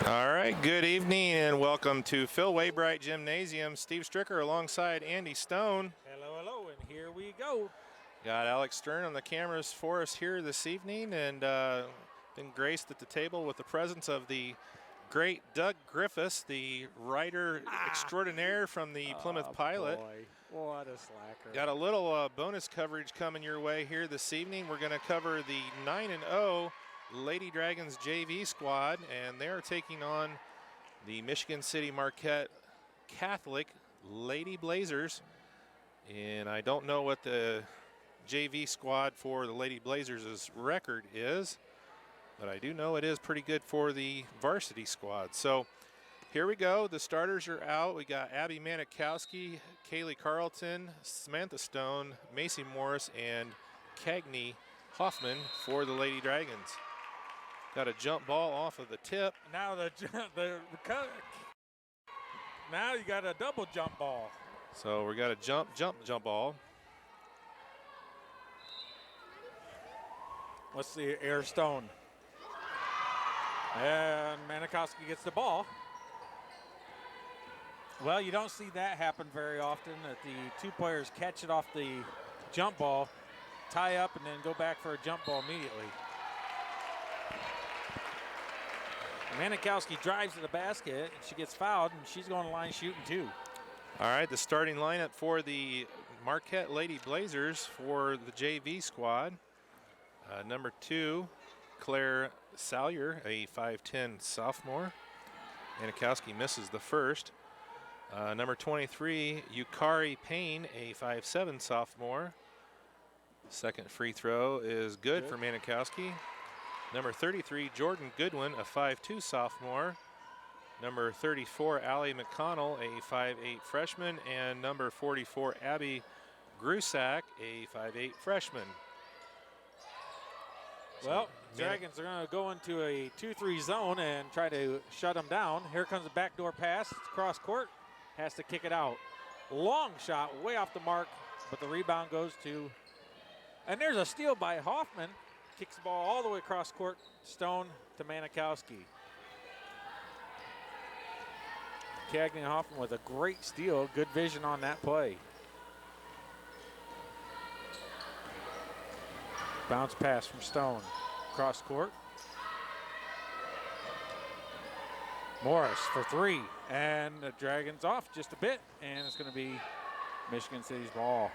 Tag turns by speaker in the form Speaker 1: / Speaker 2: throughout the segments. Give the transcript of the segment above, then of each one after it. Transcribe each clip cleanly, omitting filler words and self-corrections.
Speaker 1: All right, good evening and welcome to Phil Waybright Gymnasium. Steve Stricker alongside Andy Stone.
Speaker 2: Hello, hello, and here we go.
Speaker 1: Got Alex Stern on the cameras for us here this evening, and been graced at the table with the presence of the great Doug Griffiths, the writer extraordinaire from the Plymouth Pilot.
Speaker 2: Boy, what a slacker.
Speaker 1: Got a little bonus coverage coming your way here this evening. We're going to cover the 9-0 Lady Dragons JV squad, and they're taking on the Michigan City Marquette Catholic Lady Blazers. And I don't know what the JV squad for the Lady Blazers' record is, but I do know it is pretty good for the varsity squad. So here we go. The starters are out. We got Abby Manikowski, Kaylee Carlton, Samantha Stone, Macy Morris, and Cagney Hoffman for the Lady Dragons. Got a jump ball off of the tip.
Speaker 2: Now now you got a double jump ball.
Speaker 1: So we got a jump ball.
Speaker 2: Let's see, Air Stone. And Manikowski gets the ball. Well, you don't see that happen very often, that the two players catch it off the jump ball, tie up, and then go back for a jump ball immediately. Manikowski drives to the basket, and she gets fouled, and she's going to line shooting too.
Speaker 1: All right, the starting lineup for the Marquette Lady Blazers for the JV squad. Number 2, Claire Salyer, a 5'10 sophomore. Manikowski misses the first. Number 23, Yukari Payne, a 5'7 sophomore. Second free throw is good for Manikowski. Number 33, Jordan Goodwin, a 5'2 sophomore. Number 34, Allie McConnell, a 5'8 freshman. And number 44, Abby Grusak, a 5'8 freshman.
Speaker 2: Well, Dragons are going to go into a 2-3 zone and try to shut them down. Here comes a backdoor pass. It's cross court. Has to kick it out. Long shot, way off the mark, but the rebound goes to, and there's a steal by Hoffman. Kicks the ball all the way across court. Stone to Manikowski. Cagney Hoffman with a great steal. Good vision on that play. Bounce pass from Stone. Cross court. Morris for 3. And the Dragons off just a bit. And it's going to be Michigan City's ball.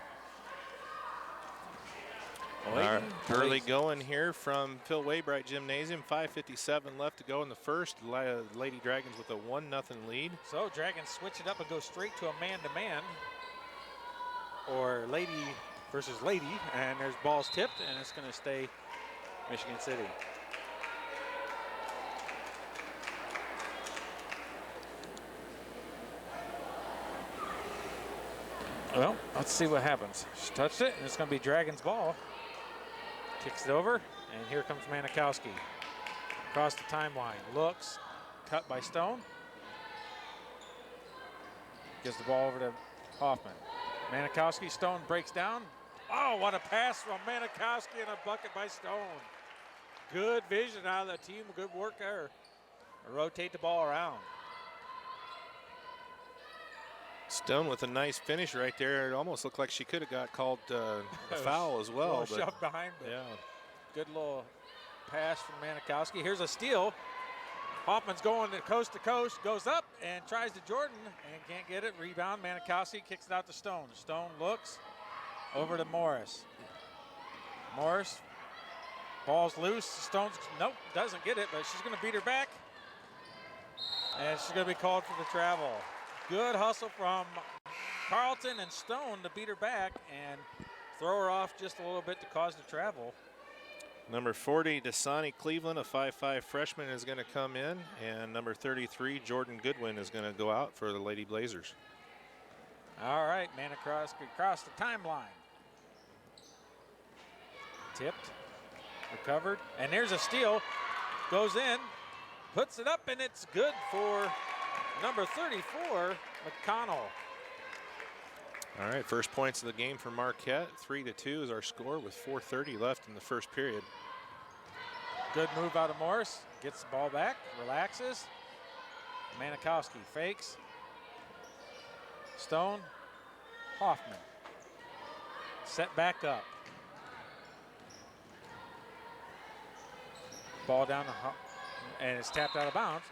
Speaker 1: Early going here from Phil Waybright Gymnasium. 5:57 left to go in the first. Lady Dragons with a 1-0 lead.
Speaker 2: So Dragons switch it up and go straight to a man-to-man. Or lady versus lady. And there's balls tipped, and it's going to stay Michigan City. Well, let's see what happens. She touched it, and it's going to be Dragons' ball. Kicks it over, and here comes Manikowski. Across the timeline, looks, cut by Stone. Gives the ball over to Hoffman. Manikowski, Stone breaks down. Oh, what a pass from Manikowski and a bucket by Stone. Good vision out of the team, good work there. Rotate the ball around.
Speaker 1: Stone with a nice finish right there. It almost looked like she could have got called a foul as well.
Speaker 2: Shoved behind.
Speaker 1: Yeah.
Speaker 2: Good little pass from Manikowski. Here's a steal. Hoffman's going to coast, goes up and tries to Jordan and can't get it. Rebound. Manikowski kicks it out to Stone. Stone looks over to Morris. Morris, ball's loose. Stone's, nope, doesn't get it, but she's going to beat her back. And she's going to be called for the travel. Good hustle from Carlton and Stone to beat her back and throw her off just a little bit to cause the travel.
Speaker 1: Number 40, Dasani Cleveland, a 5'5 freshman, is going to come in. And number 33, Jordan Goodwin, is going to go out for the Lady Blazers.
Speaker 2: All right, Manikowski across the timeline. Tipped, recovered, and there's a steal. Goes in, puts it up, and it's good for number 34, McConnell.
Speaker 1: All right, first points of the game for Marquette. 3-2 is our score with 4:30 left in the first period.
Speaker 2: Good move out of Morris. Gets the ball back, relaxes, Manikowski fakes. Stone. Hoffman. Set back up. Ball down to and it's tapped out of bounds.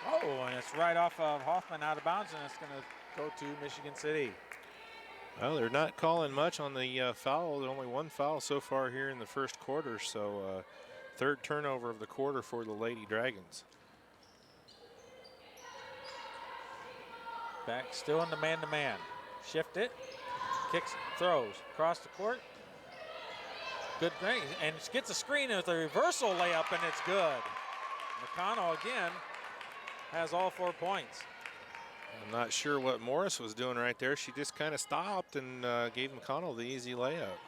Speaker 2: Oh, and it's right off of Hoffman out of bounds, and it's going to go to Michigan City.
Speaker 1: Well, they're not calling much on the foul. Only one foul so far here in the first quarter, so third turnover of the quarter for the Lady Dragons.
Speaker 2: Back still in the man-to-man. Shift it. Kicks, throws across the court. Good thing. And gets a screen with a reversal layup, and it's good. McConnell again has all 4 points.
Speaker 1: I'm not sure what Morris was doing right there. She just kind of stopped and gave McConnell the easy layup.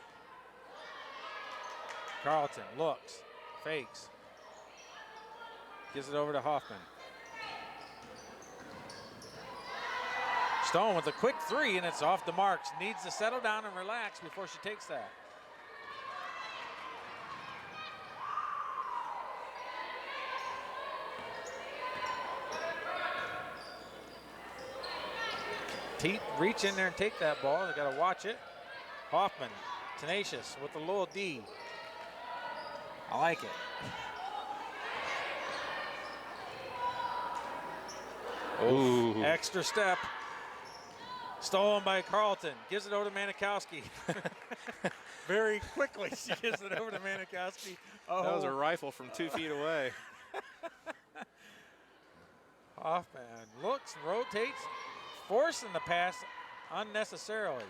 Speaker 2: Carlton looks, fakes. Gives it over to Hoffman. Stone with a quick 3, and it's off the marks. Needs to settle down and relax before she takes that. Reach in there and take that ball. They got to watch it. Hoffman, tenacious with a little D. I like it.
Speaker 1: Ooh.
Speaker 2: Extra step. Stolen by Carlton. Gives it over to Manikowski. Very quickly, she gives it over to Manikowski. Oh.
Speaker 1: That was a rifle from 2 feet away.
Speaker 2: Hoffman looks, rotates, forcing the pass unnecessarily.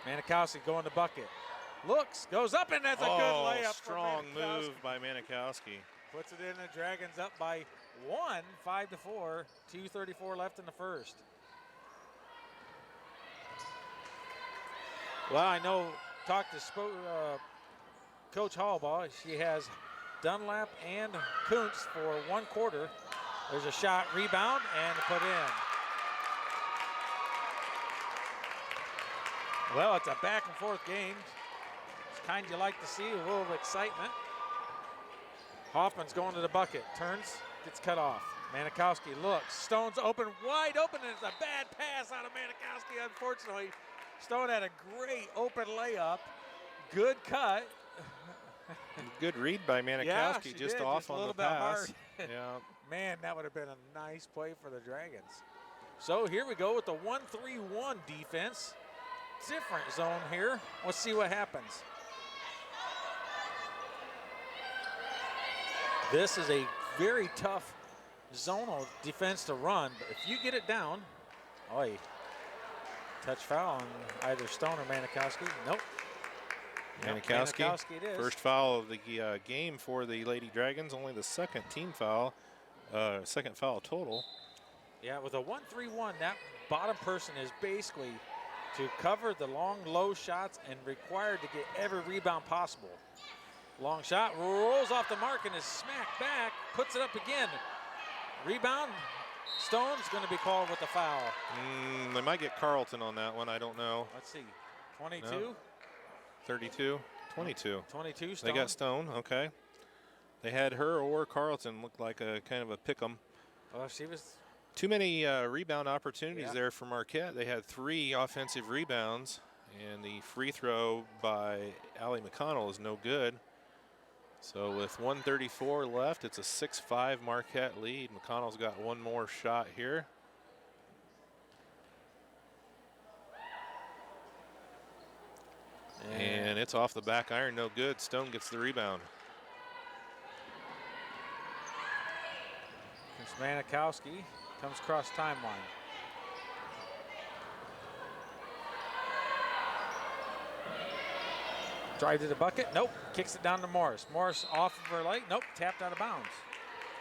Speaker 2: Manikowski going to bucket. Looks, goes up, and that's a good layup.
Speaker 1: Strong move by Manikowski.
Speaker 2: Puts it in. The Dragons up by 1, 5-4. 2:34 left in the first. Well, I know, talked to Coach Hallbaugh. She has Dunlap and Kuntz for 1 quarter. There's a shot, rebound, and put in. Well, it's a back and forth game. It's kind you like to see, a little of excitement. Hoffman's going to the bucket, turns, gets cut off. Manikowski looks, Stone's open, wide open, and it's a bad pass out of Manikowski, unfortunately. Stone had a great open layup, good cut.
Speaker 1: Good read by Manikowski, just
Speaker 2: did,
Speaker 1: off
Speaker 2: just
Speaker 1: on the
Speaker 2: bit
Speaker 1: pass.
Speaker 2: hard.
Speaker 1: Yeah.
Speaker 2: Man, that would have been a nice play for the Dragons. So here we go with the 1-3-1 defense. Different zone here. Let's see what happens. This is a very tough zonal defense to run, but if you get it down, touch foul on either Stone or Manikowski. Nope.
Speaker 1: Manikowski,
Speaker 2: it is.
Speaker 1: First foul of the game for the Lady Dragons, only the second team foul, second foul total.
Speaker 2: Yeah, with a 1-3-1, that bottom person is basically to cover the long, low shots and required to get every rebound possible. Long shot, rolls off the mark and is smacked back, puts it up again. Rebound, Stone's going to be called with the foul.
Speaker 1: They might get Carlton on that one, I don't know.
Speaker 2: Let's see, 22?
Speaker 1: No. 32, 22.
Speaker 2: 22, Stone.
Speaker 1: They got Stone, okay. They had her or Carlton, looked like a kind of a pick 'em.
Speaker 2: Well, she was.
Speaker 1: Too many rebound opportunities there for Marquette. They had 3 offensive rebounds, and the free throw by Allie McConnell is no good. So with 1:34 left, it's a 6-5 Marquette lead. McConnell's got one more shot here. And it's off the back iron, no good. Stone gets the rebound.
Speaker 2: It's Manikowski, comes across timeline. Drive to the bucket, nope. Kicks it down to Morris. Morris off of her leg, nope, tapped out of bounds.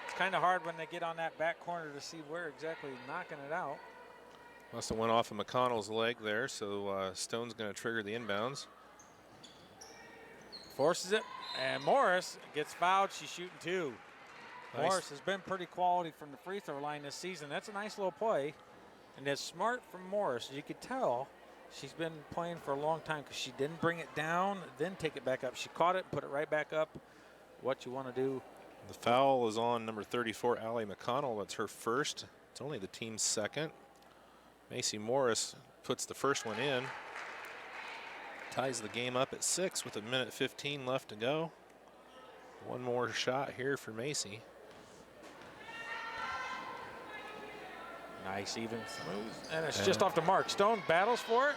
Speaker 2: It's kind of hard when they get on that back corner to see where exactly he's knocking it out.
Speaker 1: Must have went off of McConnell's leg there, so Stone's going to trigger the inbounds.
Speaker 2: Forces it, and Morris gets fouled. She's shooting 2.
Speaker 1: Nice.
Speaker 2: Morris has been pretty quality from the free throw line this season. That's a nice little play, and it's smart from Morris. You could tell she's been playing for a long time because she didn't bring it down, then take it back up. She caught it and put it right back up. What you want to do.
Speaker 1: The foul is on number 34, Allie McConnell. That's her first. It's only the team's second. Macy Morris puts the first one in. Ties the game up at 6 with 1:15 left to go. One more shot here for Macy.
Speaker 2: Nice, even, smooth. And it's just off the mark. Stone battles for it.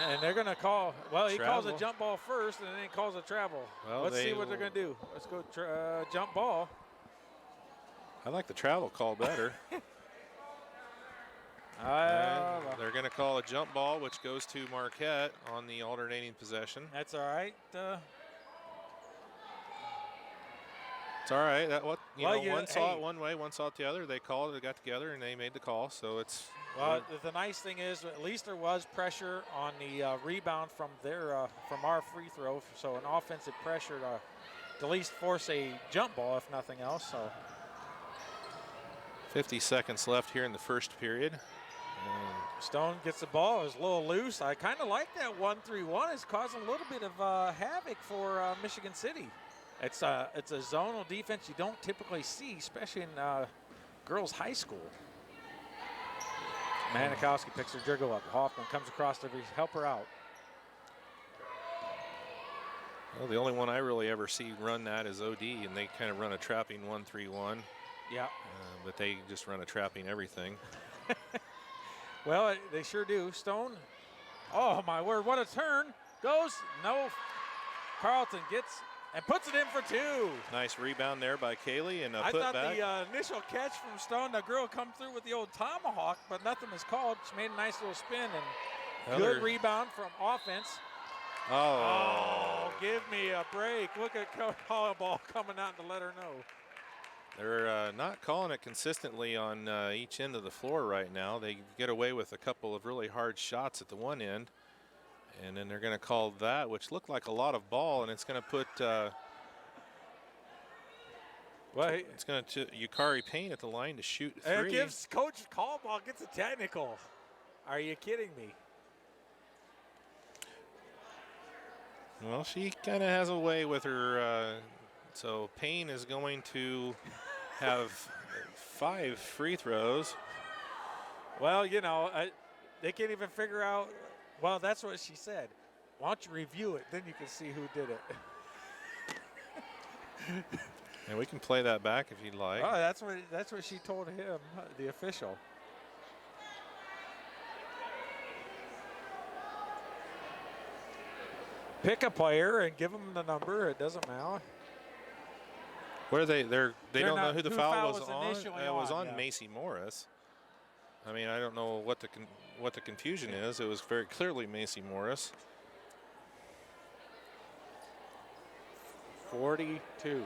Speaker 2: And they're going to call, well, he calls a jump ball first, and then he calls a travel. Well, let's see what they're going to do. Let's go jump ball.
Speaker 1: I like the travel call better. They're going to call a jump ball, which goes to Marquette on the alternating possession.
Speaker 2: That's all right.
Speaker 1: It's all right. One saw it one way, one saw it the other. They called, they got together, and they made the call. So it's.
Speaker 2: Well, the nice thing is, at least there was pressure on the rebound from our free throw. So an offensive pressure to at least force a jump ball, if nothing else. So.
Speaker 1: 50 seconds left here in the first period.
Speaker 2: Stone gets the ball. It's a little loose. I kind of like that 1-3-1. It's causing a little bit of havoc for Michigan City. It's a zonal defense you don't typically see, especially in girls' high school. Manikowski picks her dribble up. Hoffman comes across to help her out.
Speaker 1: Well, the only one I really ever see run that is OD, and they kind of run a trapping 1-3-1.
Speaker 2: Yeah.
Speaker 1: But they just run a trapping everything.
Speaker 2: Well, they sure do. Stone. Oh, my word. What a turn. Goes. No. Carlton gets and puts it in for 2.
Speaker 1: Nice rebound there by Kaylee and a putback.
Speaker 2: I thought the initial catch from Stone, the girl come through with the old tomahawk, but nothing was called. She made a nice little spin and good rebound from offense.
Speaker 1: Oh,
Speaker 2: give me a break. Look at Ball coming out to let her know.
Speaker 1: They're not calling it consistently on each end of the floor right now. They get away with a couple of really hard shots at the one end. And then they're going to call that, which looked like a lot of ball, and it's going to put it's going to Yukari Payne at the line to shoot 3.
Speaker 2: It gives Coach Caldwell gets a technical. Are you kidding me?
Speaker 1: Well, she kind of has a way with her. So Payne is going to have 5 free throws.
Speaker 2: Well, they can't even figure out. Well, that's what she said. Why don't you review it? Then you can see who did it.
Speaker 1: And we can play that back if you'd like.
Speaker 2: Oh, that's what she told him, the official. Pick a player and give them the number. It doesn't matter.
Speaker 1: Where are they? They don't know who the foul was on.
Speaker 2: It
Speaker 1: was on Macy Morris. I mean, I don't know what the confusion is. It was very clearly Macy Morris.
Speaker 2: 42.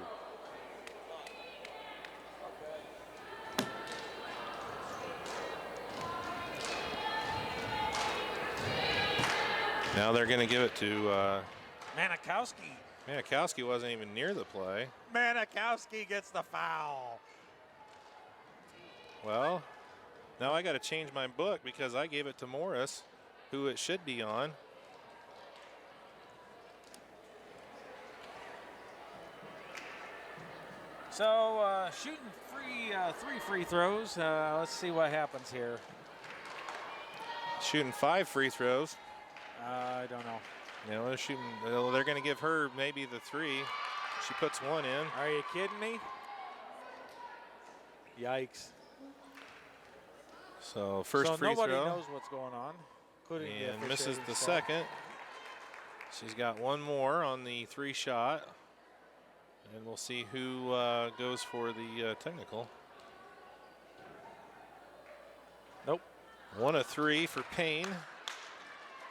Speaker 1: Now they're going to give it to
Speaker 2: Manikowski.
Speaker 1: Manikowski wasn't even near the play.
Speaker 2: Manikowski gets the foul.
Speaker 1: Well, now I got to change my book because I gave it to Morris, who it should be on.
Speaker 2: So shooting 3 free throws. Let's see what happens here.
Speaker 1: Shooting 5 free throws.
Speaker 2: I don't know.
Speaker 1: They're shooting. They're going to give her maybe the 3. She puts 1 in.
Speaker 2: Are you kidding me? Yikes.
Speaker 1: So first free throw.
Speaker 2: So nobody knows what's going on, including
Speaker 1: and misses the second. She's got 1 more on the 3 shot. And we'll see who goes for the technical.
Speaker 2: Nope.
Speaker 1: 1 of 3 for Payne.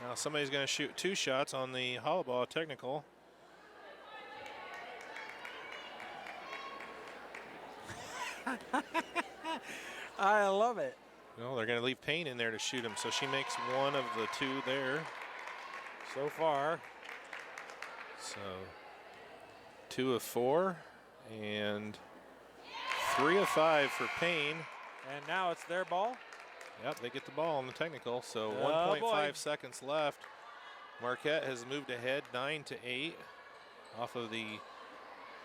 Speaker 1: Now somebody's going to shoot 2 shots on the hollow ball technical.
Speaker 2: I love it.
Speaker 1: No, they're going to leave Payne in there to shoot him, so she makes 1 of the 2 there.
Speaker 2: So far.
Speaker 1: So 2 of 4 and 3 of 5 for Payne.
Speaker 2: And now it's their ball.
Speaker 1: Yep, they get the ball on the technical. So
Speaker 2: Oh
Speaker 1: 1.5 seconds left. Marquette has moved ahead 9-8 off of the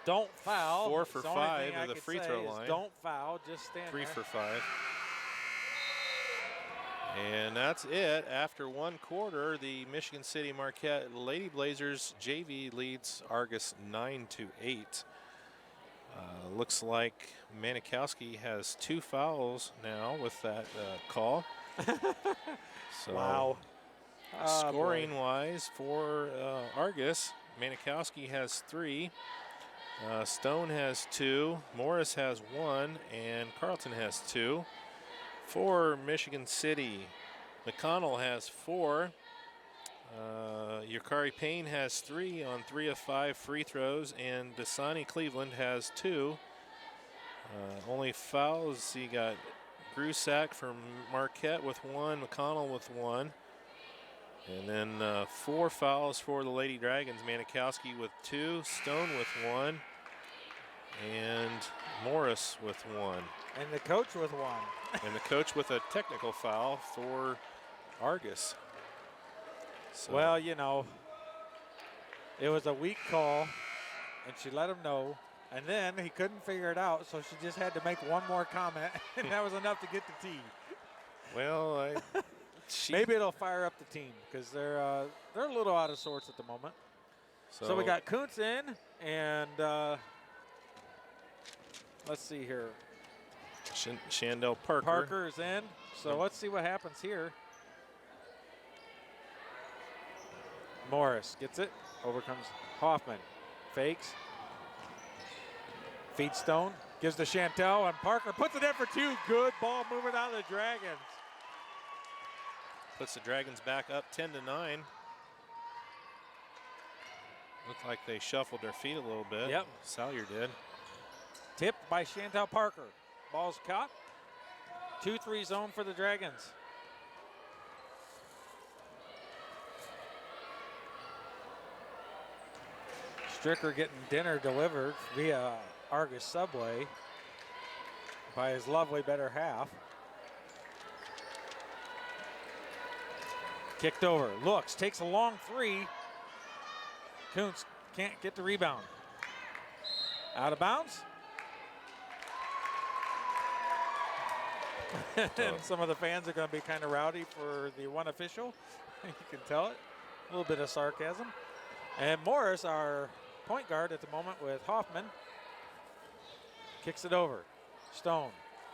Speaker 2: Don't foul.
Speaker 1: 4 for
Speaker 2: It's the only
Speaker 1: 5
Speaker 2: thing I
Speaker 1: at the
Speaker 2: could
Speaker 1: free
Speaker 2: say
Speaker 1: throw
Speaker 2: is
Speaker 1: line.
Speaker 2: don't foul. Just stand
Speaker 1: 3
Speaker 2: there.
Speaker 1: for 5. And that's it. After one quarter, the Michigan City Marquette Lady Blazers JV leads Argos 9-8. Looks like Manikowski has 2 fouls now with that call. So
Speaker 2: Wow.
Speaker 1: scoring-wise for Argos, Manikowski has 3. Stone has 2. Morris has 1. And Carlton has 2. For Michigan City, McConnell has 4. Yukari Payne has 3 on 3 of 5 free throws, and Dasani Cleveland has 2. Only fouls, you got Grusak from Marquette with 1, McConnell with 1. And then 4 fouls for the Lady Dragons, Manikowski with 2, Stone with 1, and Morris with 1.
Speaker 2: And the coach with 1.
Speaker 1: And the coach with a technical foul for Argos. So
Speaker 2: Well, you know, it was a weak call, and she let him know. And then he couldn't figure it out, so she just had to make one more comment, and that was enough to get the tee.
Speaker 1: well,
Speaker 2: Maybe it'll fire up the team because they're a little out of sorts at the moment. So we got Kuntz in, and let's see here.
Speaker 1: Shandell Parker.
Speaker 2: Parker is in. So let's see what happens here. Morris gets it. Over comes Hoffman. Fakes. Feeds Stone. Gives to Chantel, and Parker puts it in for 2. Good ball moving out of the Dragons.
Speaker 1: Puts the Dragons back up 10-9. Looked like they shuffled their feet a little bit.
Speaker 2: Yep.
Speaker 1: Salyer did.
Speaker 2: Tipped by Chantel Parker. Ball's caught. 2-3 zone for the Dragons. Stricker getting dinner delivered via Argus Subway by his lovely better half. Kicked over, looks, takes a long 3. Kuntz can't get the rebound. Out of bounds. And some of the fans are going to be kind of rowdy for the one official. You can tell it. A little bit of sarcasm. And Morris, our point guard at the moment with Hoffman, kicks it over. Stone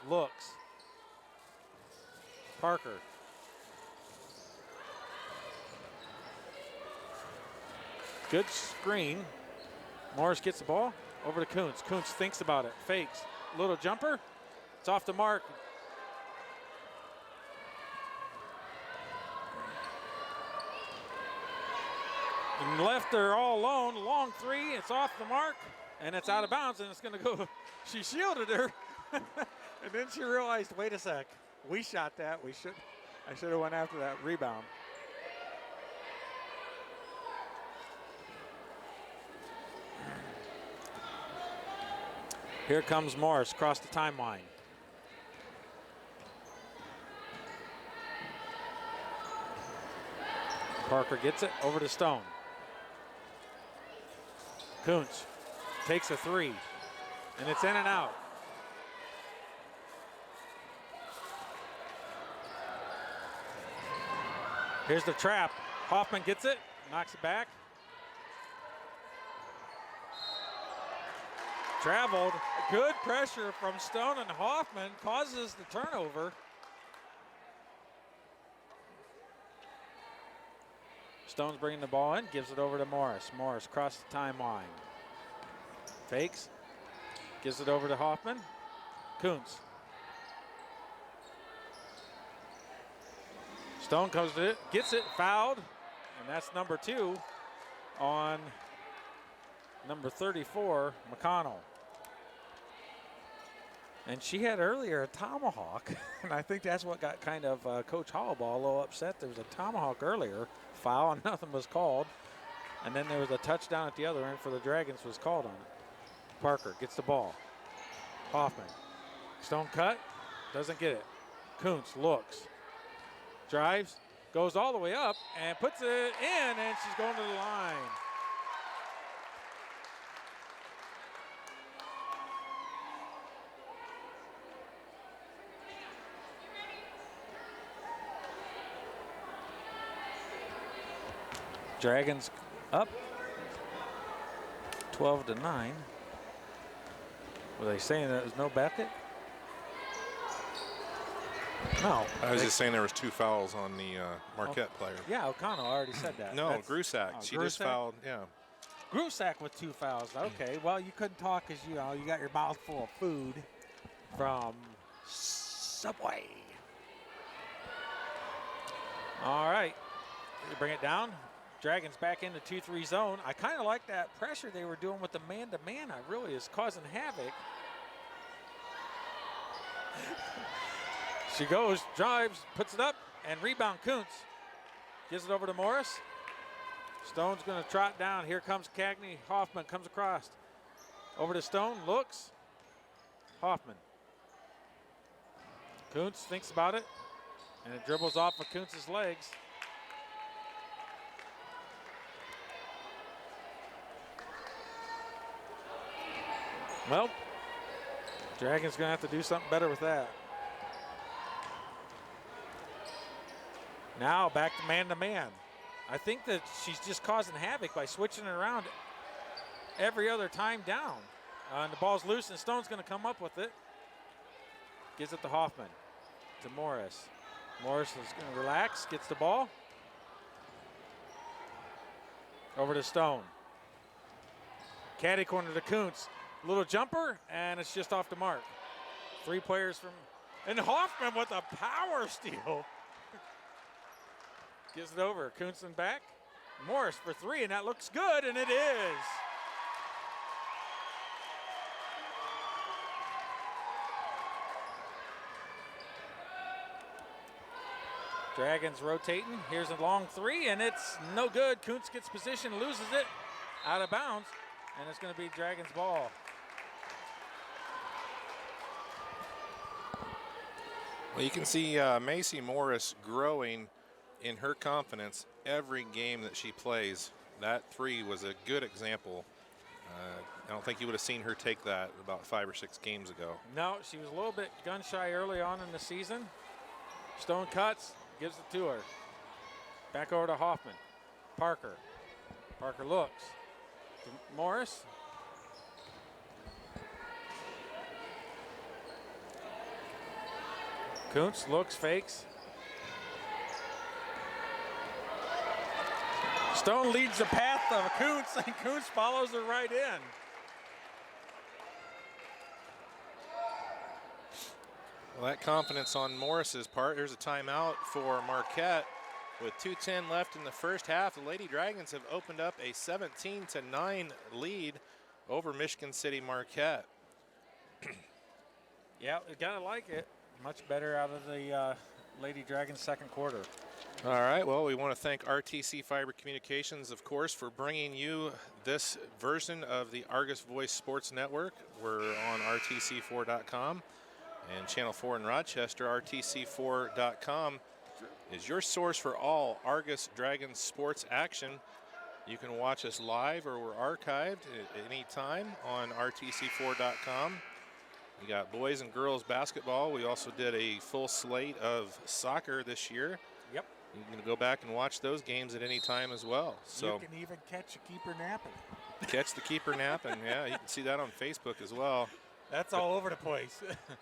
Speaker 2: looks. Parker. Good screen. Morris gets the ball over to Kuntz. Kuntz thinks about it. Fakes. Little jumper. It's off the mark. And left her all alone. Long 3. It's off the mark. And it's out of bounds. And it's going to go. She shielded her. And then she realized, wait a sec. We shot that. I should have went after that rebound. Here comes Morris across the timeline. Parker gets it over to Stone. Kuntz takes a 3, and it's in and out. Here's the trap. Hoffman gets it, knocks it back. Traveled. Good pressure from Stone, and Hoffman causes the turnover. Stone's bringing the ball in, gives it over to Morris. Morris across the timeline. Fakes. Gives it over to Hoffman. Kuntz. Stone comes to it, gets it, fouled, and that's number 2 on number 34, McConnell. And she had earlier a tomahawk, and I think that's what got kind of Coach Hollowball a little upset. There was a tomahawk earlier, foul, and nothing was called. And then there was a touchdown at the other end for the Dragons was called on it. Parker gets the ball. Hoffman. Stone cut, doesn't get it. Kuntz looks, drives, goes all the way up, and puts it in, and she's going to the line. Dragons up 12-9. Were they saying there was no bucket? No.
Speaker 1: I was just saying there was 2 fouls on the Marquette player.
Speaker 2: Yeah, O'Connell already said that.
Speaker 1: No, Grusak. She just fouled. Yeah.
Speaker 2: Grusak with 2 fouls. Okay, well, you couldn't talk because, you got your mouth full of food from Subway. All right. You bring it down. Dragons back into 2-3 zone. I kind of like that pressure they were doing with the man-to-man. I really is causing havoc. She goes, drives, puts it up, and rebound Kuntz. Gives it over to Morris. Stone's going to trot down. Here comes Cagney. Hoffman comes across. Over to Stone, looks. Hoffman. Kuntz thinks about it, and it dribbles off of Kuntz's legs. Well, Dragons going to have to do something better with that. Now back to man-to-man. I think that she's just causing havoc by switching it around every other time down. And the ball's loose, and Stone's going to come up with it. Gives it to Hoffman, to Morris. Morris is going to relax, gets the ball. Over to Stone. Caddy corner to Kuntz. Little jumper, and it's just off the mark. 3 players from, and Hoffman with a power steal. Gives it over, Kuntz and back. Morris for 3, and that looks good, and it is. Dragons rotating. Here's a long 3, and it's no good. Kuntz gets position, loses it, out of bounds, and it's going to be Dragons ball.
Speaker 1: Well, you can see Macy Morris growing in her confidence every game that she plays. That 3 was a good example. I don't think you would have seen her take that about 5 or 6 games ago.
Speaker 2: No, she was a little bit gun shy early on in the season. Stone cuts, gives it to her. Back over to Hoffman. Parker. Parker looks. To Morris. Kuntz looks, fakes. Stone leads the path of Kuntz, and Kuntz follows her right in.
Speaker 1: Well, that confidence on Morris's part. Here's a timeout for Marquette. With 2:10 left in the first half, the Lady Dragons have opened up a 17-9 lead over Michigan City Marquette.
Speaker 2: Yeah, you gotta like it. Much better out of the Lady Dragons second quarter.
Speaker 1: All right, well, we want to thank RTC Fiber Communications, of course, for bringing you this version of the Argos Voice Sports Network. We're on RTC4.com and Channel 4 in Rochester. RTC4.com is your source for all Argos Dragons sports action. You can watch us live or we're archived at any time on RTC4.com. We got boys and girls basketball. We also did a full slate of soccer this year.
Speaker 2: Yep.
Speaker 1: You can go back and watch those games at any time as well. So
Speaker 2: you can even catch a keeper napping.
Speaker 1: Catch the keeper napping. Yeah, you can see that on Facebook as well.
Speaker 2: That's all over the place.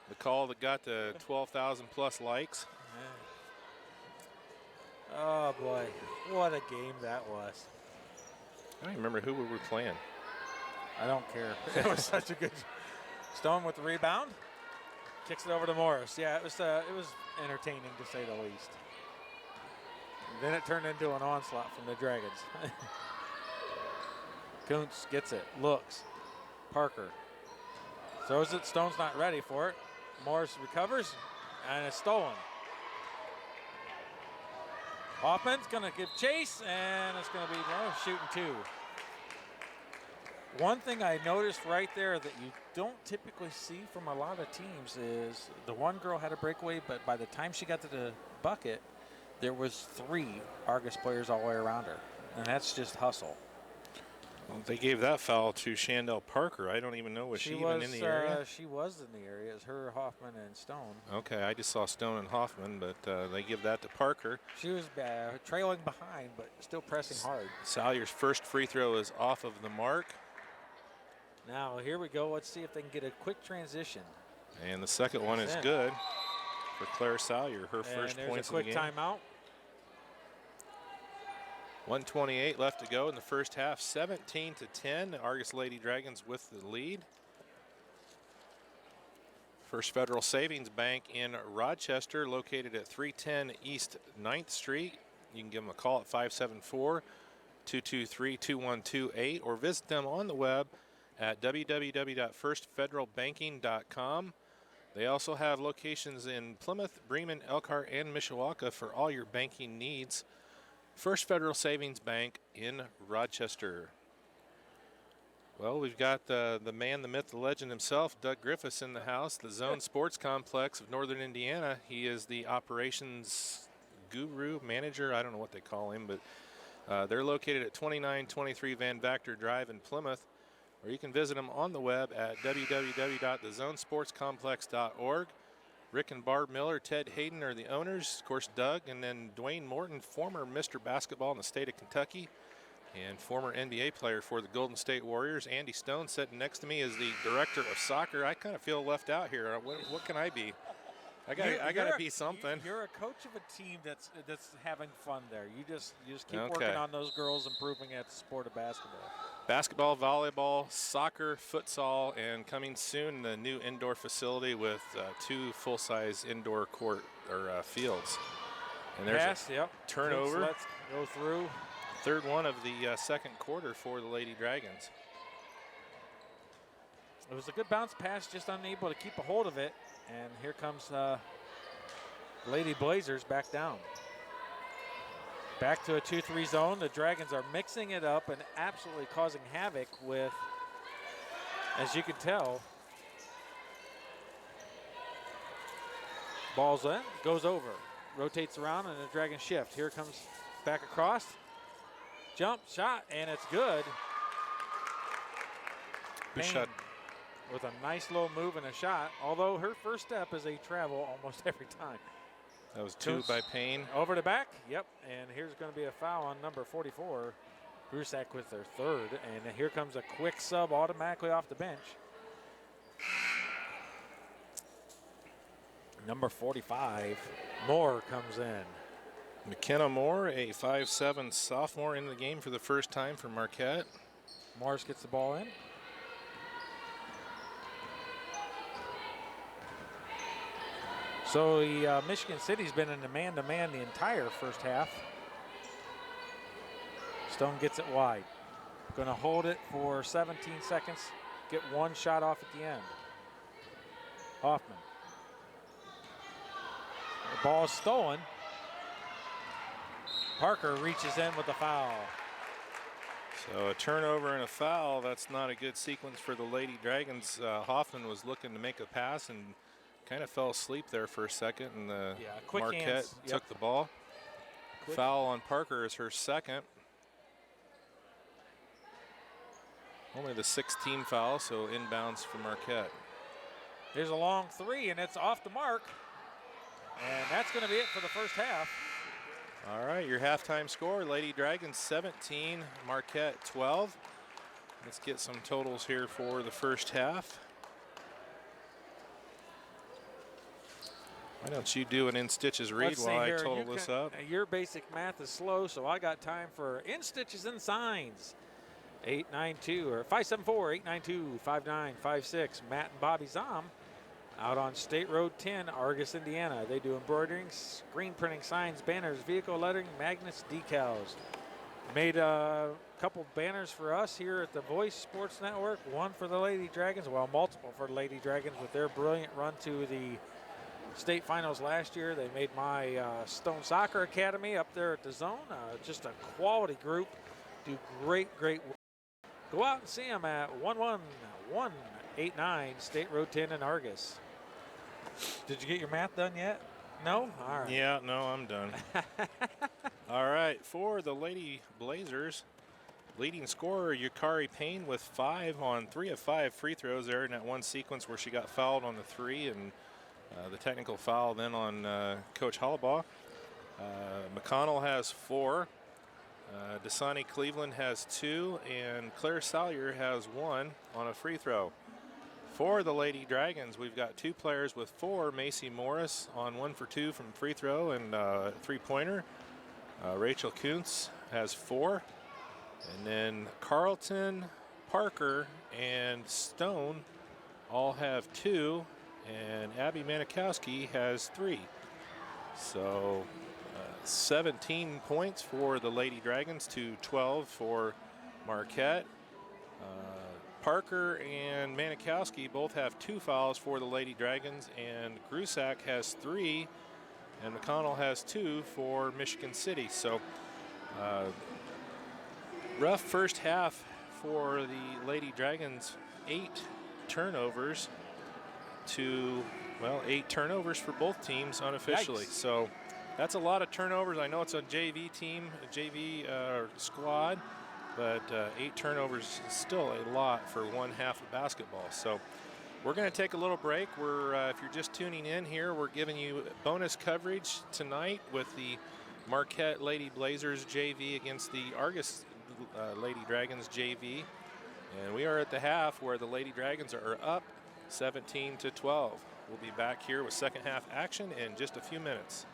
Speaker 1: The call that got the 12,000 plus likes.
Speaker 2: Oh boy, what a game that was.
Speaker 1: I don't remember who we were playing.
Speaker 2: I don't care. It was such a good. Stone with the rebound, kicks it over to Morris. Yeah, it was entertaining to say the least. And then it turned into an onslaught from the Dragons. Kuntz gets it, looks. Parker throws it. Stone's not ready for it. Morris recovers, and it's stolen. Hoffman's going to give chase, and it's going to be shooting 2. One thing I noticed right there that you don't typically see from a lot of teams is the one girl had a breakaway, but by the time she got to the bucket, there was 3 Argos players all the way around her, and that's just hustle.
Speaker 1: Well, they gave that foul to Chandel Parker. I don't even know, was she even in the area?
Speaker 2: She was in the area. It was her, Hoffman, and Stone.
Speaker 1: Okay, I just saw Stone and Hoffman, but they give that to Parker.
Speaker 2: She was trailing behind, but still pressing hard.
Speaker 1: Salyer's first free throw is off of the mark.
Speaker 2: Now, here we go. Let's see if they can get a quick transition.
Speaker 1: And the second one is good for Claire Salyer, her first points of the game.
Speaker 2: There's a quick timeout.
Speaker 1: 1:28 left to go in the first half, 17-10. The Argos Lady Dragons with the lead. First Federal Savings Bank in Rochester, located at 310 East 9th Street. You can give them a call at 574-223-2128 or visit them on the web at www.firstfederalbanking.com. They also have locations in Plymouth, Bremen, Elkhart, and Mishawaka for all your banking needs. First Federal Savings Bank in Rochester. Well, we've got the man, the myth, the legend himself, Doug Griffiths, in the house, the Zone Sports Complex of Northern Indiana. He is the operations guru, manager, I don't know what they call him, but they're located at 2923 Van Vactor Drive in Plymouth, or you can visit them on the web at www.thezonesportscomplex.org. Rick and Barb Miller, Ted Hayden are the owners, of course Doug, and then Dwayne Morton, former Mr. Basketball in the state of Kentucky and former NBA player for the Golden State Warriors. Andy Stone sitting next to me is the director of soccer. I kind of feel left out here. What can I be? I got to be something.
Speaker 2: You're a coach of a team that's having fun there. You just keep working on those girls, improving at the sport of basketball.
Speaker 1: Basketball, volleyball, soccer, futsal, and coming soon the new indoor facility with 2 full-size indoor court or fields. And there's a turnover.
Speaker 2: Let's go through.
Speaker 1: Third one of the second quarter for the Lady Dragons.
Speaker 2: It was a good bounce pass, just unable to keep a hold of it. And here comes Lady Blazers back down. Back to a 2-3 zone. The Dragons are mixing it up and absolutely causing havoc with, as you can tell, ball's in, goes over, rotates around, and the Dragons shift. Here comes back across, jump, shot, and it's good.
Speaker 1: Good shot.
Speaker 2: With a nice low move and a shot, although her first step is a travel almost every time.
Speaker 1: That was 2 by Payne.
Speaker 2: Over to back, yep, and here's going to be a foul on number 44. Brusack with their third, and here comes a quick sub automatically off the bench. Number 45, Moore comes in.
Speaker 1: McKenna Moore, a 5'7" sophomore in the game for the first time for Marquette.
Speaker 2: Morris gets the ball in. So the Michigan City's been in the man-to-man the entire first half. Stone gets it wide. Going to hold it for 17 seconds. Get one shot off at the end. Hoffman. The ball is stolen. Parker reaches in with a foul.
Speaker 1: So a turnover and a foul. That's not a good sequence for the Lady Dragons. Hoffman was looking to make a pass and kind of fell asleep there for a second, and the Marquette took the ball. Foul on Parker is her second. Only the 16th foul, so inbounds for Marquette.
Speaker 2: There's a long three, and it's off the mark. And that's going to be it for the first half.
Speaker 1: All right, your halftime score, Lady Dragons 17, Marquette 12. Let's get some totals here for the first half. Why don't you do an in stitches read while I total this up?
Speaker 2: Your basic math is slow, so I got time for in stitches and signs. 892 or 574-892-5956. Matt and Bobby Zom out on State Road 10, Argos, Indiana. They do embroidering, screen printing, signs, banners, vehicle lettering, magnets, decals. Made a couple banners for us here at the Voice Sports Network. One for the Lady Dragons, well, multiple for the Lady Dragons with their brilliant run to the state finals last year. They made my Stone Soccer Academy up there at the Zone. Just a quality group. Do great work. Go out and see them at 11189 State Road 10 in Argos. Did you get your math done yet? No? All right.
Speaker 1: Yeah, no, I'm done. All right, for the Lady Blazers, leading scorer, Yukari Payne, with 5 on 3 of 5 free throws there in that one sequence where she got fouled on the 3 and the technical foul then on Coach Hollabaugh. McConnell has 4. Dasani Cleveland has 2, and Claire Salyer has 1 on a free throw. For the Lady Dragons, we've got 2 players with 4. Macy Morris on 1 for 2 from free throw and 3-pointer. Rachel Kuntz has 4. And then Carlton, Parker, and Stone all have 2. And Abby Manikowski has 3. So 17 points for the Lady Dragons to 12 for Marquette. Parker and Manikowski both have 2 fouls for the Lady Dragons, and Grusak has 3, and McConnell has 2 for Michigan City. So rough first half for the Lady Dragons. 8 turnovers to, well, 8 turnovers for both teams unofficially.
Speaker 2: Yikes.
Speaker 1: So that's a lot of turnovers. I know it's a JV team, a JV squad, but 8 turnovers is still a lot for one half of basketball. So we're going to take a little break. If you're just tuning in here, we're giving you bonus coverage tonight with the Marquette Lady Blazers JV against the Argos Lady Dragons JV. And we are at the half where the Lady Dragons are up 17 to 12. We'll be back here with second half action in just a few minutes.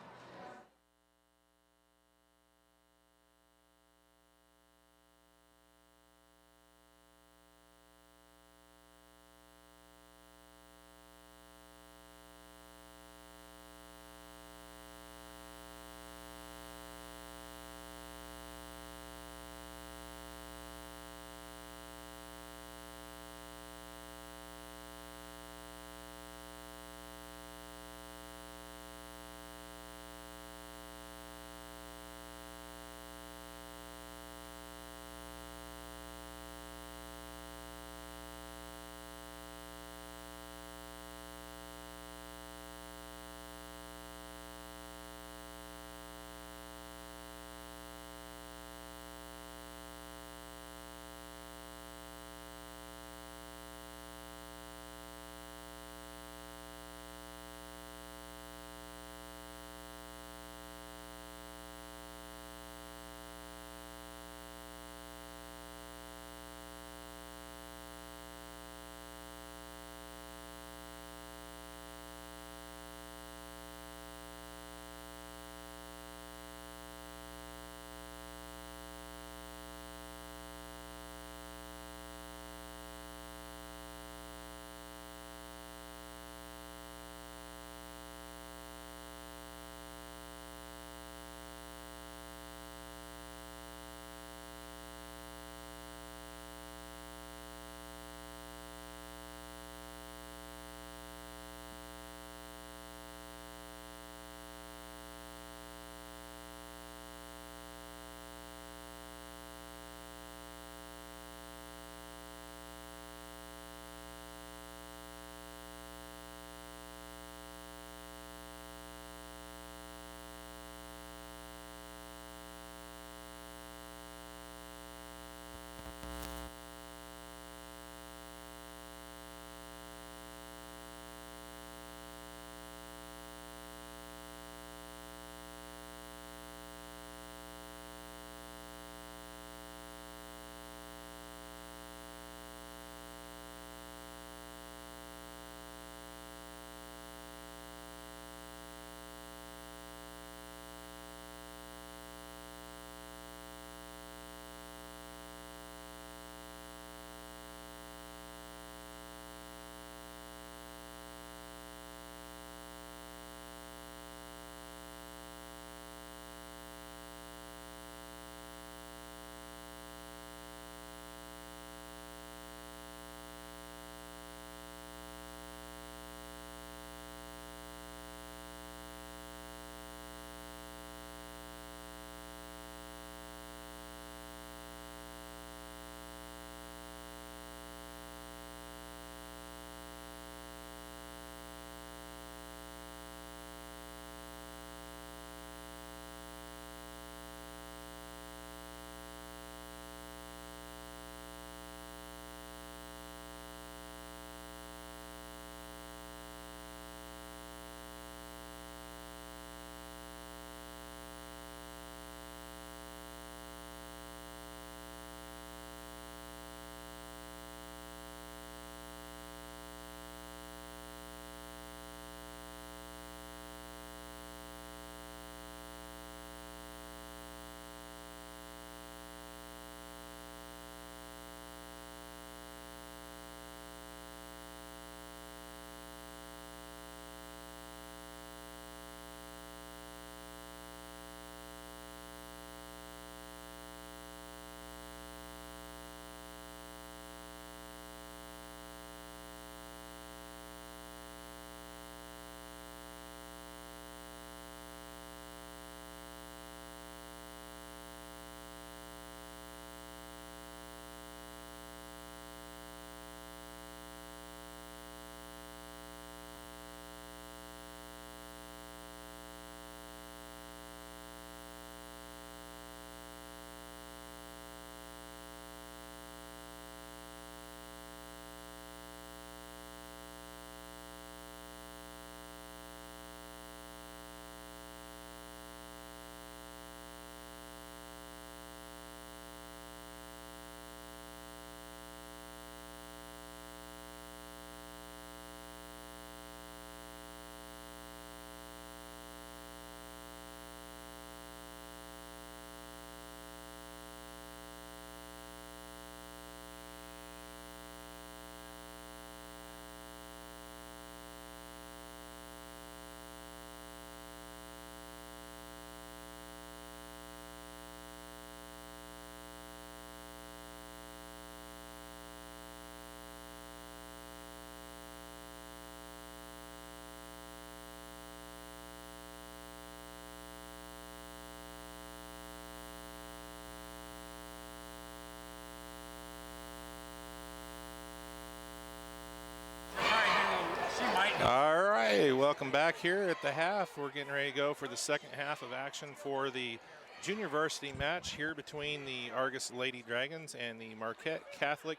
Speaker 1: Welcome back here at the half. We're getting ready to go for the second half of action for the junior varsity match here between the Argos Lady Dragons and the Marquette Catholic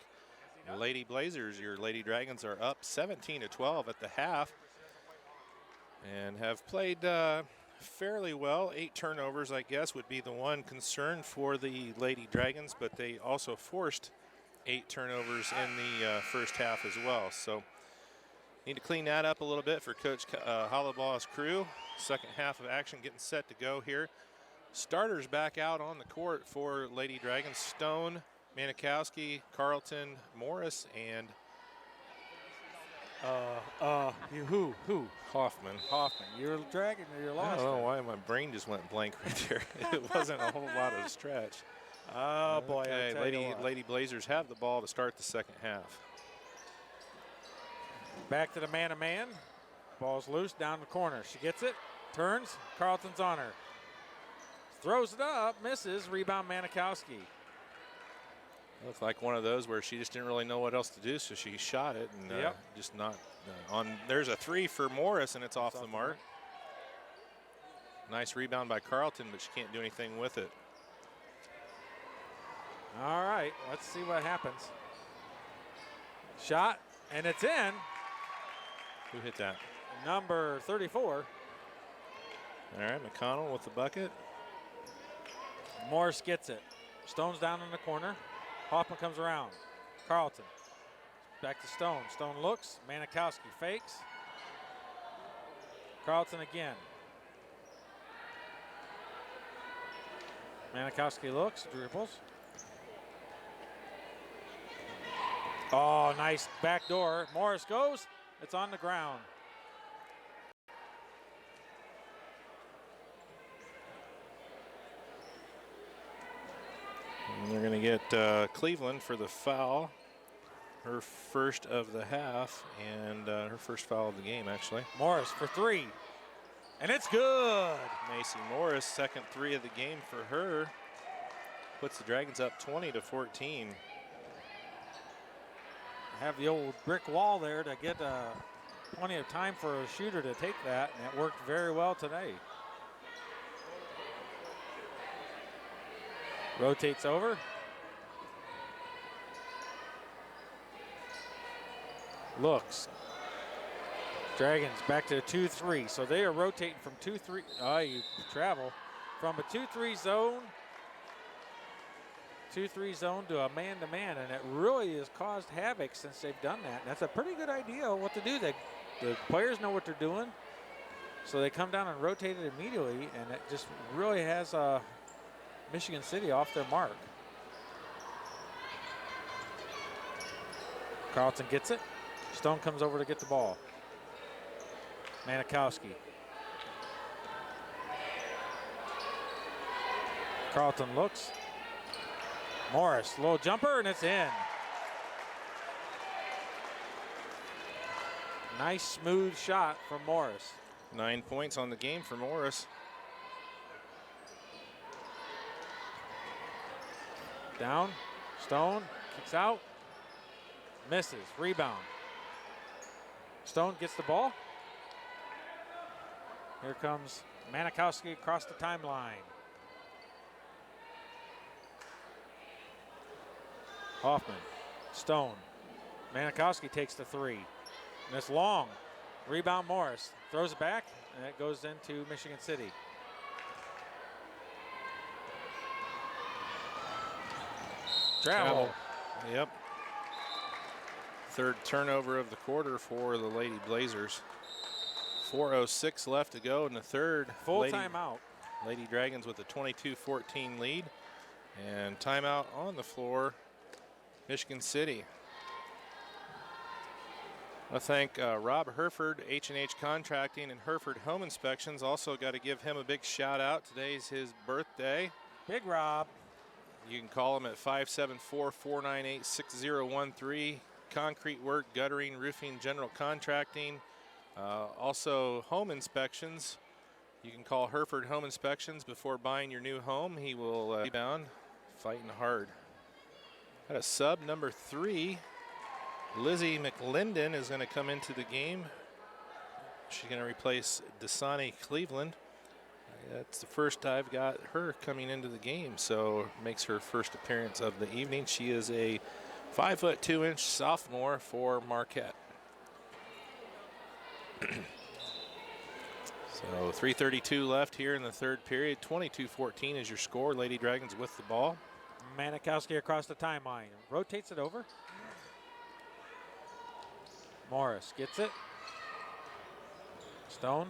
Speaker 1: Lady Blazers. Your Lady Dragons are up 17-12 at the half and have played fairly well. 8 turnovers, I guess, would be the one concern for the Lady Dragons, but they also forced 8 turnovers in the first half as well. So need to clean that up a little bit for Coach Hollabaw's crew. Second half of action getting set to go here. Starters back out on the court for Lady Dragons: Stone, Manikowski, Carlton, Morris, and
Speaker 2: who?
Speaker 1: Hoffman.
Speaker 2: You're dragging or you're
Speaker 1: I
Speaker 2: lost.
Speaker 1: don't know why my brain just went blank right there. It wasn't a whole lot of stretch.
Speaker 2: Oh boy,
Speaker 1: Okay,
Speaker 2: I tell you what.
Speaker 1: Lady Blazers have the ball to start the second half.
Speaker 2: Back to the man-to-man. Ball's loose down the corner. She gets it, turns. Carlton's on her. Throws it up, misses. Rebound Manikowski.
Speaker 1: Looked like one of those where she just didn't really know what else to do, so she shot it and just not on. There's a 3 for Morris, and it's off the mark. Nice rebound by Carlton, but she can't do anything with it.
Speaker 2: All right, let's see what happens. Shot, and it's in.
Speaker 1: Who hit that?
Speaker 2: Number 34.
Speaker 1: All right, McConnell with the bucket.
Speaker 2: Morris gets it. Stone's down in the corner. Hoffman comes around. Carlton. Back to Stone. Stone looks. Manikowski fakes. Carlton again. Manikowski looks, dribbles. Oh, nice back door. Morris goes. It's on the ground.
Speaker 1: And they're going to get Cleveland for the foul. Her first of the half and her first foul of the game, actually.
Speaker 2: Morris for 3. And it's good.
Speaker 1: Macy Morris, second 3 of the game for her. Puts the Dragons up 20-14.
Speaker 2: Have the old brick wall there to get plenty of time for a shooter to take that, and it worked very well today. Rotates over. Looks. Dragons back to a 2-3. So they are rotating from 2-3. Oh, you travel from a 2-3 zone. 2-3 zone to a man-to-man, and it really has caused havoc since they've done that. And that's a pretty good idea what to do. The players know what they're doing, so they come down and rotate it immediately, and it just really has Michigan City off their mark. Carlton gets it. Stone comes over to get the ball. Manikowski. Carlton looks. Morris, little jumper, and it's in. Nice smooth shot from Morris.
Speaker 1: 9 points on the game for Morris.
Speaker 2: Down, Stone, kicks out, misses, rebound. Stone gets the ball. Here comes Manikowski across the timeline. Hoffman, Stone, Manikowski takes the 3, and it's long. Rebound Morris, throws it back, and it goes into Michigan City. Travel.
Speaker 1: Yep. Third turnover of the quarter for the Lady Blazers. 4:06 left to go in the third.
Speaker 2: Full timeout.
Speaker 1: Lady Dragons with a 22-14 lead. And timeout on the floor, Michigan City. I thank Rob Herford, H&H Contracting, and Herford Home Inspections. Also got to give him a big shout out. Today's his birthday.
Speaker 2: Big Rob.
Speaker 1: You can call him at 574-498-6013. Concrete work, guttering, roofing, general contracting. Also home inspections. You can call Herford Home Inspections before buying your new home. He will be bound, fighting hard. Got a sub, number 3. Lizzie McLinden is going to come into the game. She's going to replace Dasani Cleveland. That's the first I've got her coming into the game, so makes her first appearance of the evening. She is a 5'2" sophomore for Marquette. So 3:32 left here in the third period. 22-14 is your score. Lady Dragons with the ball.
Speaker 2: Manikowski across the timeline. Rotates it over. Morris gets it. Stone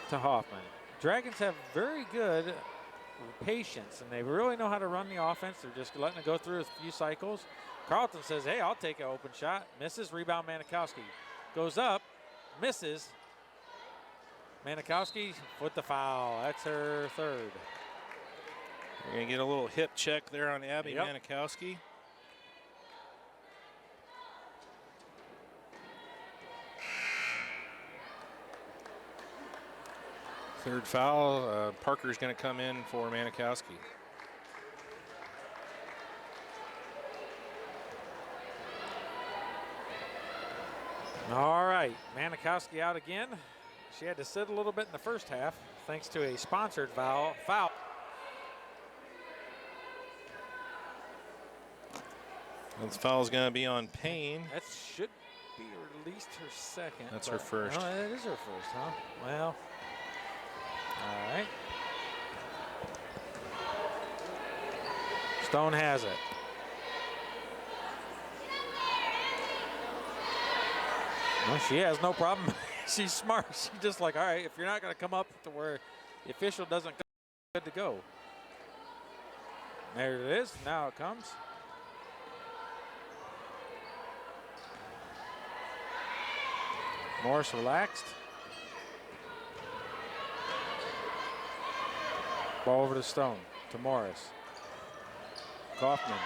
Speaker 2: to Hoffman. Dragons have very good patience, and they really know how to run the offense. They're just letting it go through a few cycles. Carlton says, hey, I'll take an open shot. Misses. Rebound Manikowski. Goes up. Misses. Manikowski with the foul. That's her third.
Speaker 1: We're going to get a little hip check there on Abby Manikowski. Third foul. Parker's going to come in for Manikowski.
Speaker 2: All right, Manikowski out again. She had to sit a little bit in the first half thanks to a sponsored foul.
Speaker 1: This foul is going to be on Payne.
Speaker 2: That should be at least her second.
Speaker 1: That's her first.
Speaker 2: Oh, that is her first, huh? Well, all right. Stone has it. Well, she has no problem. She's smart. She's just like, all right, if you're not going to come up to where the official doesn't go, good to go. There it is. Now it comes. Morris relaxed. Ball over to Stone, to Morris. Kaufman.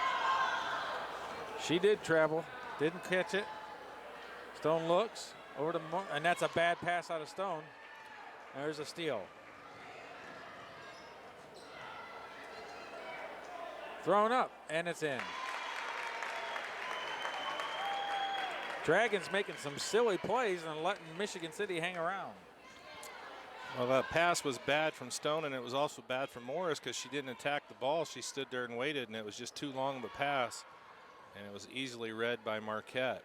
Speaker 2: She did travel, didn't catch it. Stone looks over to Morris, and that's a bad pass out of Stone. There's a steal. Thrown up, and it's in. Dragons making some silly plays and letting Michigan City hang around.
Speaker 1: Well, that pass was bad from Stone, and it was also bad from Morris because she didn't attack the ball. She stood there and waited, and it was just too long of a pass, and it was easily read by Marquette.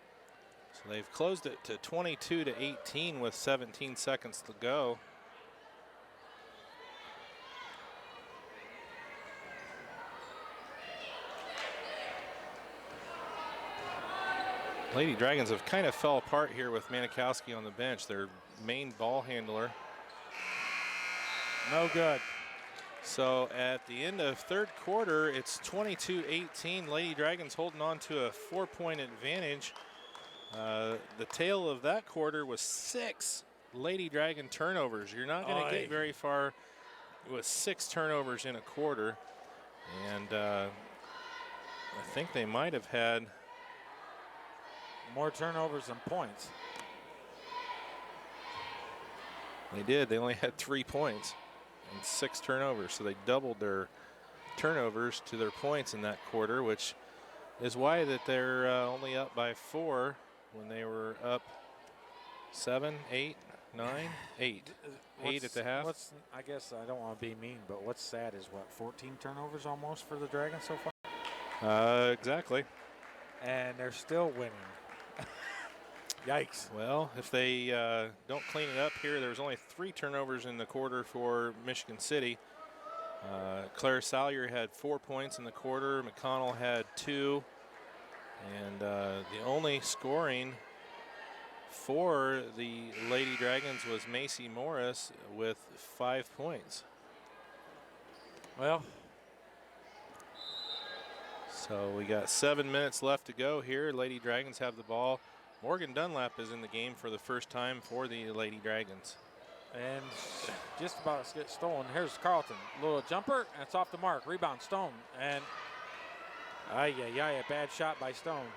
Speaker 1: So they've closed it to 22-18 with 17 seconds to go. Lady Dragons have kind of fell apart here with Manikowski on the bench, their main ball handler.
Speaker 2: No good.
Speaker 1: So at the end of third quarter, it's 22-18. Lady Dragons holding on to a 4-point advantage. The tail of that quarter was 6 Lady Dragon turnovers. You're not going to get very far with 6 turnovers in a quarter. And I think they might have had
Speaker 2: more turnovers than points.
Speaker 1: They did. They only had 3 points and 6 turnovers. So they doubled their turnovers to their points in that quarter, which is why that they're only up by 4 when they were up 7, 8, 9, 8. 8 at the half.
Speaker 2: I guess I don't want to be mean, but what's sad is what, 14 turnovers almost for the Dragons so far?
Speaker 1: Exactly.
Speaker 2: And they're still winning. Yikes.
Speaker 1: Well, if they don't clean it up here, there's only 3 turnovers in the quarter for Michigan City. Claire Salyer had 4 points in the quarter. McConnell had 2. And the only scoring for the Lady Dragons was Macy Morris with 5 points.
Speaker 2: Well,
Speaker 1: so we got 7 minutes left to go here. Lady Dragons have the ball. Morgan Dunlap is in the game for the first time for the Lady Dragons.
Speaker 2: And just about to get stolen. Here's Carlton. Little jumper, and it's off the mark. Rebound, Stone. And a bad shot by Stone.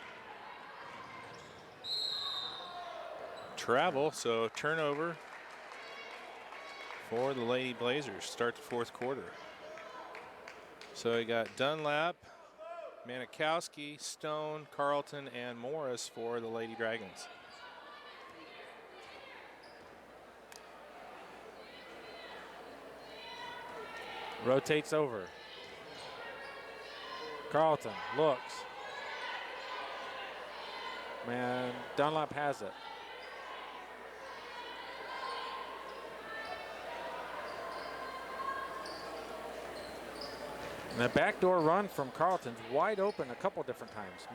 Speaker 1: Travel, so turnover for the Lady Blazers. Start the fourth quarter. So we got Dunlap, Manikowski, Stone, Carlton, and Morris for the Lady Dragons.
Speaker 2: Rotates over. Carlton looks. Man, Dunlap has it. And that backdoor run from Carlton's wide open a couple different times.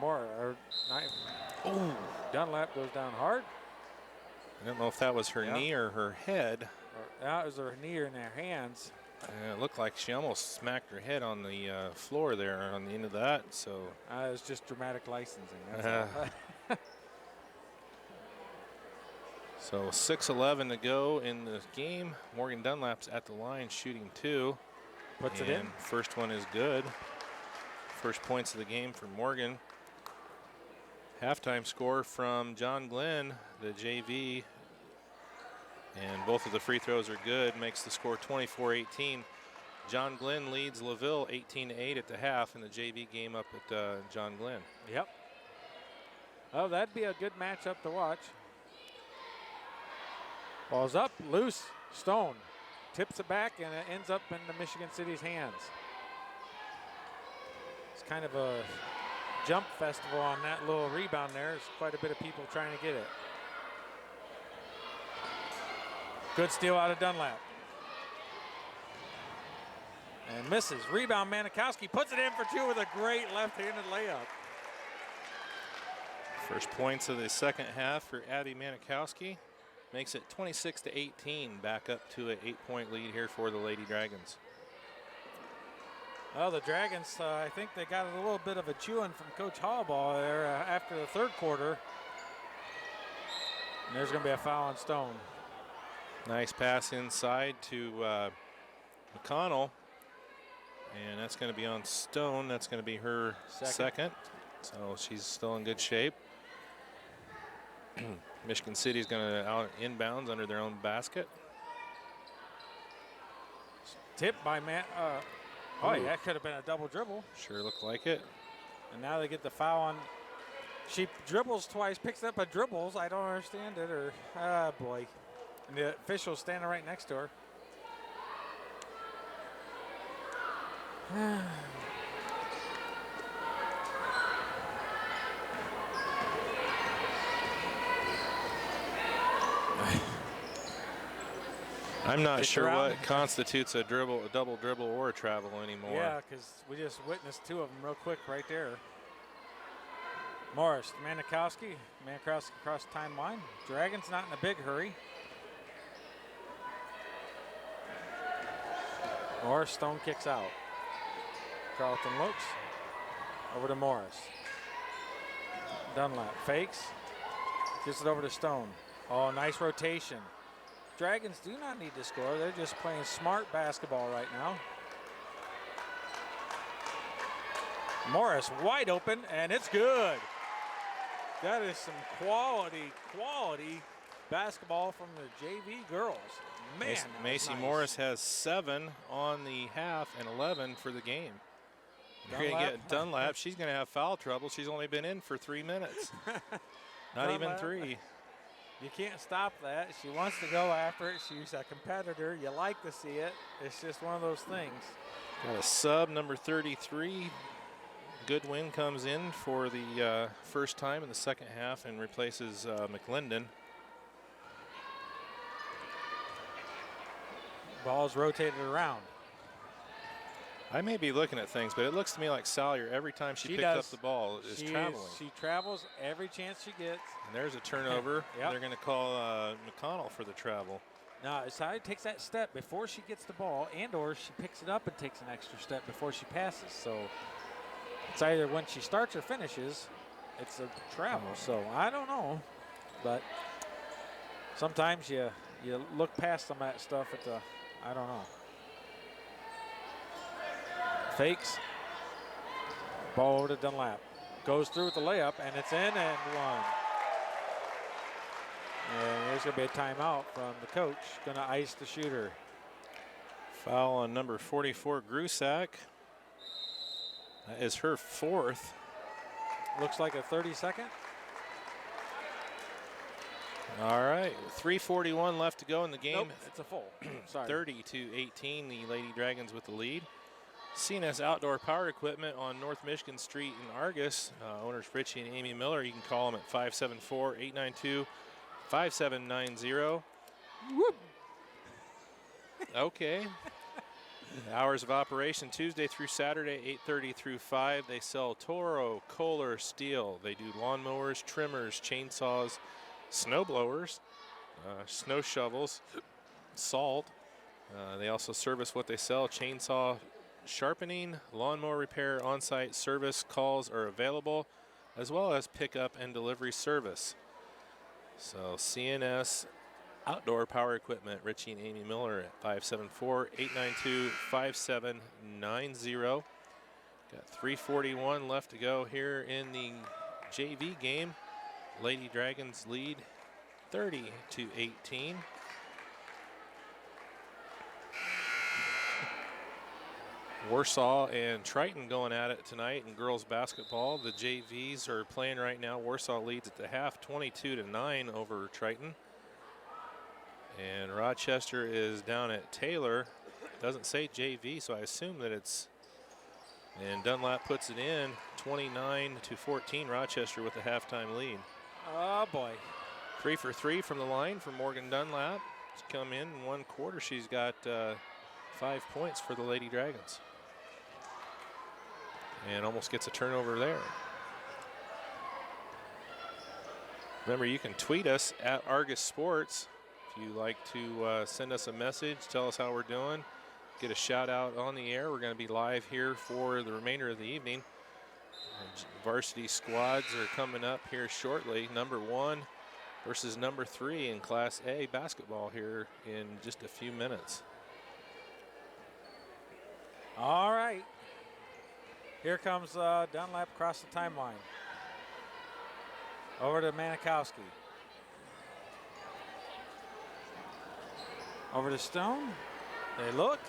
Speaker 2: Dunlap goes down hard.
Speaker 1: I don't know if that was her knee or her head.
Speaker 2: That was her knee in her hands.
Speaker 1: It looked like she almost smacked her head on the floor there on the end of that. So
Speaker 2: it was just dramatic licensing. That's all.
Speaker 1: So 6:11 to go in the game. Morgan Dunlap's at the line shooting 2.
Speaker 2: Puts it in.
Speaker 1: First one is good. First points of the game for Morgan. Halftime score from John Glenn, the JV. And both of the free throws are good. Makes the score 24-18. John Glenn leads LaVille 18-8 at the half in the JV game up at John Glenn.
Speaker 2: Yep. Oh, that'd be a good matchup to watch. Ball's up, loose, Stone. Tips it back, and it ends up in the Michigan City's hands. It's kind of a jump festival on that little rebound there. There's quite a bit of people trying to get it. Good steal out of Dunlap. And misses. Rebound, Manikowski puts it in for 2 with a great left-handed layup.
Speaker 1: First points of the second half for Abby Manikowski. Makes it 26-18, back up to an 8-point lead here for the Lady Dragons.
Speaker 2: Well, the Dragons, I think they got a little bit of a chewing from Coach Hallball there after the third quarter. And there's going to be a foul on Stone.
Speaker 1: Nice pass inside to McConnell. And that's going to be on Stone. That's going to be her second. So she's still in good shape. Michigan City is going to out inbounds under their own basket.
Speaker 2: Tipped by Matt. That could have been a double dribble.
Speaker 1: Sure looked like it.
Speaker 2: And now they get the foul on. She dribbles twice, picks up a dribbles. I don't understand it. Boy. And the official's standing right next to her.
Speaker 1: I'm not sure what constitutes a double dribble, or a travel anymore.
Speaker 2: Yeah, because we just witnessed 2 of them real quick right there. Morris, Manikowski across the timeline. Dragons not in a big hurry. Morris, Stone kicks out. Carlton looks. Over to Morris. Dunlap fakes. Gives it over to Stone. Oh, nice rotation. Dragons do not need to score. They're just playing smart basketball right now. Morris wide open, and it's good. That is some quality basketball from the JV girls. Man,
Speaker 1: Macy
Speaker 2: nice.
Speaker 1: Morris has 7 on the half and 11 for the game. You're going to get Dunlap. She's going to have foul trouble. She's only been in for 3 minutes. Not even 3.
Speaker 2: You can't stop that. She wants to go after it. She's a competitor. You like to see it. It's just one of those things.
Speaker 1: Got a sub, number 33. Goodwin comes in for the first time in the second half and replaces McClendon.
Speaker 2: Ball's rotated around.
Speaker 1: I may be looking at things, but it looks to me like Salyer, every time she picks up the ball, is traveling.
Speaker 2: She travels every chance she gets.
Speaker 1: And there's a turnover.
Speaker 2: Yep.
Speaker 1: They're going to call McConnell for the travel.
Speaker 2: No, Salyer takes that step before she gets the ball, or she picks it up and takes an extra step before she passes. So it's either when she starts or finishes, it's a travel. So I don't know, but sometimes you look past some of that stuff at the, I don't know. Fakes. Ball over to Dunlap. Goes through with the layup, and it's in and 1. And there's going to be a timeout from the coach. Going to ice the shooter.
Speaker 1: Foul on number 44, Grusak. That is her 4th.
Speaker 2: Looks like a 30-second.
Speaker 1: All right, 3:41 left to go in the game.
Speaker 2: Nope, it's a full. Sorry.
Speaker 1: 30-18, the Lady Dragons with the lead. CNS Outdoor Power Equipment on North Michigan Street in Argos. Owners Richie and Amy Miller. You can call them at 574-892-5790.
Speaker 2: Whoop.
Speaker 1: Okay. Hours of operation Tuesday through Saturday, 8:30 through 5. They sell Toro, Kohler, Steel. They do lawnmowers, trimmers, chainsaws, snow blowers, snow shovels, salt. They also service what they sell: chainsaw sharpening, lawnmower repair, on-site service calls are available, as well as pickup and delivery service. So CNS Outdoor Power Equipment, Richie and Amy Miller at 574-892-5790. Got 3:41 left to go here in the JV game. Lady Dragons lead 30-18. Warsaw and Triton going at it tonight in girls basketball. The JVs are playing right now. Warsaw leads at the half 22-9 over Triton. And Rochester is down at Taylor. Doesn't say JV, so I assume that it's, and Dunlap puts it in 29-14. Rochester with the halftime lead.
Speaker 2: Oh boy.
Speaker 1: 3 for 3 from the line for Morgan Dunlap. She's come in one quarter. She's got 5 points for the Lady Dragons. And almost gets a turnover there. Remember, you can tweet us at Argus Sports. If you like to send us a message, tell us how we're doing, get a shout out on the air. We're going to be live here for the remainder of the evening. Varsity squads are coming up here shortly. Number 1 versus number 3 in Class A basketball here in just a few minutes.
Speaker 2: All right. Here comes Dunlap across the timeline. Over to Manikowski. Over to Stone. They look.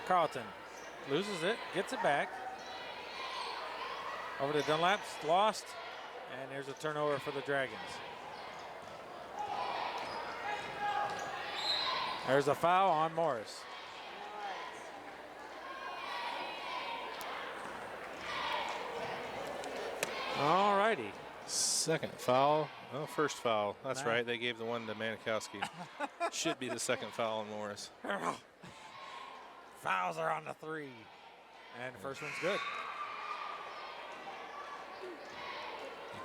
Speaker 2: Carlton loses it, gets it back. Over to Dunlap, lost. And there's a turnover for the Dragons. There's a foul on Morris. All righty.
Speaker 1: Second foul. Oh, first foul. That's
Speaker 2: Nice.
Speaker 1: right. They gave the one to Manikowski. Should be the second foul on Morris.
Speaker 2: Fouls are on the 3. And the first one's good.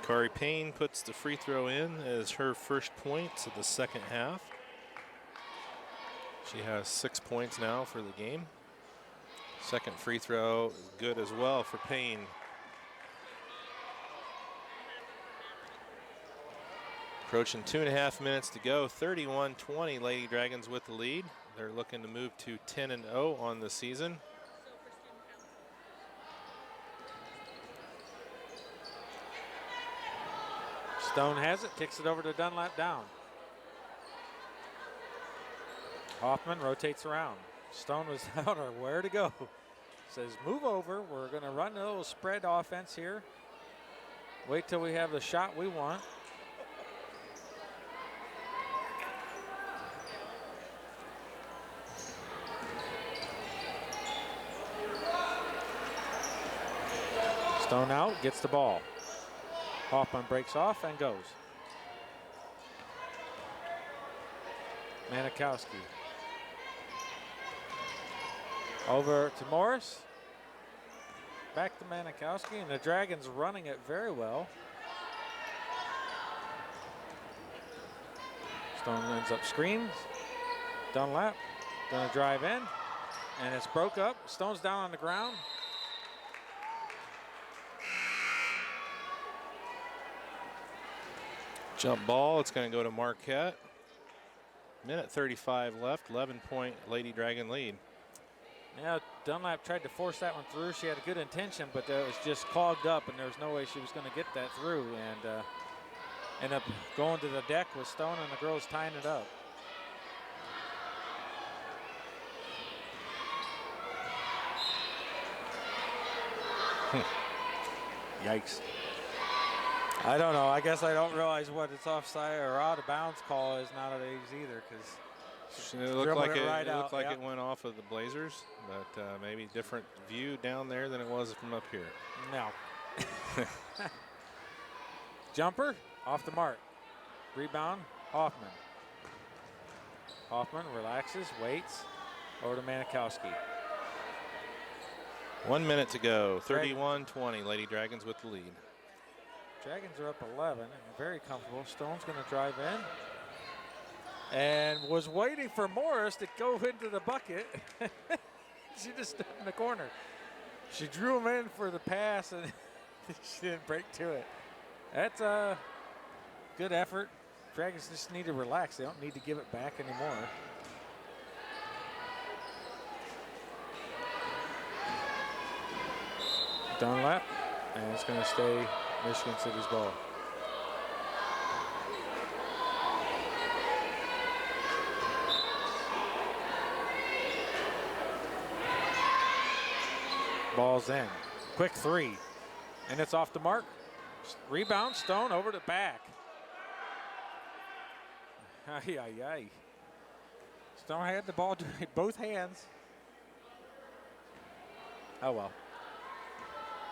Speaker 1: Kari Payne puts the free throw in as her first points of the second half. She has 6 points now for the game. Second free throw is good as well for Payne. Approaching 2.5 minutes to go. 31-20, Lady Dragons with the lead. They're looking to move to 10-0 on the season.
Speaker 2: Stone has it, kicks it over to Dunlap down. Hoffman rotates around. Stone was out or where to go. Says move over, we're gonna run a little spread offense here. Wait till we have the shot we want. Stone out, gets the ball. Hoffman breaks off and goes. Manikowski. Over to Morris. Back to Manikowski, and the Dragons running it very well. Stone ends up screens. Dunlap gonna drive in, and it's broke up. Stone's down on the ground.
Speaker 1: Jump ball, it's going to go to Marquette. Minute 35 left, 11-point Lady Dragon lead.
Speaker 2: Yeah, Dunlap tried to force that one through. She had a good intention, but it was just clogged up, and there was no way she was going to get that through. And ended up going to the deck with Stone and the girls tying it up.
Speaker 1: Yikes.
Speaker 2: I don't know. I guess I don't realize what its offside or out of bounds call is nowadays either, because
Speaker 1: It looked like
Speaker 2: right
Speaker 1: it went off of the Blazers, but maybe different view down there than it was from up here.
Speaker 2: No. Jumper off the mark. Rebound, Hoffman. Hoffman relaxes, waits, over to Manikowski.
Speaker 1: 1 minute to go. 31-20. Lady Dragons with the lead.
Speaker 2: Dragons are up 11 and very comfortable. Stone's going to drive in and was waiting for Morris to go into the bucket. She just stood in the corner. She drew him in for the pass and she didn't break to it. That's a good effort. Dragons just need to relax. They don't need to give it back anymore. Dunlap, and it's going to stay Michigan City's ball. Ball's in. Quick three. And it's off the mark. Rebound, Stone over the back. Ay, ay, ay. Stone had the ball in both hands. Oh, well.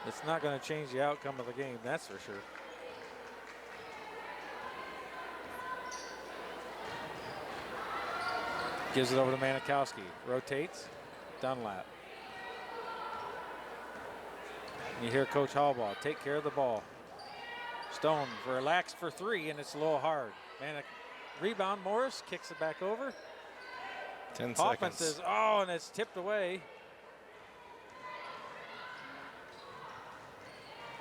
Speaker 2: It's not going to change the outcome of the game, that's for sure. Gives it over to Manikowski. Rotates. Dunlap. You hear Coach Hallball, take care of the ball. Stone relaxed for three, and it's a little hard. Rebound, Morris kicks it back over.
Speaker 1: 10
Speaker 2: Hoffman
Speaker 1: seconds.
Speaker 2: says, oh, and it's tipped away.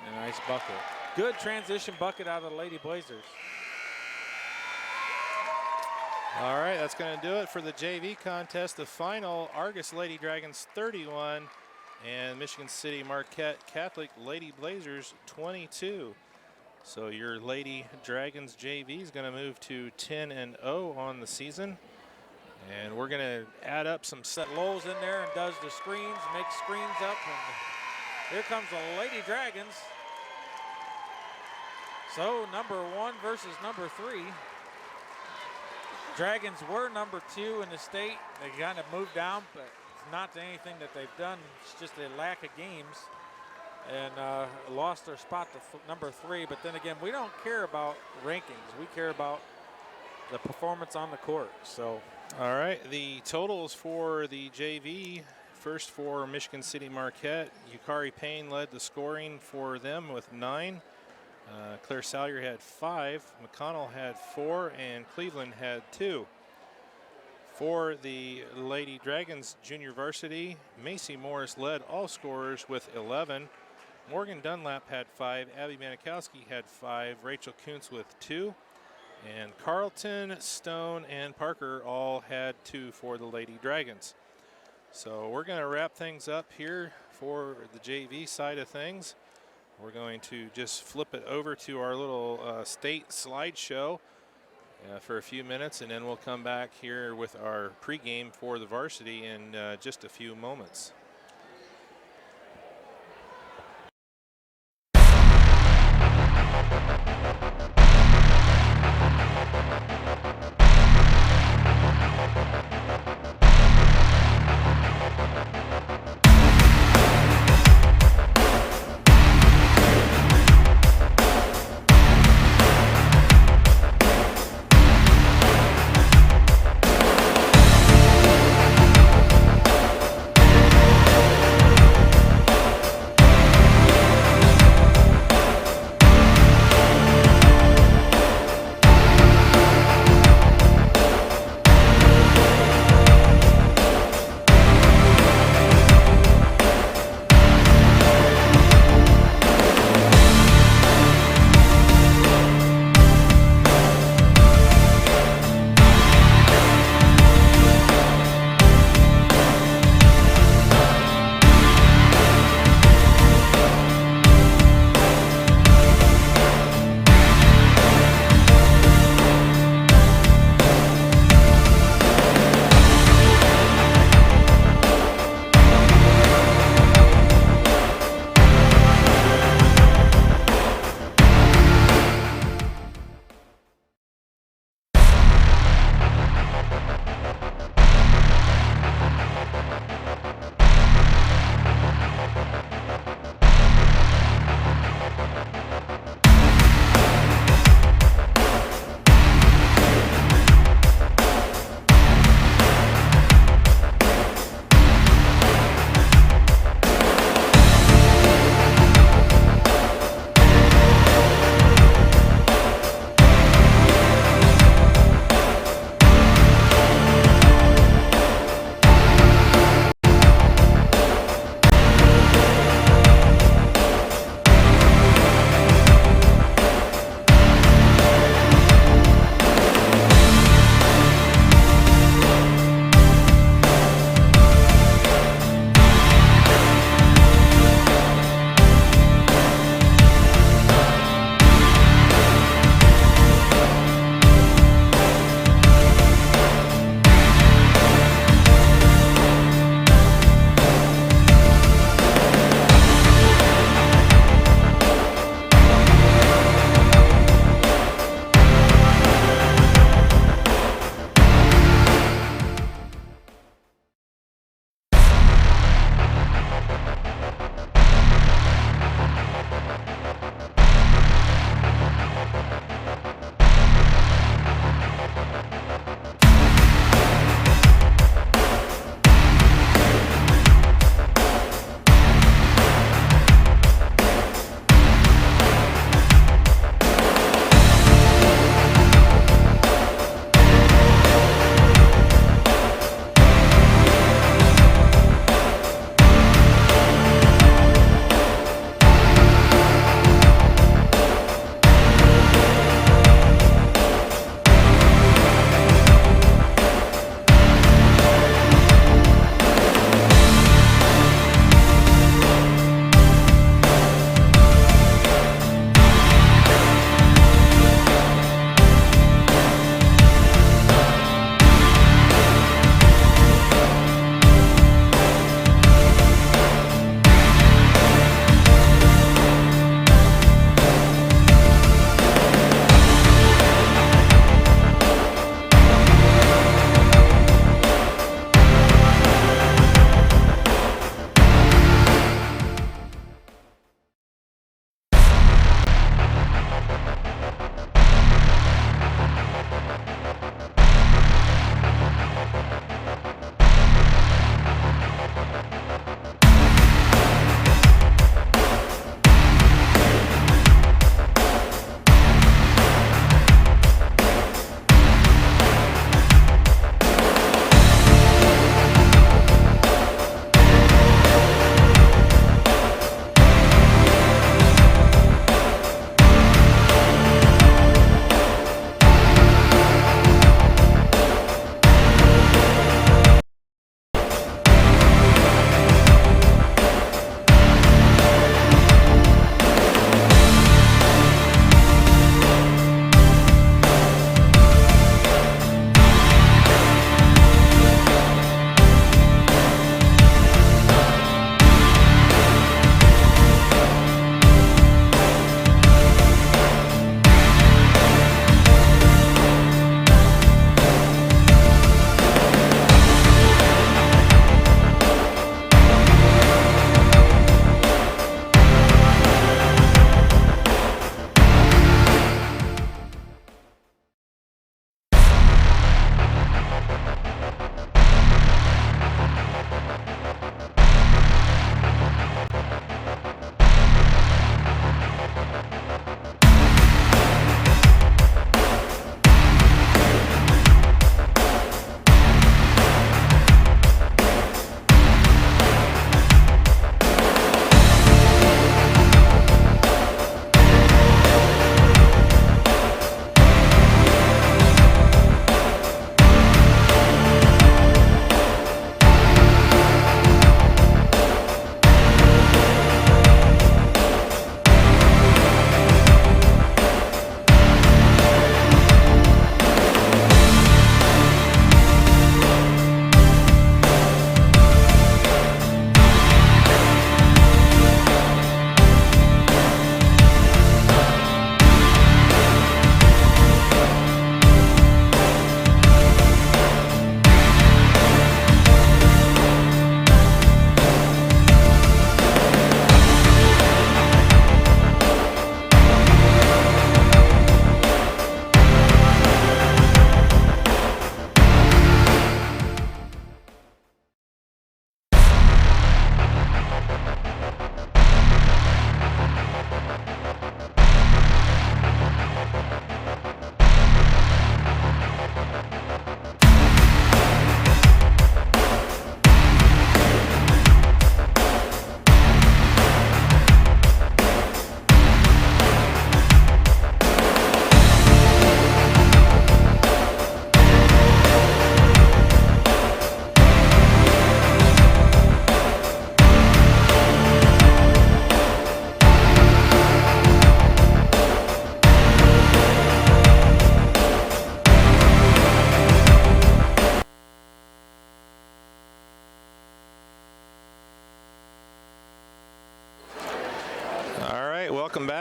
Speaker 2: A nice bucket. Good transition bucket out of the Lady Blazers.
Speaker 1: All right, that's going to do it for the JV contest. The final, Argos Lady Dragons 31 and Michigan City Marquette Catholic Lady Blazers 22. So your Lady Dragons JV is going to move to 10-0 on the season. And we're going to add up some
Speaker 2: set. Lowell's in there and does the screens, makes screens up. And here comes the Lady Dragons. So number 1 versus number 3. Dragons were number 2 in the state. They kind of moved down, but it's not anything that they've done. It's just a lack of games. And lost their spot to number 3. But then again, we don't care about rankings. We care about the performance on the court. So,
Speaker 1: all right, the totals for the JV. First for Michigan City Marquette, Yukari Payne led the scoring for them with 9. Claire Salyer had 5, McConnell had 4, and Cleveland had 2. For the Lady Dragons Junior Varsity, Macy Morris led all scorers with 11. Morgan Dunlap had 5, Abby Manikowski had 5, Rachel Kuntz with 2, and Carlton, Stone, and Parker all had 2 for the Lady Dragons. So we're going to wrap things up here for the JV side of things. We're going to just flip it over to our little state slideshow for a few minutes, and then we'll come back here with our pregame for the varsity in just a few moments.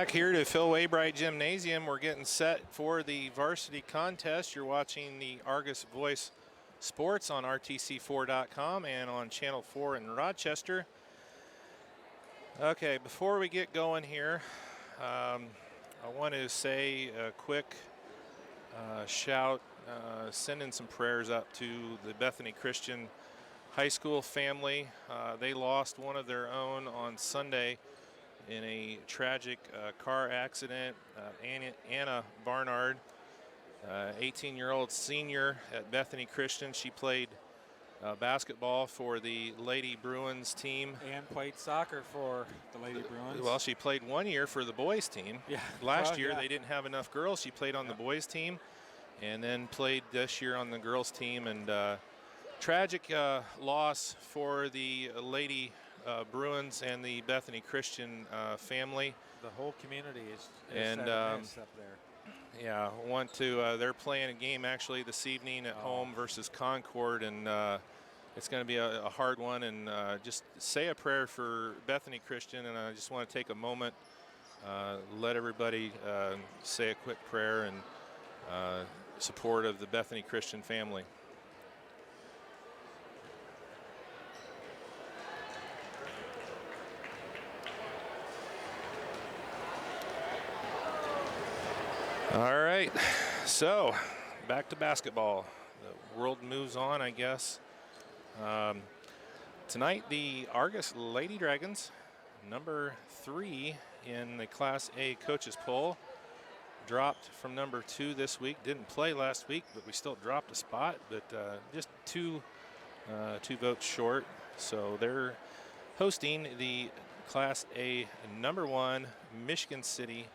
Speaker 1: back here to Phil Waybright Gymnasium. We're getting set for the varsity contest. You're watching the Argos Voice Sports on RTC4.com and on Channel 4 in Rochester. Okay, before we get going here, I want to say a quick shout, send in some prayers up to the Bethany Christian High School family. They lost one of their own on Sunday in a tragic car accident. Anna Barnard, 18-year-old senior at Bethany Christian. She played basketball for the Lady Bruins team.
Speaker 2: And played soccer for the Lady Bruins.
Speaker 1: Well, she played 1 year for the boys team.
Speaker 2: Yeah.
Speaker 1: Last year they didn't have enough girls. She played on the boys team and then played this year on the girls team. And tragic loss for the Lady Bruins and the Bethany Christian family.
Speaker 2: The whole community is
Speaker 1: and
Speaker 2: up there.
Speaker 1: Yeah, they're playing a game actually this evening at home versus Concord, and it's going to be a hard one. And just say a prayer for Bethany Christian, and I just want to take a moment, let everybody say a quick prayer and support of the Bethany Christian family. All right, so back to basketball. The world moves on, I guess. Tonight, the Argos Lady Dragons, number 3 in the Class A coaches poll, dropped from number 2 this week. Didn't play last week, but we still dropped a spot, but just two votes short. So they're hosting the Class A number 1 Michigan City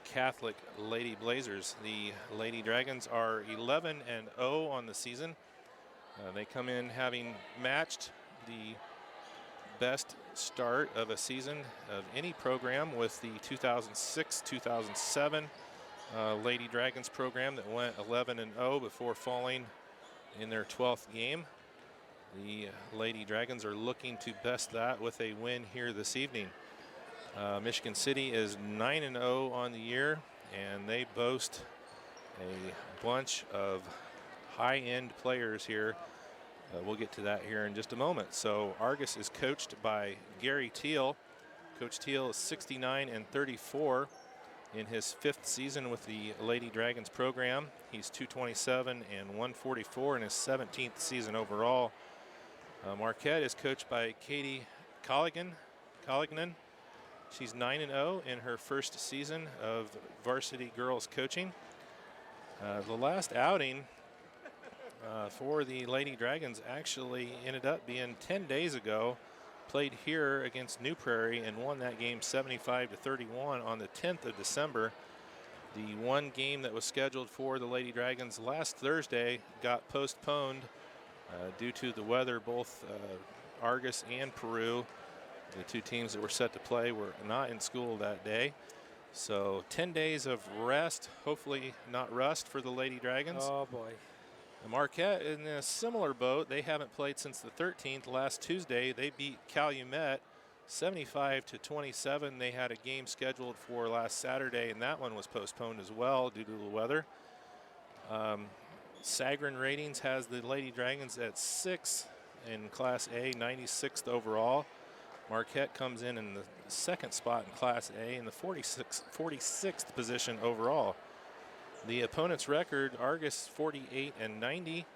Speaker 1: Catholic Lady Blazers. The Lady Dragons are 11-0 on the season. They come in having matched the best start of a season of any program with the 2006-2007 Lady Dragons program that went 11-0 before falling in their 12th game. The Lady Dragons are looking to best that with a win here this evening. Michigan City is 9-0 on the year, and they boast a bunch of high-end players here. We'll get to that here in just a moment. So Argos is coached by Gary Teal. Coach Teal is 69-34 in his 5th season with the Lady Dragons program. He's 227 and 144 in his 17th season overall. Marquette is coached by Katie Colligan. She's 9-0 in her first season of varsity girls coaching. The last outing for the Lady Dragons actually ended up being 10 days ago. Played here against New Prairie and won that game 75-31 on the 10th of December. The one game that was scheduled for the Lady Dragons last Thursday got postponed due to the weather. Both Argos and Peru, the two teams that were set to play, were not in school that day. So 10 days of rest, hopefully not rust for the Lady Dragons.
Speaker 2: Oh boy.
Speaker 1: The Marquette in a similar boat. They haven't played since the 13th. Last Tuesday, they beat Calumet 75-27. They had a game scheduled for last Saturday, and that one was postponed as well due to the weather. Sagarin Ratings has the Lady Dragons at 6 in Class A, 96th overall. Marquette comes in the 2nd spot in Class A in the 46th position overall. The opponent's record, Argos 48-90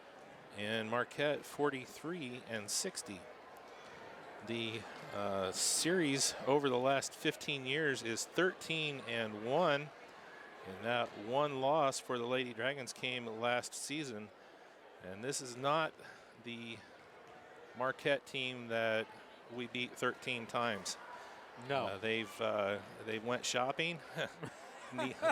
Speaker 1: and Marquette 43-60. The series over the last 15 years is 13-1, and that one loss for the Lady Dragons came last season. And this is not the Marquette team that we beat 13 times.
Speaker 2: No.
Speaker 1: They went shopping.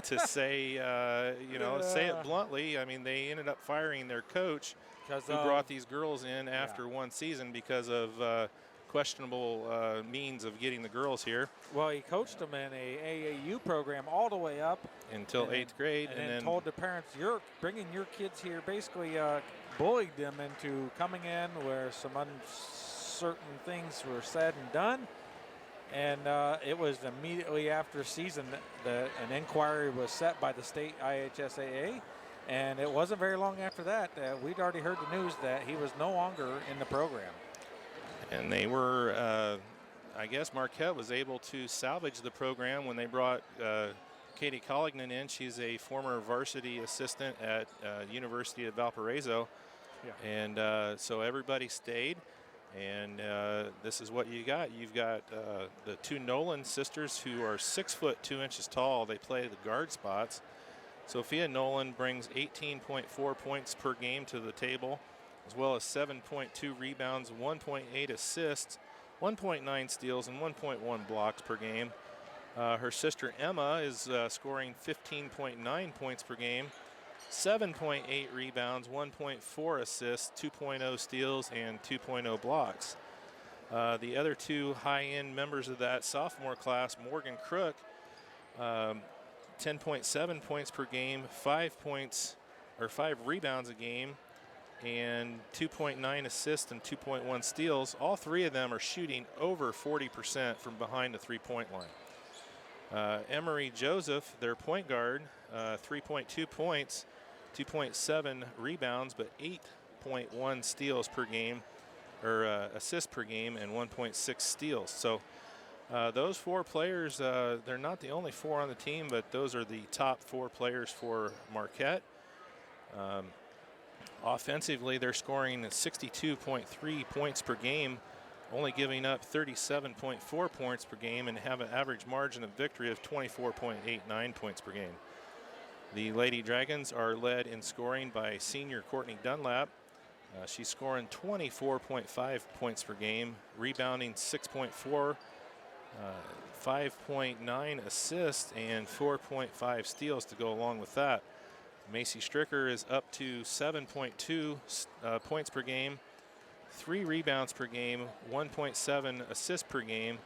Speaker 1: To say, say it bluntly, I mean, they ended up firing their coach who brought these girls in after one season because of questionable means of getting the girls here.
Speaker 2: Well, he coached them in a AAU program all the way up
Speaker 1: until 8th grade,
Speaker 2: and then told the parents, "You're bringing your kids here." Basically, bullied them into coming in where some uncertain things were said and done, And it was immediately after season that an inquiry was set by the state IHSAA. And it wasn't very long after that we'd already heard the news that he was no longer in the program.
Speaker 1: And they were, I guess Marquette was able to salvage the program when they brought Katie Collignan in. She's a former varsity assistant at University of Valparaiso.
Speaker 2: Yeah.
Speaker 1: And so everybody stayed. And this is what you got. You've got the two Nolan sisters who are 6 foot 2 inches tall. They play the guard spots. Sophia Nolan brings 18.4 points per game to the table, as well as 7.2 rebounds, 1.8 assists, 1.9 steals, and 1.1 blocks per game. Her sister Emma is scoring 15.9 points per game, 7.8 rebounds, 1.4 assists, 2.0 steals, and 2.0 blocks. The other two high-end members of that sophomore class, Morgan Crook, 10.7 points per game, 5 rebounds a game, and 2.9 assists and 2.1 steals. All three of them are shooting over 40% from behind the three-point line. Emery Joseph, their point guard, 3.2 points, 2.7 rebounds, but 8.1 steals per game, or assists per game, and 1.6 steals. So those four players, they're not the only four on the team, but those are the top four players for Marquette. Offensively, they're scoring 62.3 points per game, only giving up 37.4 points per game, and have an average margin of victory of 24.89 points per game. The Lady Dragons are led in scoring by senior Courtney Dunlap. She's scoring 24.5 points per game, rebounding 6.4, 5.9 assists, and 4.5 steals to go along with that. Macy Stricker is up to 7.2 points per game, 3 rebounds per game, 1.7 assists per game,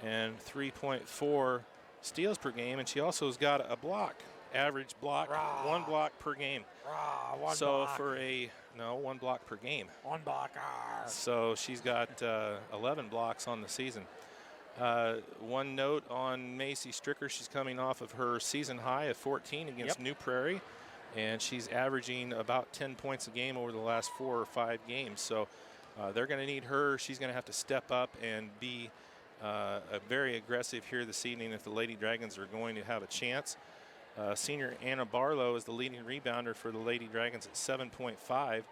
Speaker 1: and 3.4 steals per game. And she also has got a block, average block, 1 block per game.
Speaker 2: One
Speaker 1: block.
Speaker 2: block.
Speaker 1: 1 block per game.
Speaker 2: 1 block.
Speaker 1: So she's got 11 blocks on the season. One note on Macy Stricker, she's coming off of her season high of 14 against New Prairie, and she's averaging about 10 points a game over the last 4 or 5 games. So they're going to need her. She's going to have to step up and be very aggressive here this evening if the Lady Dragons are going to have a chance. Senior Anna Barlow is the leading rebounder for the Lady Dragons at 7.5,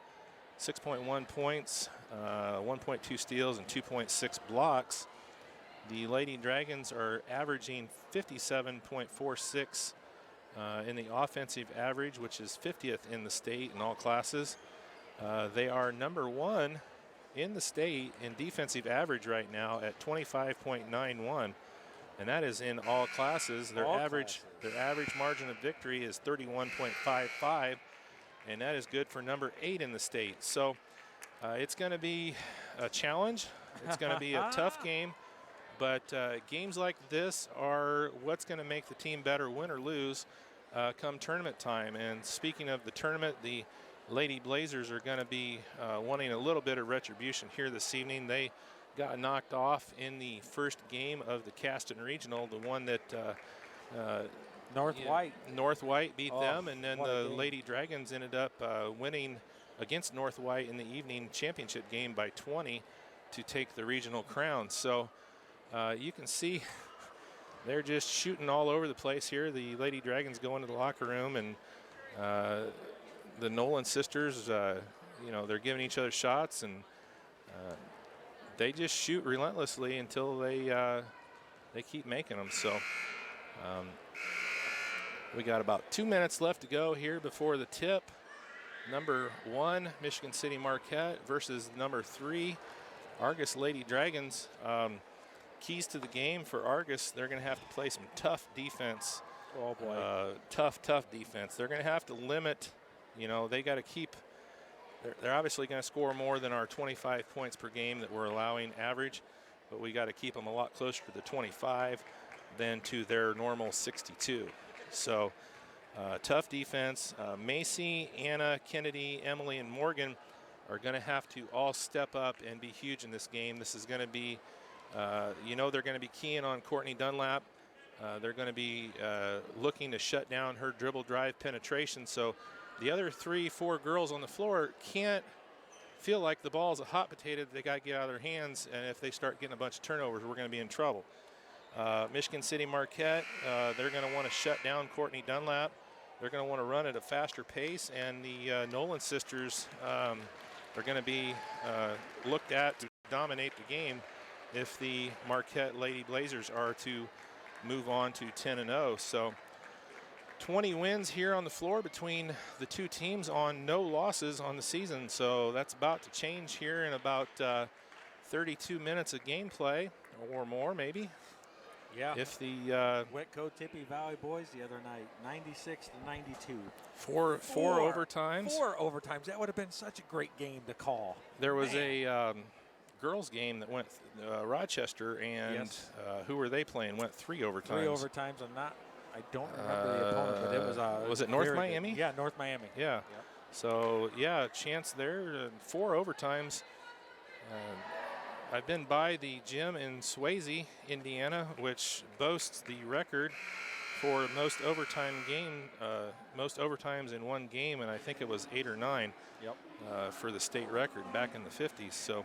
Speaker 1: 6.1 points, 1.2 steals, and 2.6 blocks. The Lady Dragons are averaging 57.46 in the offensive average, which is 50th in the state in all classes. They are number 1 in the state in defensive average right now at 25.91, and that is in all classes. Their average margin of victory is 31.55, and that is good for number 8 in the state. So it's going to be a challenge. It's going to be a tough game. But games like this are what's going to make the team better, win or lose, come tournament time. And speaking of the tournament, the Lady Blazers are going to be wanting a little bit of retribution here this evening. They got knocked off in the first game of the Caston Regional, the one that
Speaker 2: North
Speaker 1: White beat them, and then the Lady Dragons ended up winning against North White in the evening championship game by 20 to take the regional crown. So you can see they're just shooting all over the place here. The Lady Dragons go into the locker room, and the Nolan sisters, they're giving each other shots, and they just shoot relentlessly until they keep making them. So we got about 2 minutes left to go here before the tip. Number 1, Michigan City Marquette versus number 3, Argos Lady Dragons. Keys to the game for Argos, they're going to have to play some tough defense.
Speaker 2: Oh, boy.
Speaker 1: Tough defense. They're going to have to limit, they got to keep, they're obviously going to score more than our 25 points per game that we're allowing average, but we got to keep them a lot closer to the 25 than to their normal 62. So tough defense. Macy, Anna, Kennedy, Emily, and Morgan are going to have to all step up and be huge in this game. This is going to be You know they're going to be keying on Courtney Dunlap. They're going to be looking to shut down her dribble drive penetration. So the other 3-4 girls on the floor can't feel like the ball's a hot potato that they got to get out of their hands. And if they start getting a bunch of turnovers, we're going to be in trouble. Michigan City Marquette, they're going to want to shut down Courtney Dunlap. They're going to want to run at a faster pace. And the Nolan sisters are going to be looked at to dominate the game if the Marquette Lady Blazers are to move on to 10-0. So 20 wins here on the floor between the two teams on no losses on the season. So that's about to change here in about 32 minutes of gameplay or more, maybe.
Speaker 2: Yeah.
Speaker 1: If the
Speaker 2: Whitco Tippy Valley boys the other night, 96-92.
Speaker 1: Four overtimes.
Speaker 2: 4 overtimes. That would have been such a great game to call.
Speaker 1: There was a girls game that went Rochester, and who were they playing? Went 3 overtimes.
Speaker 2: 3 overtimes. I don't remember the opponent, but it was
Speaker 1: it North Miami?
Speaker 2: Good. Yeah, North Miami.
Speaker 1: Yeah.
Speaker 2: Yep.
Speaker 1: So yeah, chance there. 4 overtimes. I've been by the gym in Swayze, Indiana, which boasts the record for most overtimes in one game, and I think it was 8 or 9.
Speaker 2: Yep.
Speaker 1: For the state record back in the 50s. So,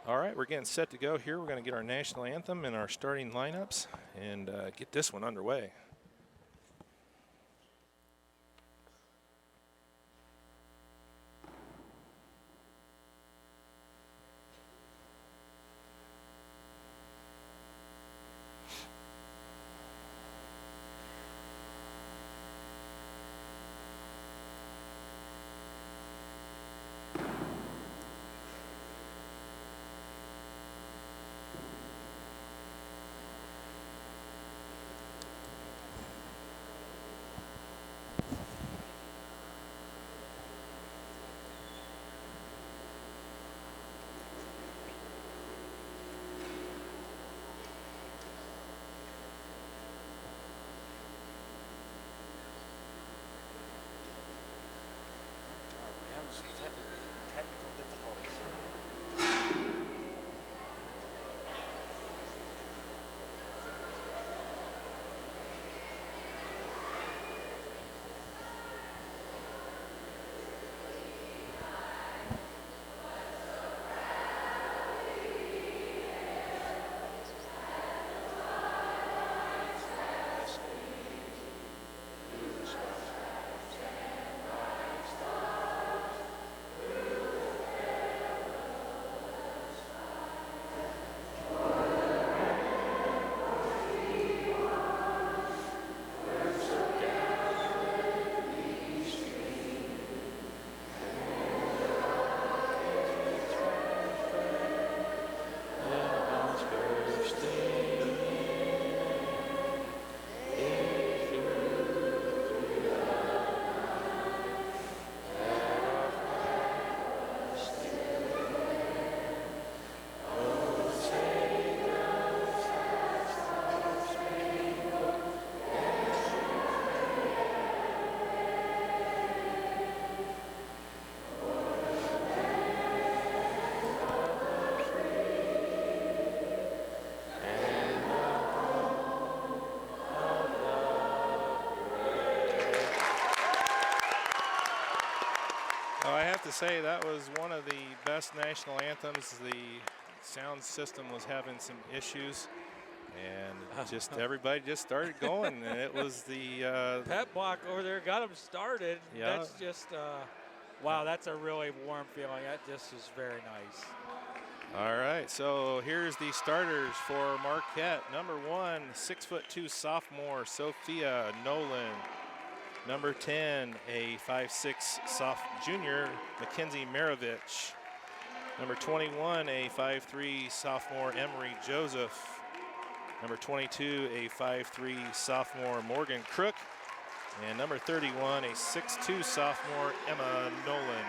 Speaker 1: all right, we're getting set to go here. We're going to get our national anthem and our starting lineups and get this one underway. I have to say that was one of the best national anthems. The sound system was having some issues, and just everybody just started going, and it was the
Speaker 2: pep block over there got them started.
Speaker 1: Yeah.
Speaker 2: That's just wow. That's a really warm feeling. That just is very nice.
Speaker 1: All right, so here's the starters for Marquette. Number 1, 6'2" sophomore Sophia Nolan. Number 10, a 5'6" junior, Mackenzie Maravich. Number 21, a 5'3" sophomore, Emery Joseph. Number 22, a 5'3" sophomore, Morgan Crook. And number 31, a 6'2" sophomore, Emma Nolan.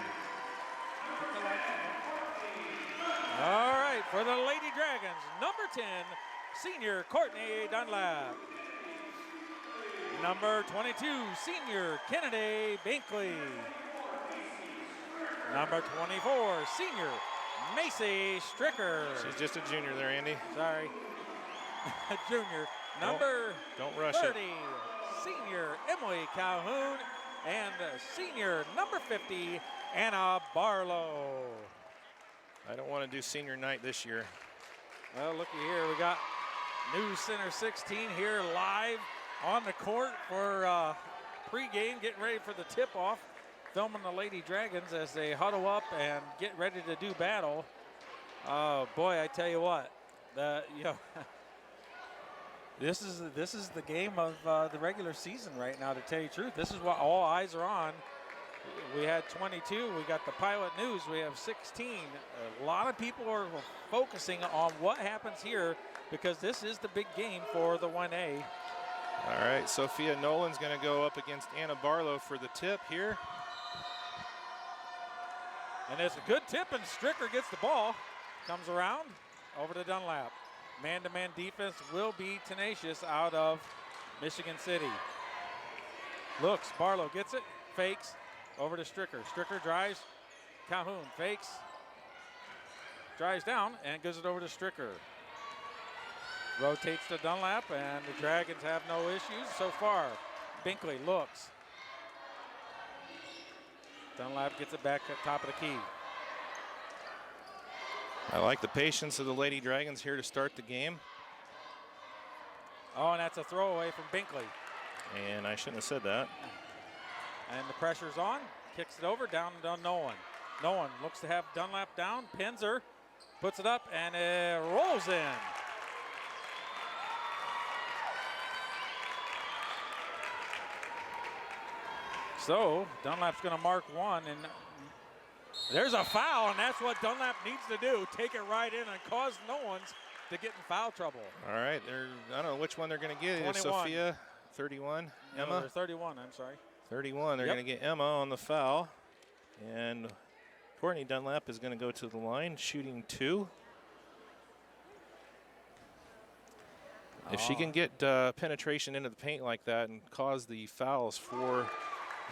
Speaker 2: All right, for the Lady Dragons, number 10, senior Courtney Dunlap. Number 22, senior Kennedy Binkley. Number 24, senior Macy Stricker.
Speaker 1: She's just a junior there, Andy.
Speaker 2: Sorry. Junior. Number
Speaker 1: don't rush
Speaker 2: 30,
Speaker 1: it.
Speaker 2: senior Emily Calhoun, and senior number 50, Anna Barlow.
Speaker 1: I don't want to do senior night this year.
Speaker 2: Well, looky here, we got new center 16 here live on the court for pregame, getting ready for the tip-off, filming the Lady Dragons as they huddle up and get ready to do battle. Oh boy, I tell you what, this is the game of the regular season right now. To tell you the truth, this is what all eyes are on. We had 22. We got the Pilot News. We have 16. A lot of people are focusing on what happens here because this is the big game for the 1A.
Speaker 1: All right, Sophia Nolan's going to go up against Anna Barlow for the tip here.
Speaker 2: And it's a good tip, and Stricker gets the ball. Comes around over to Dunlap. Man-to-man defense will be tenacious out of Michigan City. Looks, Barlow gets it, fakes, over to Stricker. Stricker drives, Calhoun fakes, drives down, and gives it over to Stricker. Rotates to Dunlap, and the Dragons have no issues so far. Binkley looks. Dunlap gets it back at top of the key.
Speaker 1: I like the patience of the Lady Dragons here to start the game.
Speaker 2: Oh, and that's a throwaway from Binkley.
Speaker 1: And I shouldn't have said that.
Speaker 2: And the pressure's on, kicks it over, down to Nolan. Nolan looks to have Dunlap down, pins her, puts it up, and it rolls in. So Dunlap's going to mark one, and there's a foul, and that's what Dunlap needs to do. Take it right in and cause Nolans to get in foul trouble.
Speaker 1: All right, I don't know which one they're going to get.
Speaker 2: 21.
Speaker 1: Sophia, 31.
Speaker 2: No,
Speaker 1: Emma?
Speaker 2: they're 31, I'm sorry.
Speaker 1: 31, they're
Speaker 2: Yep.
Speaker 1: going to get Emma on the foul. And Courtney Dunlap is going to go to the line, shooting 2. If she can get penetration into the paint like that and cause the fouls for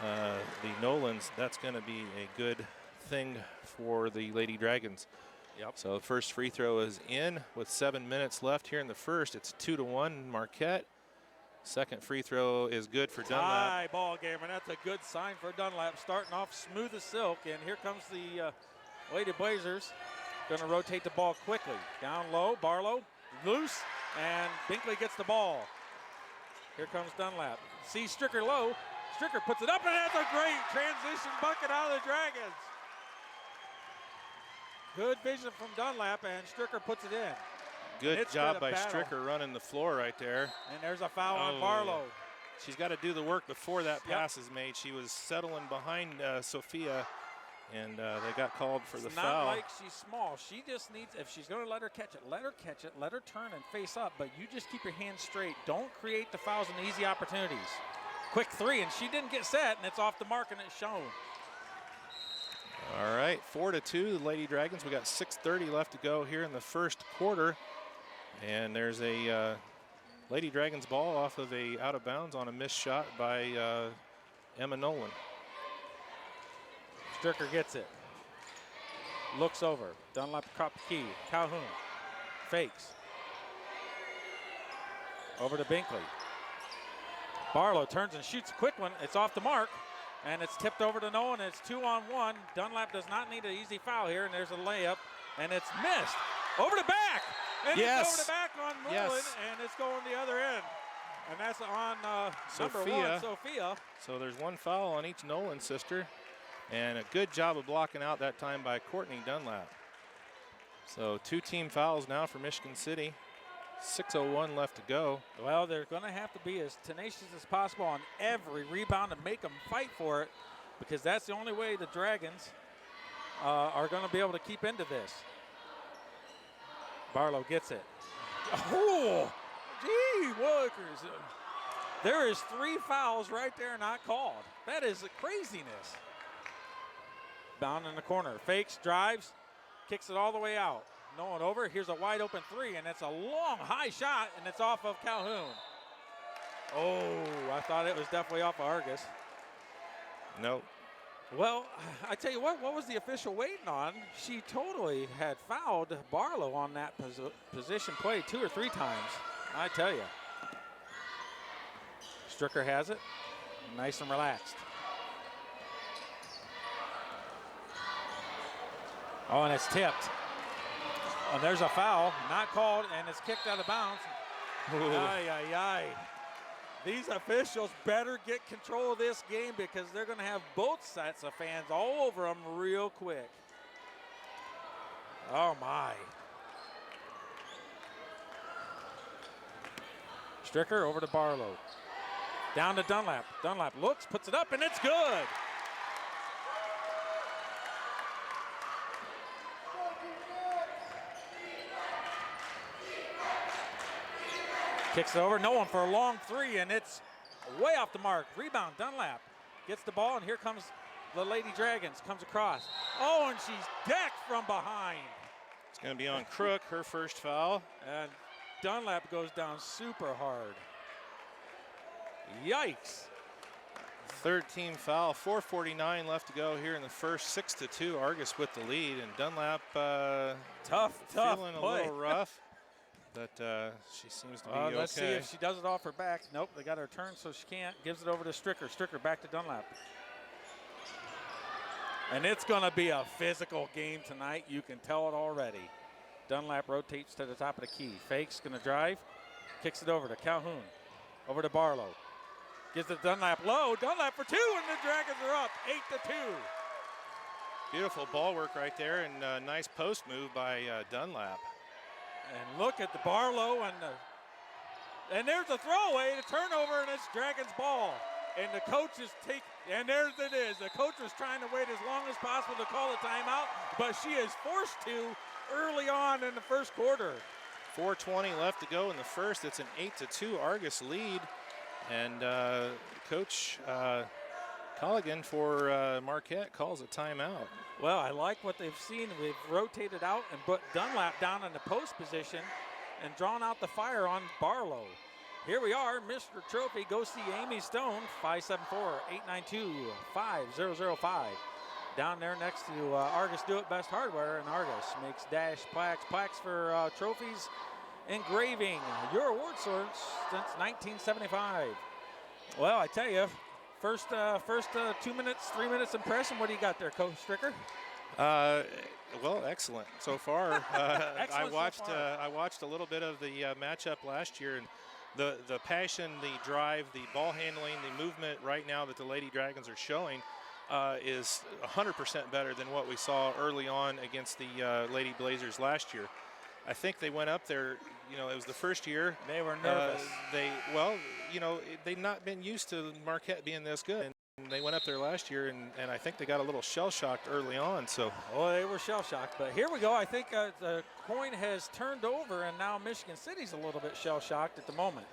Speaker 1: the Nolans, that's going to be a good thing for the Lady Dragons.
Speaker 2: Yep.
Speaker 1: So the first free throw is in with 7 minutes left here in the first. It's 2-1 Marquette. Second free throw is good for Dunlap.
Speaker 2: Tie ball game, and that's a good sign for Dunlap. Starting off smooth as silk, and here comes the Lady Blazers. Going to rotate the ball quickly. Down low, Barlow, loose, and Binkley gets the ball. Here comes Dunlap. See Stricker low. Stricker puts it up, and that's a great transition bucket out of the Dragons. Good vision from Dunlap, and Stricker puts it in.
Speaker 1: Good job by Stricker running the floor right there.
Speaker 2: And there's a foul on Barlow.
Speaker 1: She's got to do the work before that pass is made. She was settling behind Sophia, and they got called for the foul.
Speaker 2: It's not like she's small. She just needs, if she's going to let her catch it, let her turn and face up, but you just keep your hands straight. Don't create the fouls and easy opportunities. Quick three, and she didn't get set, and it's off the mark, and it's shown.
Speaker 1: All right, 4-2, the Lady Dragons. We got 6:30 left to go here in the first quarter. And there's a Lady Dragons ball off of a out of bounds on a missed shot by Emma Nolan.
Speaker 2: Stricker gets it. Looks over. Dunlap cop key. Calhoun fakes. Over to Binkley. Barlow turns and shoots a quick one. It's off the mark. And it's tipped over to Nolan. It's 2-on-1. Dunlap does not need an easy foul here. And there's a layup. And it's missed. Over to back. And it's over the back on Nolan, and it's going the other end. And that's on number 1, Sophia.
Speaker 1: So there's one foul on each Nolan sister. And a good job of blocking out that time by Courtney Dunlap. So 2 team fouls now for Michigan City. 6:01 left to go.
Speaker 2: Well, they're going to have to be as tenacious as possible on every rebound and make them fight for it, because that's the only way the Dragons are going to be able to keep into this. Barlow gets it. Oh, gee, Wilkers. There is 3 fouls right there not called. That is craziness. Down in the corner. Fakes, drives, kicks it all the way out. No one over. Here's a wide open 3, and it's a long, high shot, and it's off of Calhoun. Oh, I thought it was definitely off of Argos.
Speaker 1: Nope.
Speaker 2: Well, I tell you what was the official waiting on? She totally had fouled Barlow on that position play 2 or 3 times. I tell you. Stricker has it, nice and relaxed. Oh, and it's tipped. Oh, there's a foul, not called, and it's kicked out of bounds. Ay, ay, ay. These officials better get control of this game because they're going to have both sets of fans all over them real quick. Oh, my. Stricker over to Barlow. Down to Dunlap. Dunlap looks, puts it up, and it's good. Kicks it over, no one for a long 3, and it's way off the mark. Rebound, Dunlap gets the ball, and here comes the Lady Dragons, comes across. Oh, and she's decked from behind.
Speaker 1: It's going to be on Crook, her first foul.
Speaker 2: And Dunlap goes down super hard. Yikes.
Speaker 1: 13 foul, 4:49 left to go here in the first. 6-2, Argos with the lead, and Dunlap
Speaker 2: tough
Speaker 1: feeling
Speaker 2: play.
Speaker 1: a little rough, but she seems to be okay.
Speaker 2: Let's see if she does it off her back. Nope, they got her turn, so she can't. Gives it over to Stricker. Stricker back to Dunlap. And it's going to be a physical game tonight. You can tell it already. Dunlap rotates to the top of the key. Fake's going to drive. Kicks it over to Calhoun. Over to Barlow. Gives it to Dunlap low. Dunlap for 2, and the Dragons are up 8-2.
Speaker 1: Beautiful ball work right there, and nice post move by Dunlap.
Speaker 2: And look at the Barlow, and there's a throwaway, the turnover, and it's Dragons ball. And the coach is and there's it is. The coach was trying to wait as long as possible to call a timeout, but she is forced to early on in the first quarter.
Speaker 1: 4:20 left to go in the first. It's an 8-2 Argos lead. And Coach Colligan for Marquette calls a timeout.
Speaker 2: Well, I like what they've seen. We've rotated out and put Dunlap down in the post position and drawn out the fire on Barlow. Here we are, Mr. Trophy. Go see Amy Stone, 574-892-5005. Down there next to Argos Do It Best Hardware, and Argos makes dash plaques for trophies, engraving, your award source since 1975. Well, I tell you, first 2 minutes, 3 minutes impression. What do you got there, Coach Stricker?
Speaker 1: Well, excellent so far.
Speaker 2: Excellent
Speaker 1: I watched a little bit of the matchup last year, and the passion, the drive, the ball handling, the movement right now that the Lady Dragons are showing is 100% better than what we saw early on against the Lady Blazers last year. I think they went up there, it was the first year.
Speaker 2: They were nervous.
Speaker 1: They'd not been used to Marquette being this good. And they went up there last year, and I think they got a little shell-shocked early on. So,
Speaker 2: they were shell-shocked. But here we go. I think the coin has turned over, and now Michigan City's a little bit shell-shocked at the moment.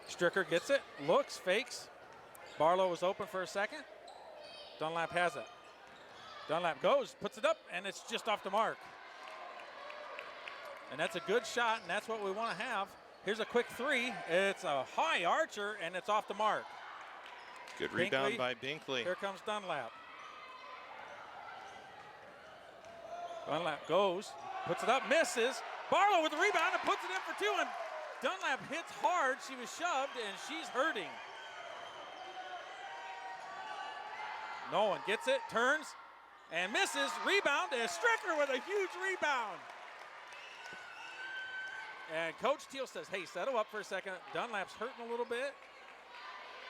Speaker 2: Stricker gets it, looks, fakes. Barlow was open for a second. Dunlap has it. Dunlap goes, puts it up, and it's just off the mark. And that's a good shot, and that's what we want to have. Here's a quick 3. It's a high archer, and it's off the mark.
Speaker 1: Good rebound by Binkley.
Speaker 2: Here comes Dunlap. Dunlap goes, puts it up, misses. Barlow with the rebound and puts it in for 2, and Dunlap hits hard. She was shoved, and she's hurting. Nolan gets it, turns, and misses. Rebound, and Stricker with a huge rebound. And Coach Teal says, hey, settle up for a second. Dunlap's hurting a little bit.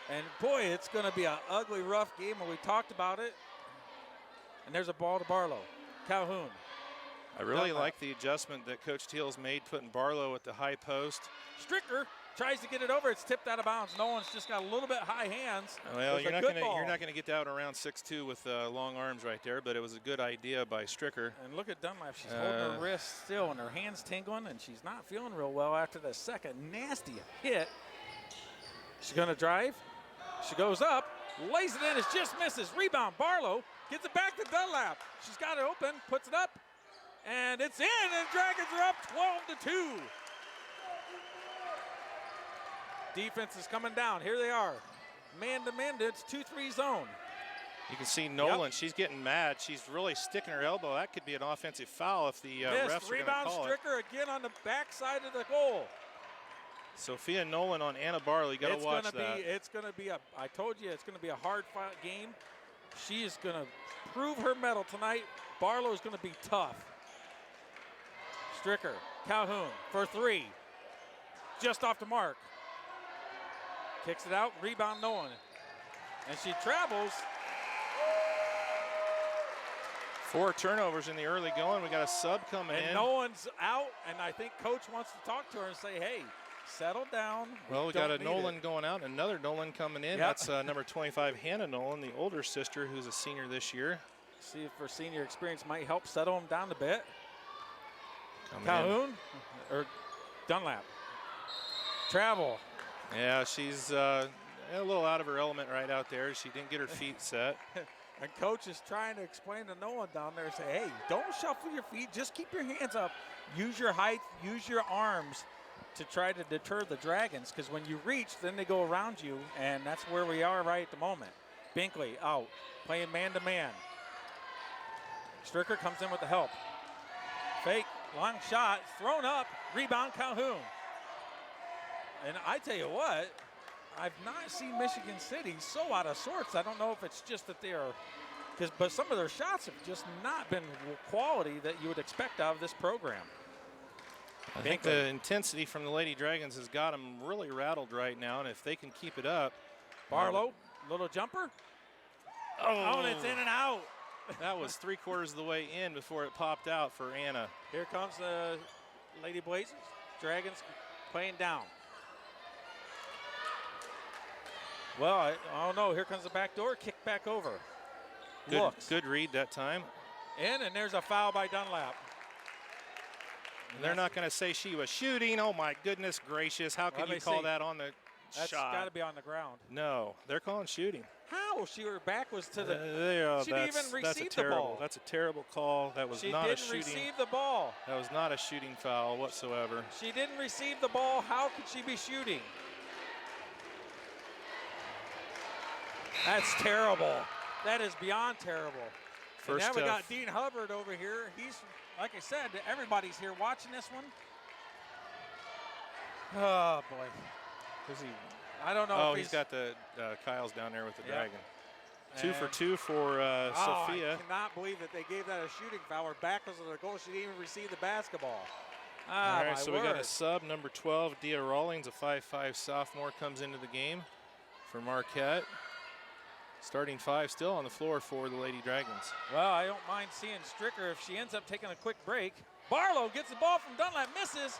Speaker 2: And boy, it's going to be an ugly, rough game when we talked about it. And there's a ball to Barlow. Calhoun.
Speaker 1: I really like the adjustment that Coach Teal's made, putting Barlow at the high post.
Speaker 2: Stricker tries to get it over. It's tipped out of bounds. Nolan's just got a little bit high hands.
Speaker 1: Well, you're not going to get down around 6'2" with long arms right there, but it was a good idea by Stricker.
Speaker 2: And look at Dunlap. She's holding her wrist still, and her hand's tingling, and she's not feeling real well after the second nasty hit. She's going to drive. She goes up, lays it in, it just misses. Rebound, Barlow gets it back to Dunlap. She's got it open, puts it up, and it's in, and Dragons are up 12-2. Defense is coming down. Here they are. Man to man, it's 2-3 zone.
Speaker 1: You can see Nolan, she's getting mad. She's really sticking her elbow. That could be an offensive foul if the refs are going to
Speaker 2: Rebound
Speaker 1: call
Speaker 2: Stricker again on the backside of the goal.
Speaker 1: Sophia Nolan on Anna Barlow. You got to watch that.
Speaker 2: It's going to be I told you, it's going to be a hard fight game. She is going to prove her mettle tonight. Barlow is going to be tough. Stricker, Calhoun for 3. Just off the mark. Kicks it out, rebound Nolan. And she travels.
Speaker 1: 4 turnovers in the early going. We got a sub coming in.
Speaker 2: And Nolan's out, and I think coach wants to talk to her and say, hey, settle down.
Speaker 1: Well, we got a Nolan going out, another Nolan coming in.
Speaker 2: Yep.
Speaker 1: That's number 25, Hannah Nolan, the older sister who's a senior this year.
Speaker 2: See if her senior experience might help settle him down a bit.
Speaker 1: Coming
Speaker 2: Calhoun or Dunlap. Travel.
Speaker 1: Yeah, she's a little out of her element right out there. She didn't get her feet set.
Speaker 2: And coach is trying to explain to Nolan down there, say, hey, don't shuffle your feet. Just keep your hands up. Use your height. Use your arms to try to deter the Dragons, because when you reach, then they go around you, and that's where we are right at the moment. Binkley out, playing man-to-man. Stricker comes in with the help. Fake, long shot, thrown up, rebound Calhoun. And I tell you what, I've not seen Michigan City so out of sorts. I don't know if it's just that they are, but some of their shots have just not been quality that you would expect out of this program.
Speaker 1: I think the intensity from the Lady Dragons has got them really rattled right now, and if they can keep it up.
Speaker 2: Barlow, little jumper. Oh, and it's in and out.
Speaker 1: That was 3/4 of the way in before it popped out for Anna.
Speaker 2: Here comes the Lady Blazers. Dragons playing down. Well, I don't know. Here comes the back door. Kick back over.
Speaker 1: Good read that time.
Speaker 2: And there's a foul by Dunlap.
Speaker 1: They're not going to say she was shooting. Oh, my goodness gracious. How can you call that on the shot?
Speaker 2: That's got to be on the ground.
Speaker 1: No, they're calling shooting.
Speaker 2: How? Her back was to the she didn't even receive the ball.
Speaker 1: That's a terrible call. That was not a shooting.
Speaker 2: She didn't receive the ball.
Speaker 1: That was not a shooting foul whatsoever.
Speaker 2: She didn't receive the ball. How could she be shooting? That's terrible. That is beyond terrible. And now we got Dean Hubbard over here. He's, like I said, everybody's here watching this one. Oh, boy.
Speaker 1: Is he?
Speaker 2: I don't know.
Speaker 1: Oh, he's got the Kyle's down there with the Dragon. 2 for 2 for Sophia.
Speaker 2: I cannot believe that they gave that a shooting foul. Her back was to the goal. She didn't even receive the basketball.
Speaker 1: All right, so we got a sub, number 12, Dia Rawlings, a 5'5" sophomore, comes into the game for Marquette. Starting 5 still on the floor for the Lady Dragons.
Speaker 2: Well, I don't mind seeing Stricker if she ends up taking a quick break. Barlow gets the ball from Dunlap, misses. The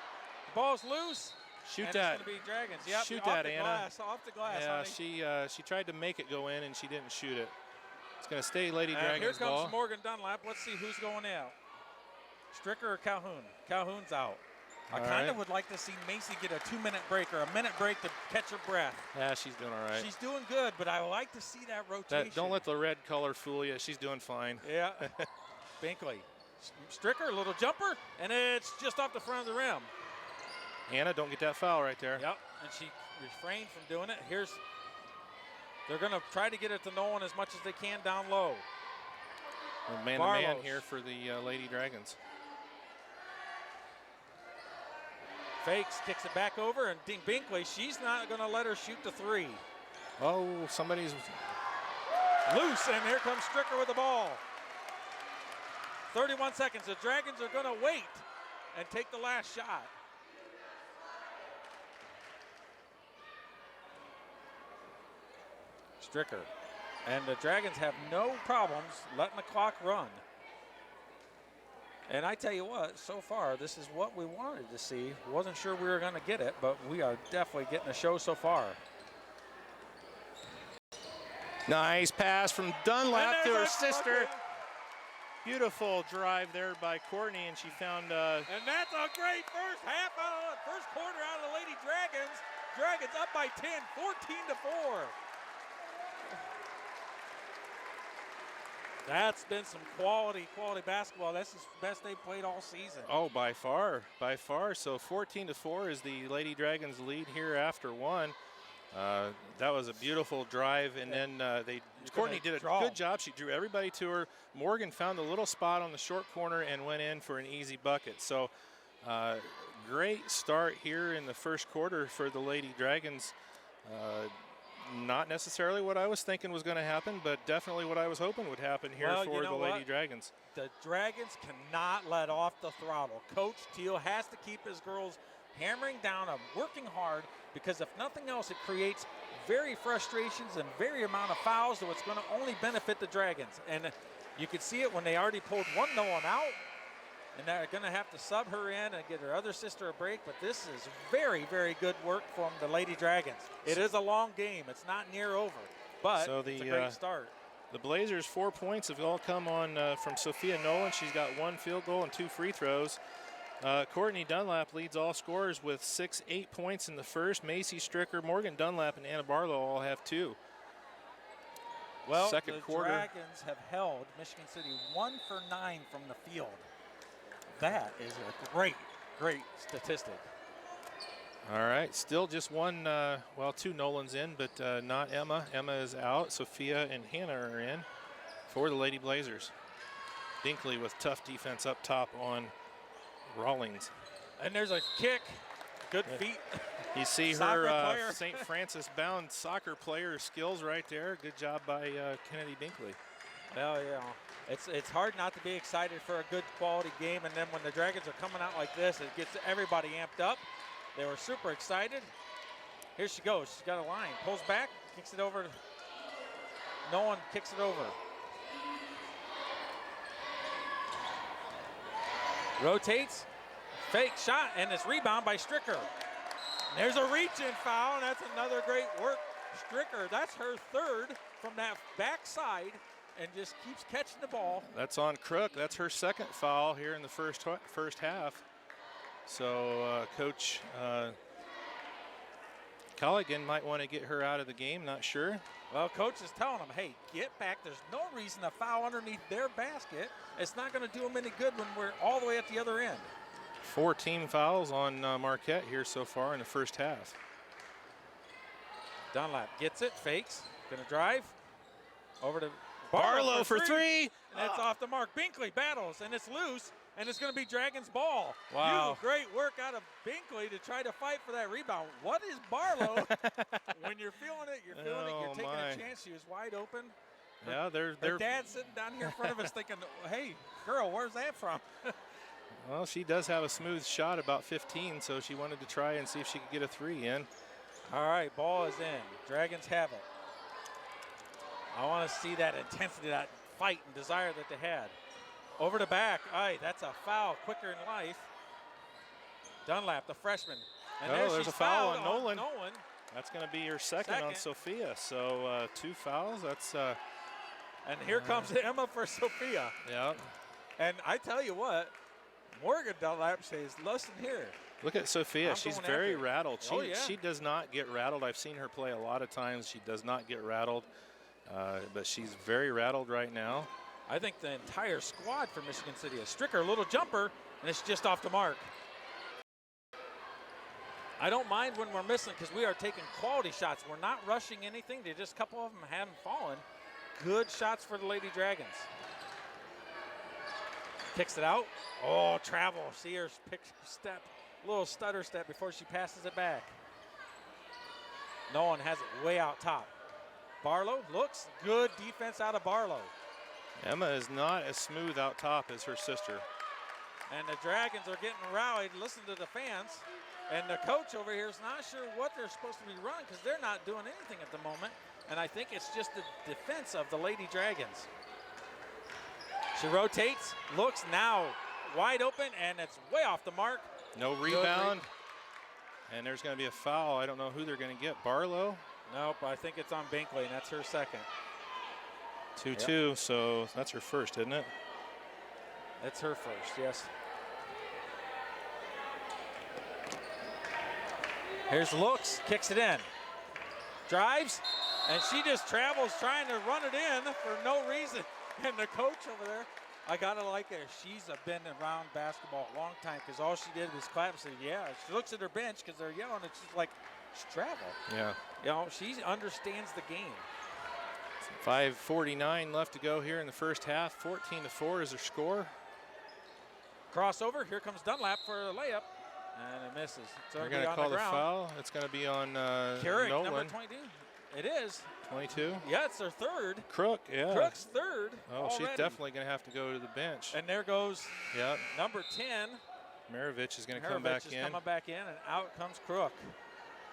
Speaker 2: ball's loose.
Speaker 1: Shoot
Speaker 2: and
Speaker 1: that.
Speaker 2: It's going to be Dragons. Yep,
Speaker 1: shoot
Speaker 2: off
Speaker 1: that,
Speaker 2: the
Speaker 1: Anna.
Speaker 2: Glass, off the glass.
Speaker 1: Yeah, she tried to make it go in and she didn't shoot it. It's going to stay Lady Dragons
Speaker 2: here comes
Speaker 1: ball.
Speaker 2: Morgan Dunlap. Let's see who's going out. Stricker or Calhoun? Calhoun's out. I kind of would like to see Macy get a 2-minute break or a minute break to catch her breath.
Speaker 1: Yeah, she's doing all right.
Speaker 2: She's doing good, but I like to see that rotation.
Speaker 1: Don't let the red color fool you. She's doing fine.
Speaker 2: Yeah. Binkley. Stricker, little jumper, and it's just off the front of the rim.
Speaker 1: Anna, don't get that foul right there.
Speaker 2: Yep, and she refrained from doing it. They're going to try to get it to Nolan as much as they can down low.
Speaker 1: Man-to-man here for the Lady Dragons.
Speaker 2: Fakes, kicks it back over, and Binkley, she's not going to let her shoot the 3.
Speaker 1: Oh, somebody's
Speaker 2: loose, and here comes Stricker with the ball. 31 seconds. The Dragons are going to wait and take the last shot. Stricker. And the Dragons have no problems letting the clock run. And I tell you what, so far, this is what we wanted to see. Wasn't sure we were going to get it, but we are definitely getting a show so far.
Speaker 1: Nice pass from Dunlap to her sister. Beautiful drive there by Courtney, and she found...
Speaker 2: and that's a great first quarter out of the Lady Dragons. Dragons up by 10, 14-4. That's been some quality basketball. This is the best they've played all season.
Speaker 1: Oh, by far. So 14-4 is the Lady Dragons lead here after 1. That was a beautiful drive, and then they Courtney did a good job. She drew everybody to her. Morgan found a little spot on the short corner and went in for an easy bucket. So great start here in the first quarter for the Lady Dragons. Not necessarily what I was thinking was going to happen, but definitely what I was hoping would happen here for the Lady Dragons.
Speaker 2: The Dragons cannot let off the throttle. Coach Teal has to keep his girls hammering down, working hard, because if nothing else, it creates very frustrations and very amount of fouls, so it's going to only benefit the Dragons. And you could see it when they already pulled no one out, and they're going to have to sub her in and get her other sister a break. But this is very, very good work from the Lady Dragons. It is a long game. It's not near over, but it's a great start.
Speaker 1: The Blazers' 4 points have all come on from Sophia Nolan. She's got 1 field goal and 2 free throws. Courtney Dunlap leads all scorers with 8 points in the first. Macy Stricker, Morgan Dunlap, and Anna Barlow all have 2.
Speaker 2: Well,
Speaker 1: second quarter.
Speaker 2: Dragons have held Michigan City 1 for 9 from the field. That is a great, great statistic.
Speaker 1: All right, still just 2 Nolans in, but not Emma. Emma is out. Sophia and Hannah are in for the Lady Blazers. Binkley with tough defense up top on Rawlings.
Speaker 2: And there's a kick. Good feet.
Speaker 1: You see her St. Francis bound soccer player skills right there. Good job by Kennedy Binkley.
Speaker 2: Well, yeah. It's hard not to be excited for a good quality game, and then when the Dragons are coming out like this, it gets everybody amped up. They were super excited. Here she goes. She's got a line. Pulls back, kicks it over. No one kicks it over. Rotates, fake shot, and it's rebound by Stricker. And there's a reach-in foul, and that's another great work. Stricker, that's her third from that backside, and just keeps catching the ball.
Speaker 1: That's on Crook. That's her second foul here in the first half. So Coach Colligan might want to get her out of the game, not sure.
Speaker 2: Well, Coach is telling them, hey, get back. There's no reason to foul underneath their basket. It's not going to do them any good when we're all the way at the other end.
Speaker 1: 4 team fouls on Marquette here so far in the first half.
Speaker 2: Dunlap gets it, fakes, going to drive. Over to
Speaker 1: Barlow for 3.
Speaker 2: And it's off the mark. Binkley battles, and it's loose, and it's going to be Dragons ball.
Speaker 1: Wow.
Speaker 2: Great work out of Binkley to try to fight for that rebound. What is Barlow? When you're feeling it, you're feeling it. You're taking a chance. She was wide open.
Speaker 1: Yeah,
Speaker 2: her dad's sitting down here in front of us thinking, hey, girl, where's that from?
Speaker 1: Well, she does have a smooth shot, about 15, so she wanted to try and see if she could get a 3 in.
Speaker 2: All right, ball is in. Dragons have it. I want to see that intensity, that fight and desire that they had. Over to back. Aye, that's a foul quicker in life. Dunlap, the freshman. And
Speaker 1: there's a foul on Nolan.
Speaker 2: Nolan.
Speaker 1: That's going to be her second on Sophia. So 2 fouls. That's.
Speaker 2: And here comes Emma for Sophia.
Speaker 1: Yeah.
Speaker 2: And I tell you what, Morgan Dunlap says, listen here.
Speaker 1: Look at Sophia. She's very rattled.
Speaker 2: She
Speaker 1: does not get rattled. I've seen her play a lot of times. She does not get rattled. But she's very rattled right now.
Speaker 2: I think the entire squad for Michigan City is Stricker, a little jumper, and it's just off the mark. I don't mind when we're missing because we are taking quality shots. We're not rushing anything. Just a couple of them haven't fallen. Good shots for the Lady Dragons. Kicks it out. Oh, travel. See her step, little stutter step before she passes it back. No one has it way out top. Barlow looks good defense out of Barlow.
Speaker 1: Emma is not as smooth out top as her sister.
Speaker 2: And the Dragons are getting rallied. Listen to the fans. And the coach over here is not sure what they're supposed to be running because they're not doing anything at the moment. And I think it's just the defense of the Lady Dragons. She rotates, looks now wide open, and it's way off the mark.
Speaker 1: No rebound. And there's going to be a foul. I don't know who they're going to get. Barlow?
Speaker 2: Nope, I think it's on Binkley, and that's her second.
Speaker 1: 2-2, yep. So that's her first, isn't it?
Speaker 2: That's her first, yes. Here's looks, kicks it in. Drives, and she just travels trying to run it in for no reason. And the coach over there, I gotta like her. She's been around basketball a long time because all she did was clap and say, yeah. She looks at her bench because they're yelling and she's like, just travel.
Speaker 1: Yeah.
Speaker 2: You know, she understands the game.
Speaker 1: 5:49 left to go here in the first half. 14-4 is their score.
Speaker 2: Crossover. Here comes Dunlap for a layup. And it misses. It's
Speaker 1: They're going to call the foul. It's going to be on
Speaker 2: Carrick,
Speaker 1: Nolan.
Speaker 2: number 22. It is.
Speaker 1: 22?
Speaker 2: Yeah, it's their third.
Speaker 1: Crook, yeah.
Speaker 2: Crook's third.
Speaker 1: Oh,
Speaker 2: already.
Speaker 1: she's definitely going to have to go to the bench.
Speaker 2: And there goes number 10.
Speaker 1: Maravich is going to come back in.
Speaker 2: Coming back in, and out comes Crook.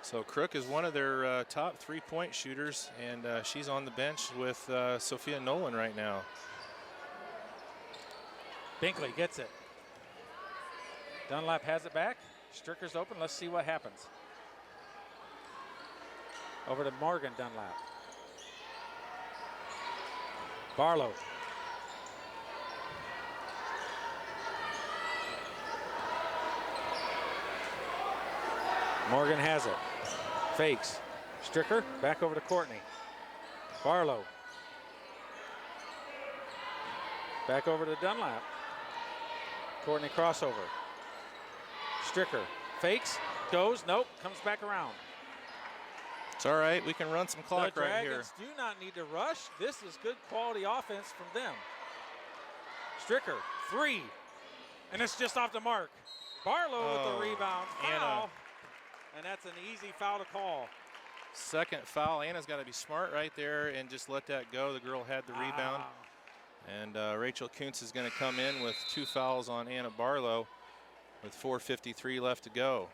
Speaker 1: So Crook is one of their top three-point shooters, and she's on the bench with Sophia Nolan right now.
Speaker 2: Binkley gets it. Dunlap has it back. Stricker's open. Let's see what happens. Over to Morgan Dunlap. Barlow. Morgan has it. Fakes. Stricker back over to Courtney. Barlow. Back over to Dunlap. Courtney crossover. Stricker fakes, goes, nope, comes back around.
Speaker 1: It's all right. We can run some clock right here.
Speaker 2: The Dragons do not need to rush. This is good quality offense from them. Stricker, three, and it's just off the mark. Barlow with the rebound, foul, and that's an easy foul to call.
Speaker 1: Second foul. Anna's got to be smart right there and just let that go. The girl had the rebound. And Rachel Kuntz is going to come in with 2 fouls on Anna Barlow with 4:53 left to go.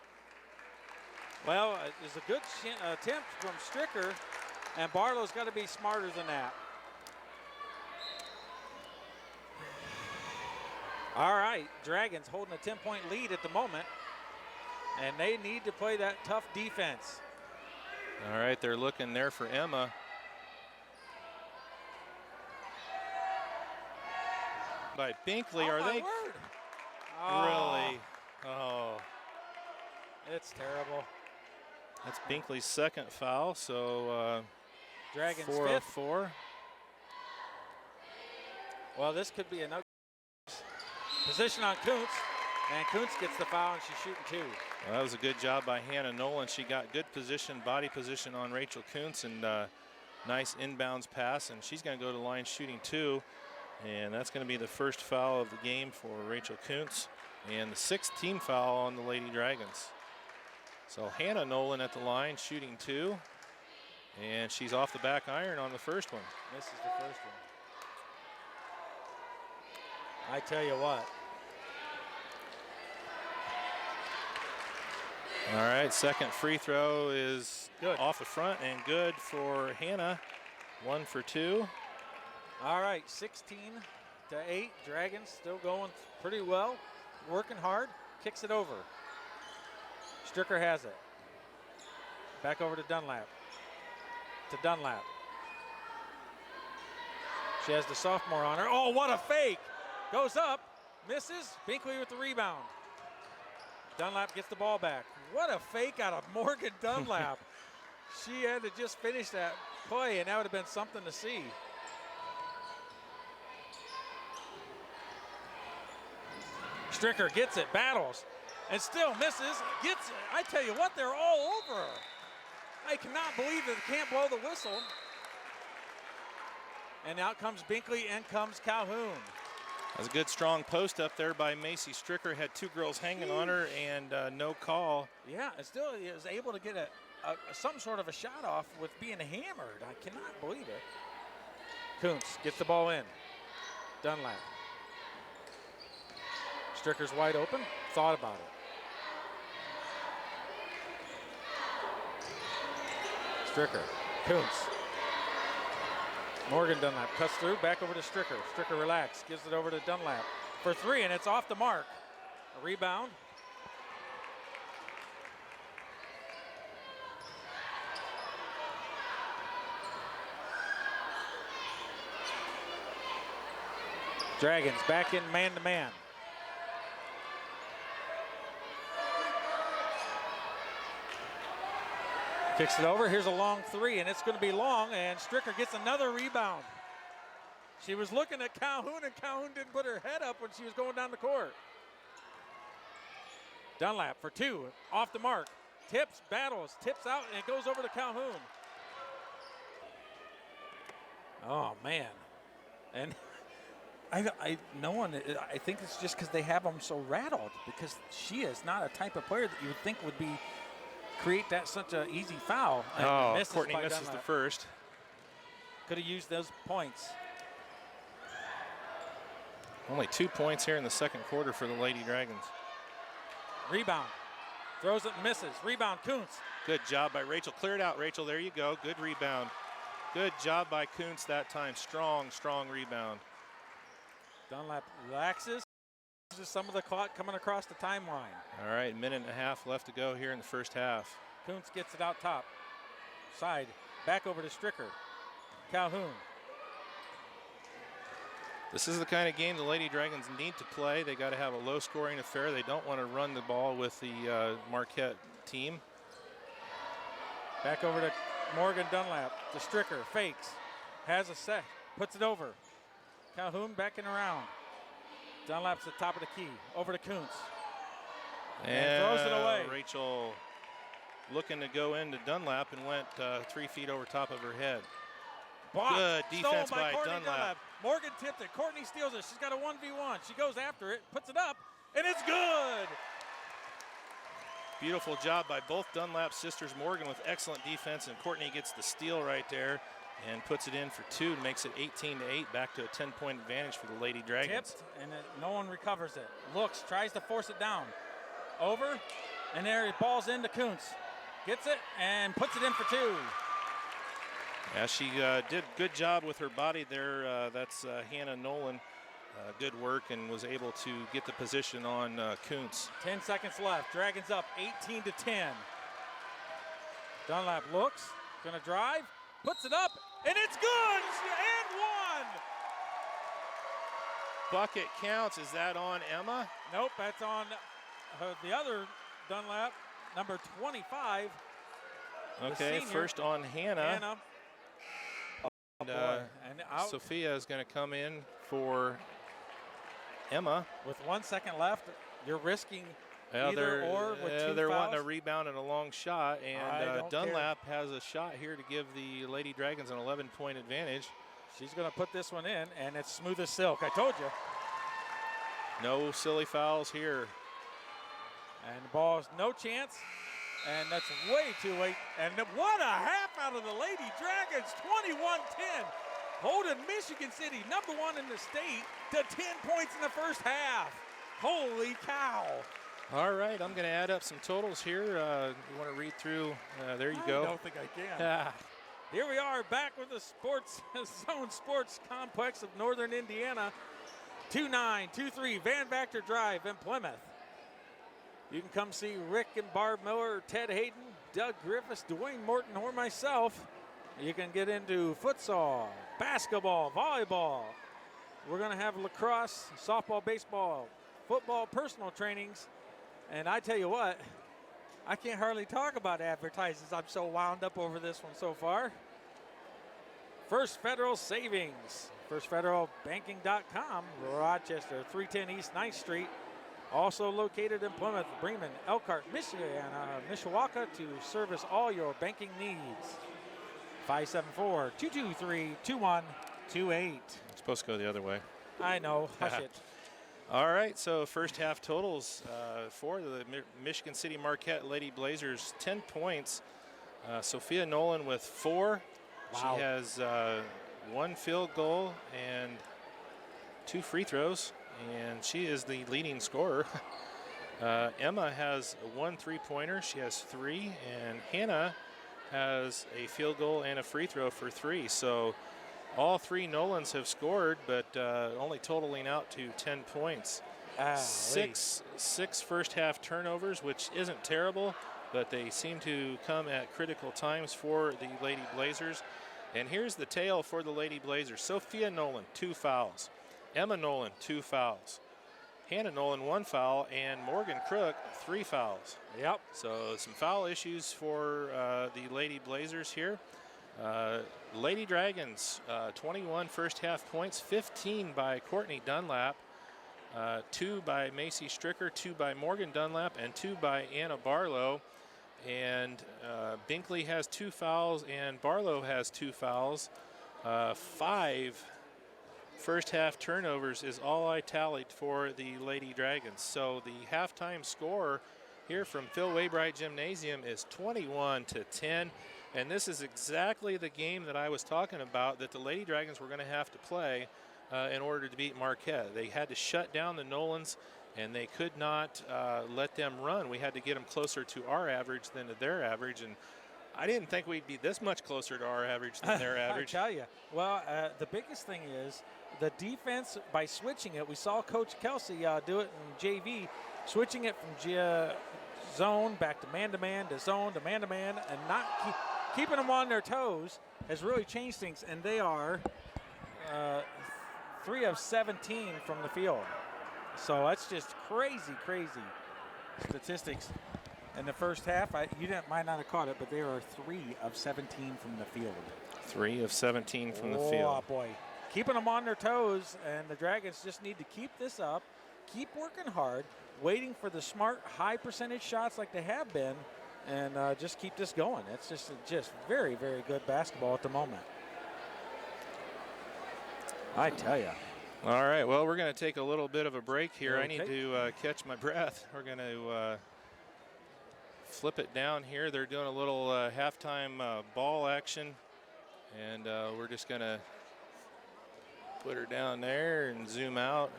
Speaker 2: Well, it's a good attempt from Stricker, and Barlow's got to be smarter than that. All right, Dragons holding a 10-point lead at the moment, and they need to play that tough defense.
Speaker 1: All right, they're looking there for Emma. By Binkley, are they really? Oh,
Speaker 2: it's terrible.
Speaker 1: That's Binkley's second foul, so
Speaker 2: Dragons
Speaker 1: 4 of 4.
Speaker 2: Well, this could be another position on Kuntz, and Kuntz gets the foul, and she's shooting 2.
Speaker 1: Well, that was a good job by Hannah Nolan. She got good position, body position on Rachel Kuntz, and nice inbounds pass, and she's going to go to the line shooting 2. And that's going to be the first foul of the game for Rachel Kuntz, and the 6th team foul on the Lady Dragons. So Hannah Nolan at the line shooting 2, and she's off the back iron on the first one.
Speaker 2: Misses the first one. I tell you what.
Speaker 1: All right, second free throw is
Speaker 2: good.
Speaker 1: Off the front and good for Hannah. 1 for 2.
Speaker 2: All right, 16-8. Dragons still going pretty well, working hard. Kicks it over. Stricker has it. Back over to Dunlap. She has the sophomore on her. Oh, what a fake! Goes up, misses. Binkley with the rebound. Dunlap gets the ball back. What a fake out of Morgan Dunlap. She had to just finish that play, and that would have been something to see. Stricker gets it, battles, and still misses, gets it. I tell you what, they're all over. I cannot believe that they can't blow the whistle. And out comes Binkley and comes Calhoun.
Speaker 1: That was a good strong post up there by Macy Stricker. Had 2 girls hanging on her and no call.
Speaker 2: Yeah, and still he was able to get some sort of a shot off with being hammered. I cannot believe it. Kuntz gets the ball in. Dunlap. Stricker's wide open, thought about it. Stricker, Kuntz. Morgan Dunlap cuts through, back over to Stricker. Stricker relaxed, gives it over to Dunlap for 3, and it's off the mark. A rebound. Dragons back in man-to-man. Kicks it over. Here's a long 3, and it's going to be long, and Stricker gets another rebound. She was looking at Calhoun, and Calhoun didn't put her head up when she was going down the court. Dunlap for 2, off the mark. Tips, battles, tips out, and it goes over to Calhoun. Oh, man. And I think it's just because they have them so rattled, because she is not a type of player that you would think would create that such an easy foul. And
Speaker 1: Courtney misses the first.
Speaker 2: Could have used those points.
Speaker 1: Only 2 points here in the second quarter for the Lady Dragons.
Speaker 2: Rebound. Throws it and misses. Rebound, Kuntz.
Speaker 1: Good job by Rachel. Clear it out, Rachel. There you go. Good rebound. Good job by Kuntz that time. Strong, strong rebound.
Speaker 2: Dunlap relaxes. Just some of the clock coming across the timeline.
Speaker 1: All right, minute and a half left to go here in the first half.
Speaker 2: Kuntz gets it out top. Side. Back over to Stricker. Calhoun.
Speaker 1: This is the kind of game the Lady Dragons need to play. They got to have a low-scoring affair. They don't want to run the ball with the Marquette team.
Speaker 2: Back over to Morgan Dunlap. To Stricker. Fakes. Has a set. Puts it over. Calhoun backing around. Dunlap's at the top of the key. Over to Kuntz. And throws it away.
Speaker 1: Rachel looking to go into Dunlap and went 3 feet over top of her head.
Speaker 2: Blocked.
Speaker 1: Good defense
Speaker 2: by
Speaker 1: Dunlap.
Speaker 2: Morgan tipped it. Courtney steals it. She's got a 1v1. She goes after it, puts it up, and it's good.
Speaker 1: Beautiful job by both Dunlap sisters. Morgan with excellent defense, and Courtney gets the steal right there and puts it in for 2 and makes it 18-8, back to a 10-point advantage for the Lady Dragons.
Speaker 2: Tipped, and no one recovers it. Looks, tries to force it down. Over, and there it balls into Kuntz. Gets it and puts it in for 2.
Speaker 1: Yeah, she did a good job with her body there. That's Hannah Nolan. Good work, and was able to get the position on Kuntz.
Speaker 2: 10 seconds left. Dragons up 18-10. Dunlap looks, gonna drive, puts it up, and it's good, and 1.
Speaker 1: Bucket counts. Is that on Emma?
Speaker 2: Nope, that's on the other Dunlap, number 25.
Speaker 1: Okay, first on Hannah. And,
Speaker 2: and out.
Speaker 1: Sophia is going to come in for Emma.
Speaker 2: With 1 second left, you're risking
Speaker 1: Well,
Speaker 2: either or with 2 fouls.
Speaker 1: They're wanting a rebound and a long shot, and Dunlap
Speaker 2: care.
Speaker 1: has a shot here to give the Lady Dragons an 11-point advantage.
Speaker 2: She's going to put this one in, and it's smooth as silk. I told you.
Speaker 1: No silly fouls here.
Speaker 2: And the ball's no chance, and that's way too late. And what a half out of the Lady Dragons, 21-10. Holding Michigan City, #1 in the state, to 10 points in the first half. Holy cow.
Speaker 1: All right, I'm going to add up some totals here. You want to read through? There you go.
Speaker 2: I don't think I can. Here we are back with the Sports Zone Sports Complex of Northern Indiana. 2923 Van Vactor Drive in Plymouth. You can come see Rick and Barb Miller, Ted Hayden, Doug Griffiths, Dwayne Morton, or myself. You can get into futsal, basketball, volleyball. We're going to have lacrosse, softball, baseball, football, personal trainings. And I tell you what, I can't hardly talk about advertisements. I'm so wound up over this one so far. First Federal Savings, firstfederalbanking.com, Rochester, 310 East 9th Street. Also located in Plymouth, Bremen, Elkhart, Michigan, Mishawaka to service all your banking needs. 574-223-2128.
Speaker 1: It's supposed to go the other way.
Speaker 2: I know, hush it.
Speaker 1: All right, so first half totals for the Michigan City Marquette Lady Blazers, 10 points. Sophia Nolan with 4.
Speaker 2: Wow.
Speaker 1: She has 1 field goal and 2 free throws, and she is the leading scorer. Emma has 1 3-pointer. She has 3, and Hannah has a field goal and a free throw for 3. So all 3 Nolans have scored, but only totaling out to 10 points. Six first half turnovers, which isn't terrible, but they seem to come at critical times for the Lady Blazers. And here's the tale for the Lady Blazers. Sophia Nolan, 2 fouls. Emma Nolan, 2 fouls. Hannah Nolan, 1 foul, and Morgan Crook, 3 fouls.
Speaker 2: Yep.
Speaker 1: So some foul issues for the Lady Blazers here. Lady Dragons, 21 first half points, 15 by Courtney Dunlap, 2 by Macy Stricker, 2 by Morgan Dunlap, and 2 by Anna Barlow. And Binkley has 2 fouls, and Barlow has 2 fouls. 5 first half turnovers is all I tallied for the Lady Dragons. So the halftime score here from Phil Waybright Gymnasium is 21-10. And this is exactly the game that I was talking about that the Lady Dragons were going to have to play in order to beat Marquette. They had to shut down the Nolans, and they could not let them run. We had to get them closer to our average than to their average. And I didn't think we'd be this much closer to our average than their average.
Speaker 2: I tell you. Well, the biggest thing is the defense, by switching it, we saw Coach Kelsey do it in JV, switching it from zone back to man-to-man to zone to man-to-man, and not keeping them on their toes has really changed things, and they are 3 of 17 from the field. So that's just crazy statistics. In the first half, might not have caught it, but they are 3 of 17 from the field.
Speaker 1: 3 of 17 from the field.
Speaker 2: Oh, boy. Keeping them on their toes, and the Dragons just need to keep this up, keep working hard, waiting for the smart, high-percentage shots like they have been, and just keep this going. It's just very, very good basketball at the moment. I tell you.
Speaker 1: All right, well, we're going to take a little bit of a break here.
Speaker 2: Okay.
Speaker 1: I need to catch my breath. We're going to flip it down here. They're doing a little halftime ball action, and we're just going to put her down there and zoom out.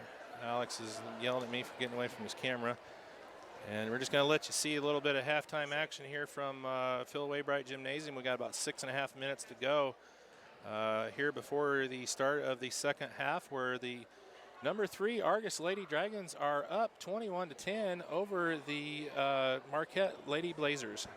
Speaker 1: Alex is yelling at me for getting away from his camera. And we're just going to let you see a little bit of halftime action here from Phil Waybright Gymnasium. We got about 6.5 minutes to go here before the start of the second half, where the number 3 Argos Lady Dragons are up 21-10 over the Marquette Lady Blazers.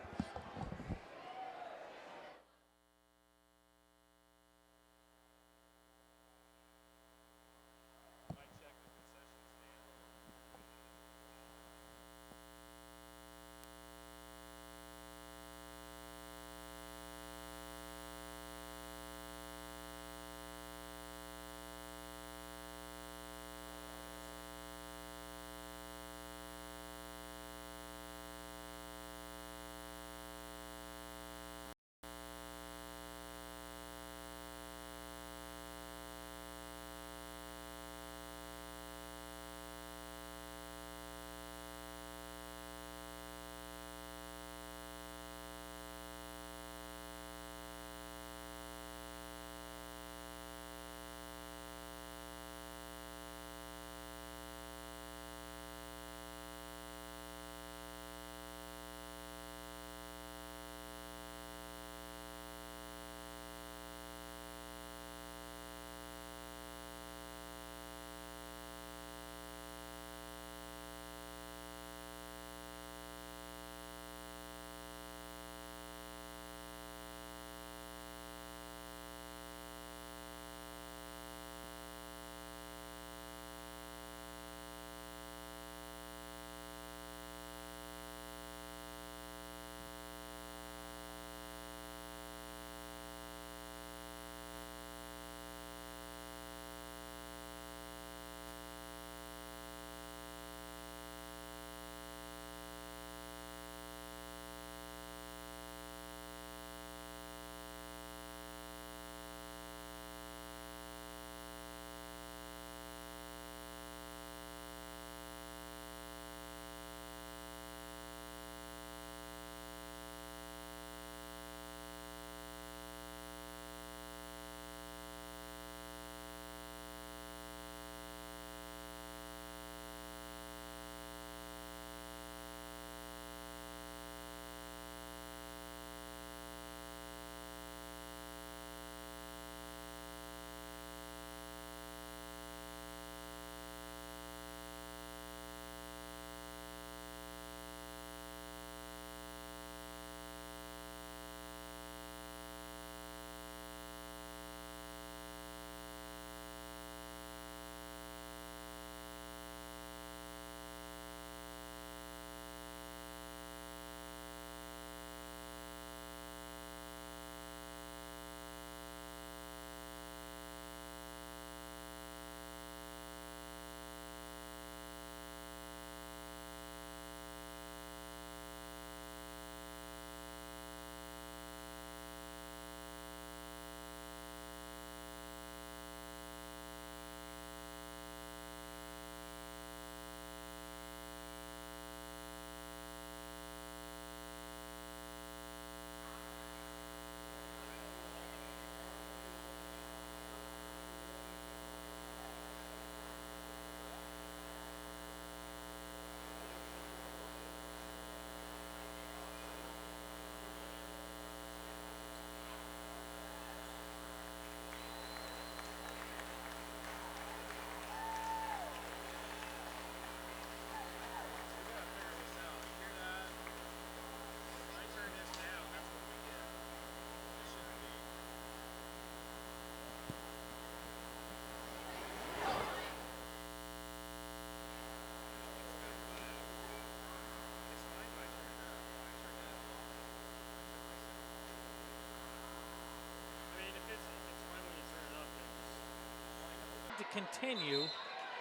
Speaker 2: continue.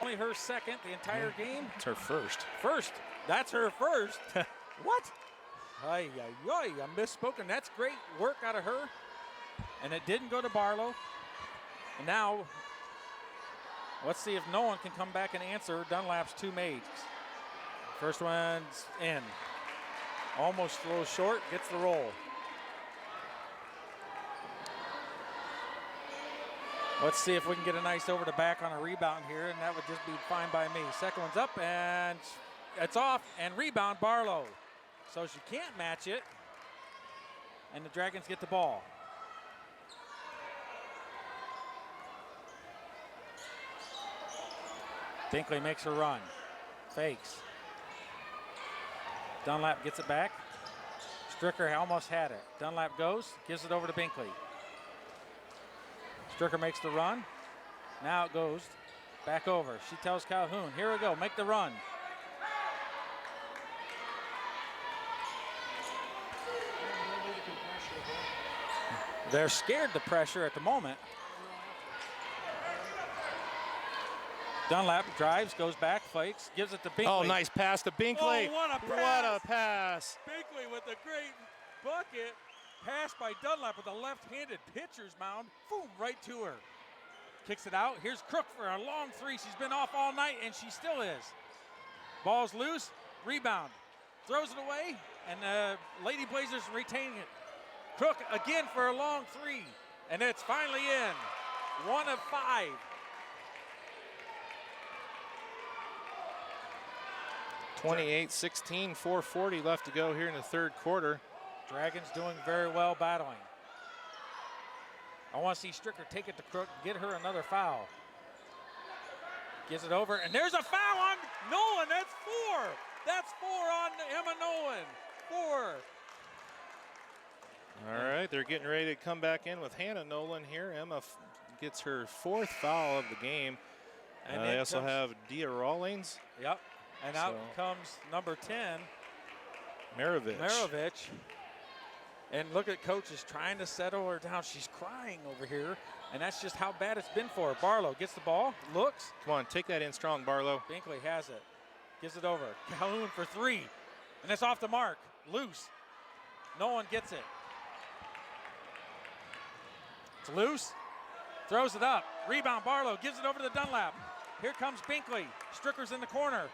Speaker 2: Only her second the entire game.
Speaker 1: It's her first.
Speaker 2: First. That's her first. What? Ay, ay, ay, I'm misspoken. That's great work out of her. And it didn't go to Barlow. And now, let's see if no one can come back and answer Dunlap's two maids. First one's in. Almost a little short, gets the roll. Let's see if we can get a nice over to back on a rebound here, and that would just be fine by me. Second one's up, and it's off, and rebound Barlow. So she can't match it, and the Dragons get the ball. Binkley makes her run, fakes. Dunlap gets it back. Stricker almost had it. Dunlap goes, gives it over to Binkley. Stricker makes the run. Now it goes back over. She tells Calhoun, here we go, make the run. They're scared to pressure at the moment. Dunlap drives, goes back, fakes, gives it to Binkley.
Speaker 1: Oh, nice pass to Binkley.
Speaker 2: Oh, what a pass.
Speaker 1: What a pass.
Speaker 2: Binkley with a great bucket. Pass by Dunlap with a left-handed pitcher's mound. Boom, right to her. Kicks it out. Here's Crook for a long three. She's been off all night, and she still is. Ball's loose. Rebound. Throws it away, and Lady Blazers retaining it. Crook again for a long three, and it's finally in. 1 of 5.
Speaker 1: (28-16), 4:40 left to go here in the third quarter.
Speaker 2: Dragons doing very well battling. I want to see Stricker take it to Crook, get her another foul. Gives it over, and there's a foul on Nolan. That's 4. That's 4 on Emma Nolan. 4.
Speaker 1: All right, they're getting ready to come back in with Hannah Nolan here. Emma gets her 4th foul of the game. And they also have Dia Rawlings.
Speaker 2: Yep, and out comes number 10.
Speaker 1: Maravich.
Speaker 2: And look at Coach is trying to settle her down. She's crying over here, and that's just how bad it's been for her. Barlow gets the ball, looks.
Speaker 1: Come on, take that in strong, Barlow.
Speaker 2: Binkley has it, gives it over. Calhoun for 3, and it's off the mark, loose. No one gets it. It's loose, throws it up. Rebound, Barlow gives it over to Dunlap. Here comes Binkley. Stricker's in the corner.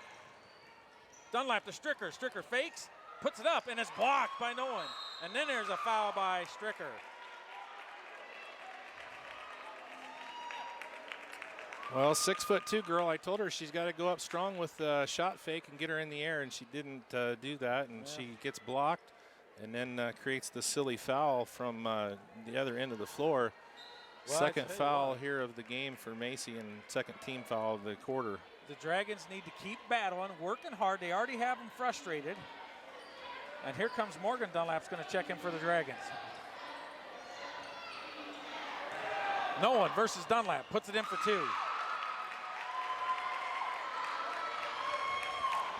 Speaker 2: Dunlap to Stricker. Stricker fakes, puts it up, and it's blocked by no one. And then there's a foul by Stricker.
Speaker 1: Well, 6'2" girl, I told her she's got to go up strong with the shot fake and get her in the air, and she didn't do that, and she gets blocked and then creates the silly foul from the other end of the floor.
Speaker 2: Well,
Speaker 1: second foul here of the game for Macy, and second team foul of the quarter.
Speaker 2: The Dragons need to keep battling, working hard. They already have them frustrated. And here comes Morgan Dunlap's going to check in for the Dragons. Nolan versus Dunlap, puts it in for 2.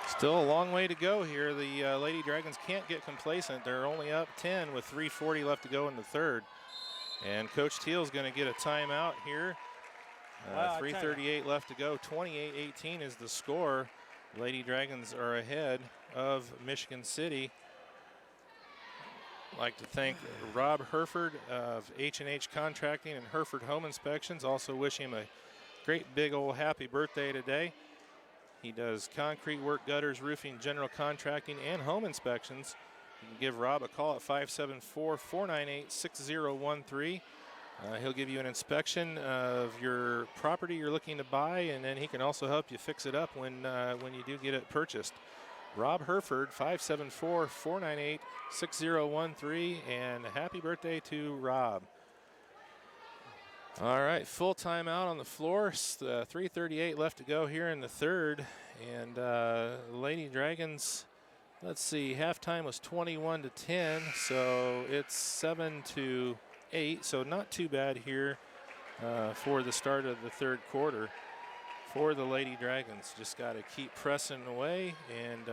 Speaker 1: Still a long way to go here. The Lady Dragons can't get complacent. They're only up 10 with 3:40 left to go in the third. And Coach Teal's going to get a timeout here. 3:38 left to go. 28-18 is the score. Lady Dragons are ahead of Michigan City. I'd like to thank Rob Herford of H&H Contracting and Herford Home Inspections. Also wish him a great big old happy birthday today. He does concrete work, gutters, roofing, general contracting, and home inspections. You can give Rob a call at 574-498-6013. He'll give you an inspection of your property you're looking to buy, and then he can also help you fix it up when you do get it purchased. Rob Herford, 574-498-6013, and happy birthday to Rob. All right, full timeout on the floor. 3:38 left to go here in the third, and Lady Dragons, let's see, halftime was 21-10, so it's 7-8, so not too bad here for the start of the third quarter for the Lady Dragons. Just got to keep pressing away, and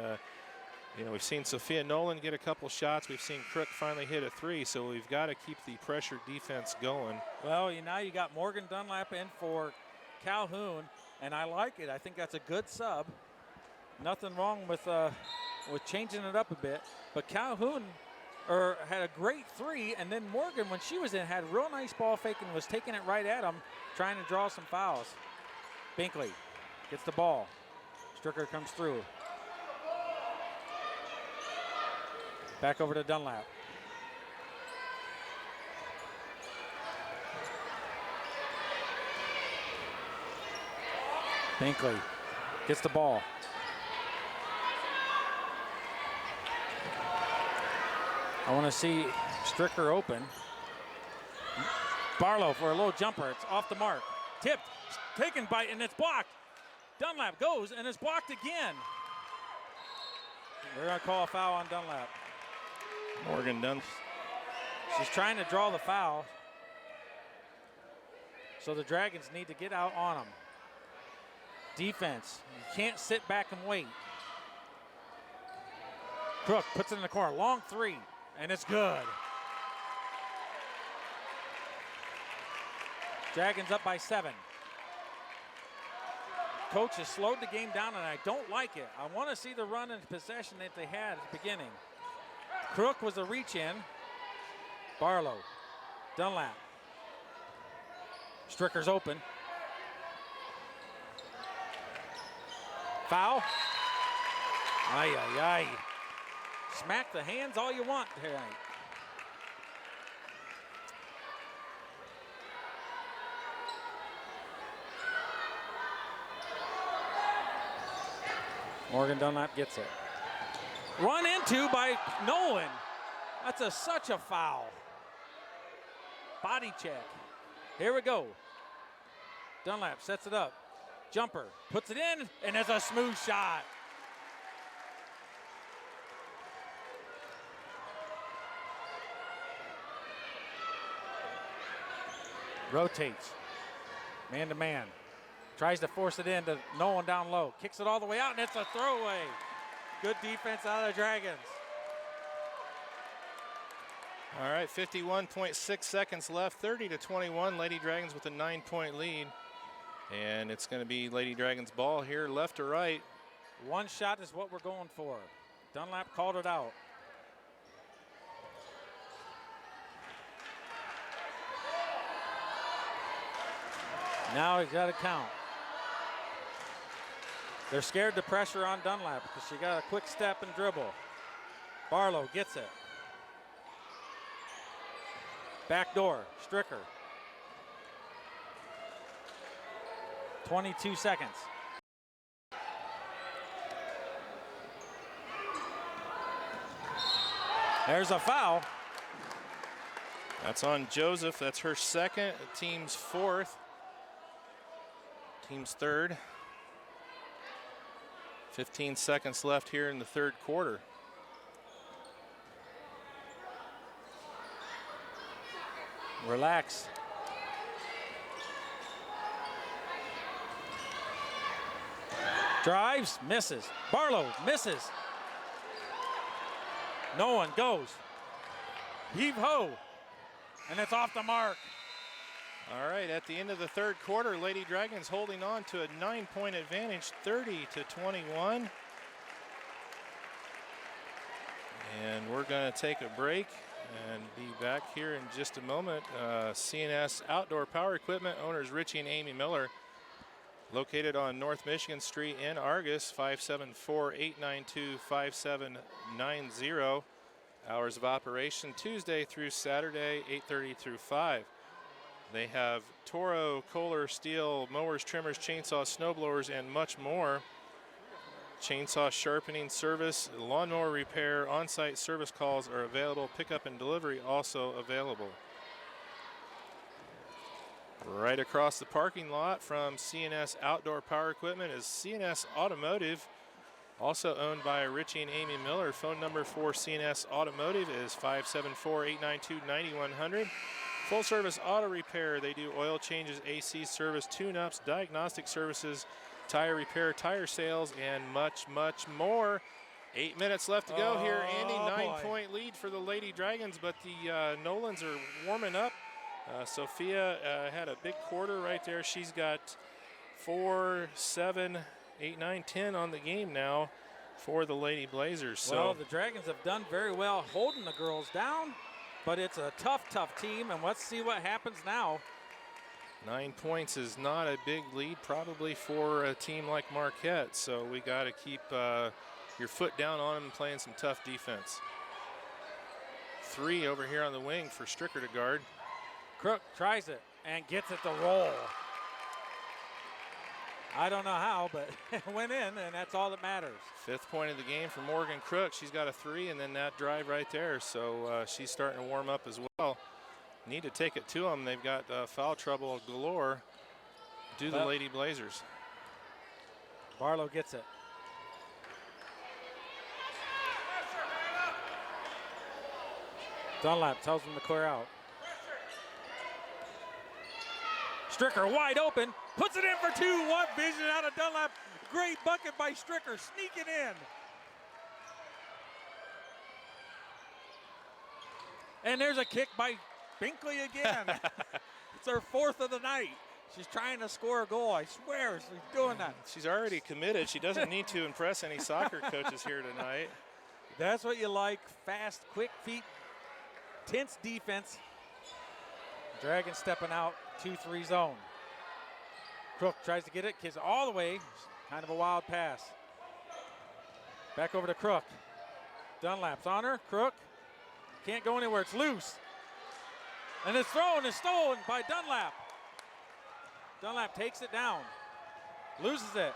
Speaker 1: you know, we've seen Sophia Nolan get a couple shots. We've seen Crook finally hit a 3, so we've got to keep the pressure defense going.
Speaker 2: Well, now you got Morgan Dunlap in for Calhoun, and I like it. I think that's a good sub. Nothing wrong with changing it up a bit. But Calhoun had a great 3, and then Morgan, when she was in, had real nice ball fake and was taking it right at him, trying to draw some fouls. Binkley gets the ball. Stricker comes through. Back over to Dunlap. Binkley gets the ball. I want to see Stricker open. Barlow for a little jumper. It's off the mark. Tipped, taken by, and it's blocked. Dunlap goes, and it's blocked again. They're going to call a foul on Dunlap.
Speaker 1: Morgan Dunn.
Speaker 2: She's trying to draw the foul. So the Dragons need to get out on them. Defense. You can't sit back and wait. Crook puts it in the corner. Long 3, and it's good. Dragons up by 7. Coach has slowed the game down, and I don't like it. I want to see the run and possession that they had at the beginning. Crook was a reach in. Barlow. Dunlap. Stricker's open. Foul. Ay, ay, ay. Smack the hands all you want tonight. Morgan Dunlap gets it. Run into by Nolan. That's such a foul. Body check. Here we go. Dunlap sets it up. Jumper, puts it in, and it's a smooth shot. Rotates. Man to man. Tries to force it in to Nolan down low. Kicks it all the way out, and it's a throwaway. Good defense out of the Dragons.
Speaker 1: All right, 51.6 seconds left, 30-21. Lady Dragons with a 9-point lead. And it's going to be Lady Dragons ball here, left to right.
Speaker 2: One shot is what we're going for. Dunlap called it out. Now he's got to count. They're scared to pressure on Dunlap because she got a quick step and dribble. Barlow gets it. Back door, Stricker. 22 seconds. There's a foul.
Speaker 1: That's on Joseph. That's her second, team's 4th. Team's 3rd. 15 seconds left here in the 3rd quarter.
Speaker 2: Relax. Drives, misses. Barlow misses. No one goes. Heave ho. And it's off the mark.
Speaker 1: All right, at the end of the 3rd quarter, Lady Dragons holding on to a 9-point advantage, 30-21. And we're going to take a break and be back here in just a moment. CNS Outdoor Power Equipment owners Richie and Amy Miller, located on North Michigan Street in Argos, 574-892-5790. Hours of operation Tuesday through Saturday, 8:30 through 5. They have Toro, Kohler, Steel, mowers, trimmers, chainsaws, snowblowers, and much more. Chainsaw sharpening service, lawnmower repair, on-site service calls are available. Pickup and delivery also available. Right across the parking lot from CNS Outdoor Power Equipment is CNS Automotive, also owned by Richie and Amy Miller. Phone number for CNS Automotive is 574-892-9100. Full service auto repair. They do oil changes, AC service, tune-ups, diagnostic services, tire repair, tire sales, and much, much more. 8 minutes left to go here. Andy, 9-point lead for the Lady Dragons, but the Nolans are warming up. Sophia had a big quarter right there. She's got 4, 7, 8, 9, 10 on the game now for the Lady Blazers. So
Speaker 2: well, the Dragons have done very well holding the girls down, but it's a tough team, and let's see what happens now.
Speaker 1: 9 points is not a big lead probably for a team like Marquette, so we got to keep your foot down on them and playing some tough defense. 3 over here on the wing for Stricker to guard.
Speaker 2: Crook tries it and gets it to roll. I don't know how, but it went in, and that's all that matters.
Speaker 1: 5th point of the game for Morgan Crook. She's got a 3, and then that drive right there. So she's starting to warm up as well. Need to take it to them. They've got foul trouble galore. Do the Lady Blazers.
Speaker 2: Barlow gets it. Dunlap tells them to clear out. Stricker wide open, puts it in for 2. One vision out of Dunlap. Great bucket by Stricker, sneaking in. And there's a kick by Binkley again. It's her 4th of the night. She's trying to score a goal. I swear she's doing that.
Speaker 1: She's already committed. She doesn't need to impress any soccer coaches here tonight.
Speaker 2: That's what you like. Fast, quick feet, tense defense. Dragons stepping out, 2-3 zone. Crook tries to get it, kicks all the way. Kind of a wild pass. Back over to Crook. Dunlap's on her. Crook can't go anywhere. It's loose. And it's thrown and stolen by Dunlap. Dunlap takes it down. Loses it.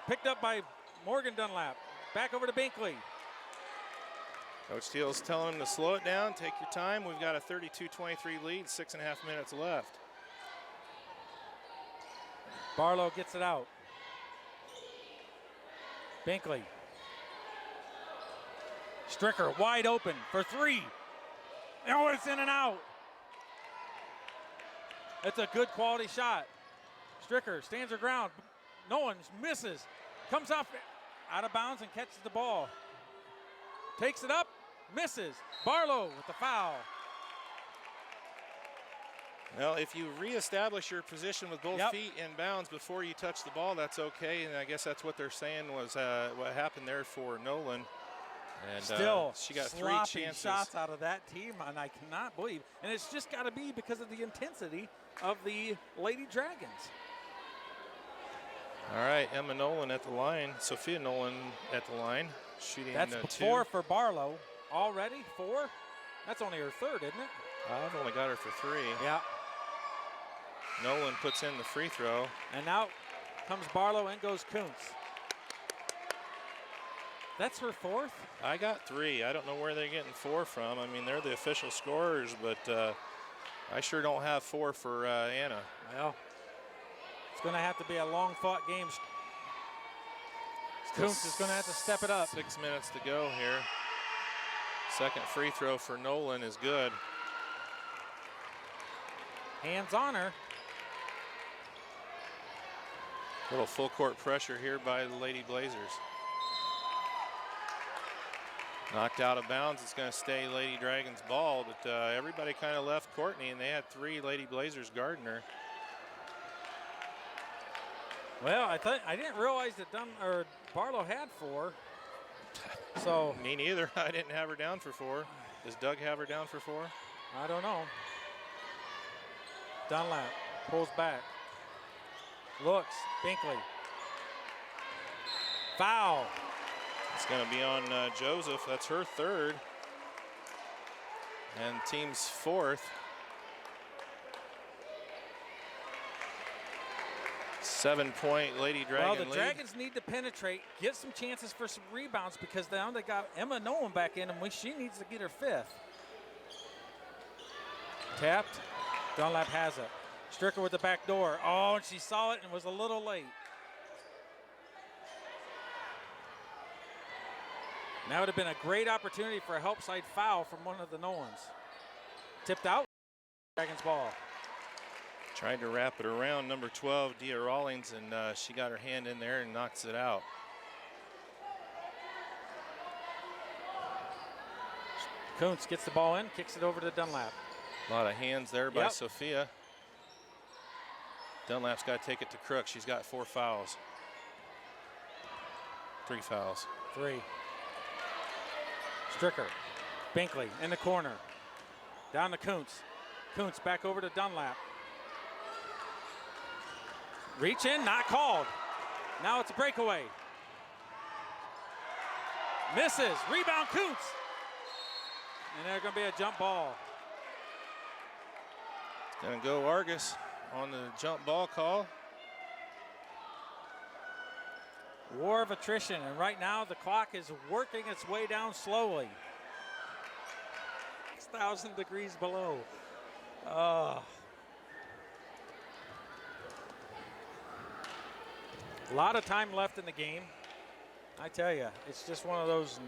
Speaker 2: Picked up by Morgan Dunlap. Back over to Binkley.
Speaker 1: Coach Steele's telling him to slow it down, take your time. We've got a 32-23 lead, 6.5 minutes left.
Speaker 2: Barlow gets it out. Binkley. Stricker wide open for 3. Oh, it's in and out. It's a good quality shot. Stricker stands her ground. No one misses. Comes off out of bounds and catches the ball. Takes it up, misses. Barlow with the foul.
Speaker 1: Well, if you reestablish your position with both feet in bounds before you touch the ball, that's okay. And I guess that's what they're saying was what happened there for Nolan. And
Speaker 2: still,
Speaker 1: she got 3 chances.
Speaker 2: Shots out of that team, and I cannot believe. And it's just got to be because of the intensity of the Lady Dragons.
Speaker 1: All right, Emma Nolan at the line. Sophia Nolan at the line, shooting
Speaker 2: That's
Speaker 1: 2.
Speaker 2: 4 for Barlow. Already 4? That's only her 3rd, isn't it?
Speaker 1: I've only got her for 3.
Speaker 2: Yeah.
Speaker 1: Nolan puts in the free throw.
Speaker 2: And now comes Barlow and goes Kuntz. That's her 4th?
Speaker 1: I got 3. I don't know where they're getting 4 from. I mean, they're the official scorers, but I sure don't have 4 for Anna.
Speaker 2: Well, it's going to have to be a long-fought game. Kuntz is going to have to step it up.
Speaker 1: 6 minutes to go here. Second free throw for Nolan is good.
Speaker 2: Hands on her.
Speaker 1: Little full court pressure here by the Lady Blazers. Knocked out of bounds. It's going to stay Lady Dragons ball, but everybody kind of left Courtney, and they had 3 Lady Blazers guarding her.
Speaker 2: Well, I didn't realize that Barlow had 4. So
Speaker 1: me neither. I didn't have her down for 4. Does Doug have her down for 4?
Speaker 2: I don't know. Dunlap pulls back. Looks. Binkley. Foul.
Speaker 1: It's going to be on Joseph. That's her 3rd. And team's 4th. 7-point Lady Dragon
Speaker 2: Well, the
Speaker 1: lead.
Speaker 2: Dragons need to penetrate, get some chances for some rebounds because now they got Emma Nolan back in, and she needs to get her 5th. Tapped. Dunlap has it. Stricker with the back door. Oh, and she saw it and was a little late. That would have been a great opportunity for a help side foul from one of the Nolans. Tipped out. Dragons ball.
Speaker 1: Tried to wrap it around number 12, Dia Rawlings, and she got her hand in there and knocks it out.
Speaker 2: Kuntz gets the ball in, kicks it over to Dunlap.
Speaker 1: A lot of hands there by Sophia. Dunlap's got to take it to Crook. She's got 4 fouls. 3 fouls.
Speaker 2: 3. Stricker. Binkley in the corner. Down to Kuntz. Kuntz back over to Dunlap. Reach in, not called. Now it's a breakaway. Misses. Rebound Kuntz. And there's going to be a jump ball.
Speaker 1: Going to go Argos on the jump ball call.
Speaker 2: War of attrition, and right now the clock is working its way down slowly. 6,000 degrees below. A lot of time left in the game. I tell you, it's just one of those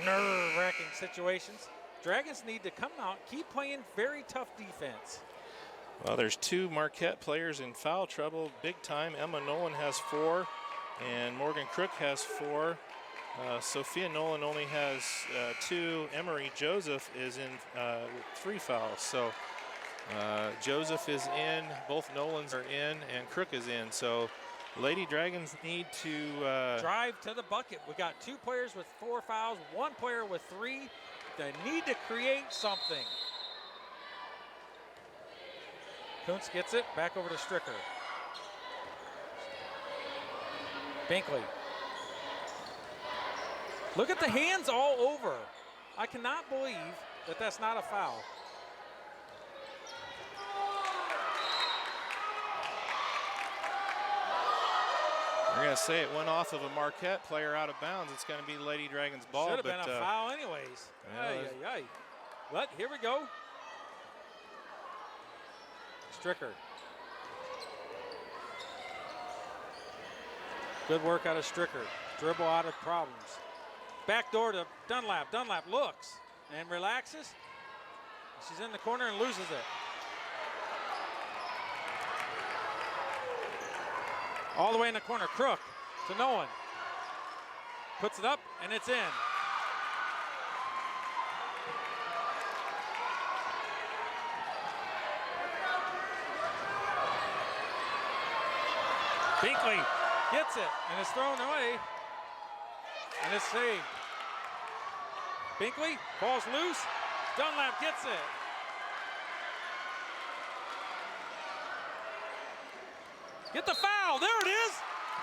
Speaker 2: nerve-wracking situations. Dragons need to come out, keep playing very tough defense.
Speaker 1: Well, there's 2 Marquette players in foul trouble, big time. Emma Nolan has 4, and Morgan Crook has 4. Sophia Nolan only has 2. Emery Joseph is in 3 fouls. So Joseph is in, both Nolans are in, and Crook is in. So Lady Dragons need to
Speaker 2: drive to the bucket. We got 2 players with 4 fouls, 1 player with 3. They need to create something. Kuntz gets it, back over to Stricker. Binkley. Look at the hands all over. I cannot believe that that's not a foul.
Speaker 1: We're going to say it went off of a Marquette player out of bounds. It's going to be Lady Dragons ball.
Speaker 2: Should have been a foul anyways.
Speaker 1: Yeah,
Speaker 2: But here we go. Stricker. Good work out of Stricker. Dribble out of problems. Back door to Dunlap. Dunlap looks and relaxes. She's in the corner and loses it. All the way in the corner. Crook to Nolan. Puts it up and it's in. Binkley gets it and it's thrown away. And it's saved. Binkley, ball's loose. Dunlap gets it. Get the foul, there it is.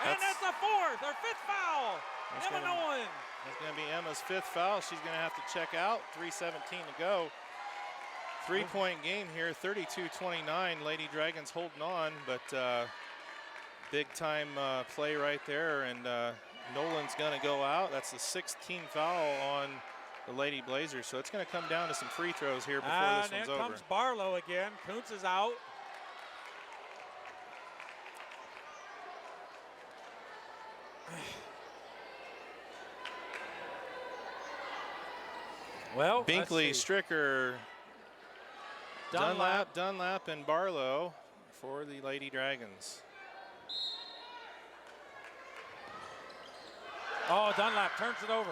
Speaker 2: And that's the 4th or 5th foul. Emma Nolan.
Speaker 1: That's going to be Emma's 5th foul. She's going to have to check out. 3:17 to go. 3-point game here, 32-29. Lady Dragons holding on, but big time play right there. And Nolan's going to go out. That's the 16th foul on the Lady Blazers. So it's going to come down to some free throws here before this one's over.
Speaker 2: And here comes Barlow again. Kuntz is out. Well,
Speaker 1: Binkley, Stricker, Dunlap, and Barlow for the Lady Dragons.
Speaker 2: Oh, Dunlap turns it over.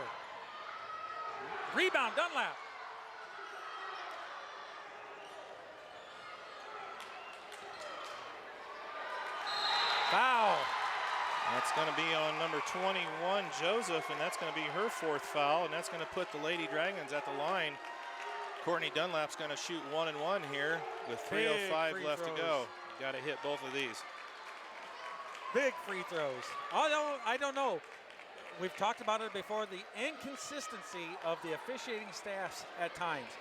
Speaker 2: Rebound, Dunlap. Foul.
Speaker 1: That's going to be on number 21, Joseph, and that's going to be her 4th foul, and that's going to put the Lady Dragons at the line. Courtney Dunlap's going to shoot 1-and-1 here with 3:05 left to go. Got to hit both of these.
Speaker 2: Big free throws. I don't know. We've talked about it before, the inconsistency of the officiating staffs at times.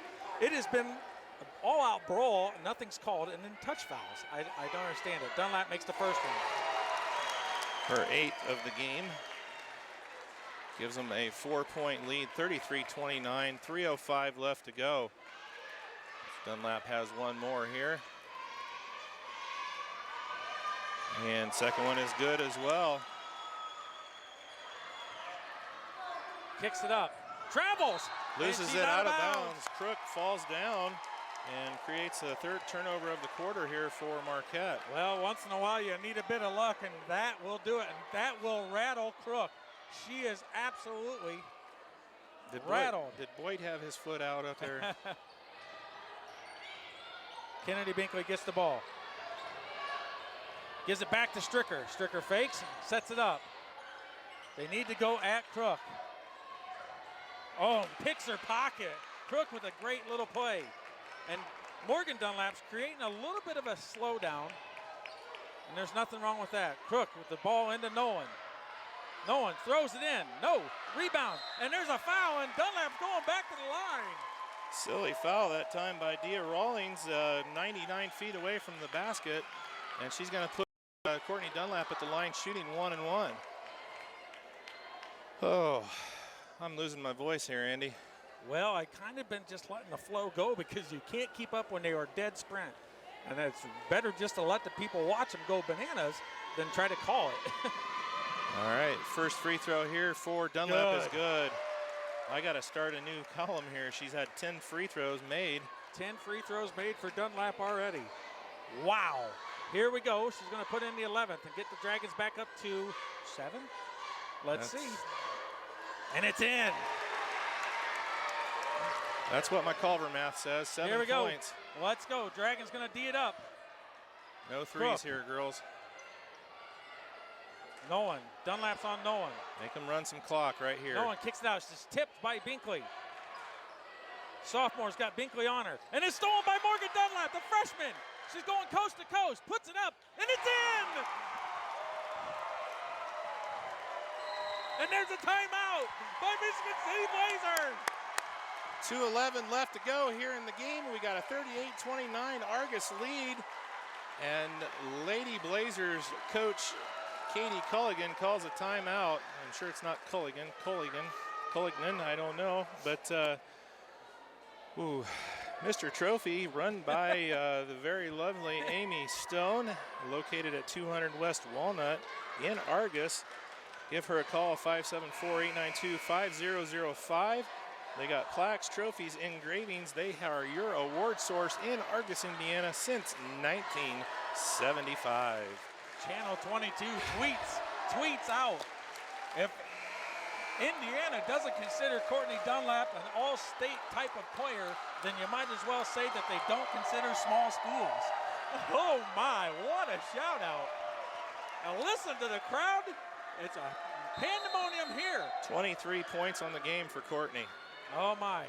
Speaker 2: It has been an all-out brawl, nothing's called, and then touch fouls. I don't understand it. Dunlap makes the first one.
Speaker 1: Her 8th of the game. Gives them a 4-point lead, 33-29, 3:05 left to go. Dunlap has one more here. And second one is good as well.
Speaker 2: Kicks it up, travels.
Speaker 1: Loses it out of bounds. Crook falls down and creates a 3rd turnover of the quarter here for Marquette.
Speaker 2: Well, once in a while you need a bit of luck, and that will do it. And that will rattle Crook. She is absolutely rattled.
Speaker 1: Did Boyd have his foot out up there?
Speaker 2: Kennedy Binkley gets the ball. Gives it back to Stricker. Stricker fakes, sets it up. They need to go at Crook. Oh, picks her pocket. Crook with a great little play. And Morgan Dunlap's creating a little bit of a slowdown. And there's nothing wrong with that. Crook with the ball into Nolan. Nolan throws it in. No. Rebound. And there's a foul, and Dunlap's going back to the line.
Speaker 1: Silly foul that time by Dia Rawlings, 99 feet away from the basket. And she's going to put Courtney Dunlap at the line shooting 1-1. Oh, I'm losing my voice here, Andy.
Speaker 2: Well, I kind of been just letting the flow go because you can't keep up when they are dead sprint. And it's better just to let the people watch them go bananas than try to call it.
Speaker 1: All right, first free throw here for Dunlap is good. I got to start a new column here. She's had 10 free throws made.
Speaker 2: 10 free throws made for Dunlap already. Wow. Here we go. She's going to put in the 11th and get the Dragons back up to 7. Let's see. And it's in.
Speaker 1: That's what my Culver math says. 7
Speaker 2: Here we
Speaker 1: points.
Speaker 2: Go. Let's go. Dragons going to D it up.
Speaker 1: No threes here, girls.
Speaker 2: Nolan. Dunlap's on Nolan.
Speaker 1: Make them run some clock right here.
Speaker 2: Nolan kicks it out. It's tipped by Binkley. Sophomore's got Binkley on her. And it's stolen by Morgan Dunlap, the freshman. She's going coast to coast. Puts it up. And it's in! And there's a timeout by Michigan City Blazers.
Speaker 1: 2:11 left to go here in the game. We got a 38-29 Argos lead. And Lady Blazers coach Katie Culligan calls a timeout. I'm sure it's not Culligan, I don't know. But Mr. Trophy run by the very lovely Amy Stone, located at 200 West Walnut in Argos. Give her a call, 574-892-5005. They got plaques, trophies, engravings. They are your award source in Argos, Indiana since 1975.
Speaker 2: Channel 22 tweets out. If Indiana doesn't consider Courtney Dunlap an all-state type of player, then you might as well say that they don't consider small schools. Oh my, what a shout out. Now listen to the crowd. It's a pandemonium here.
Speaker 1: 23 points on the game for Courtney.
Speaker 2: Oh my.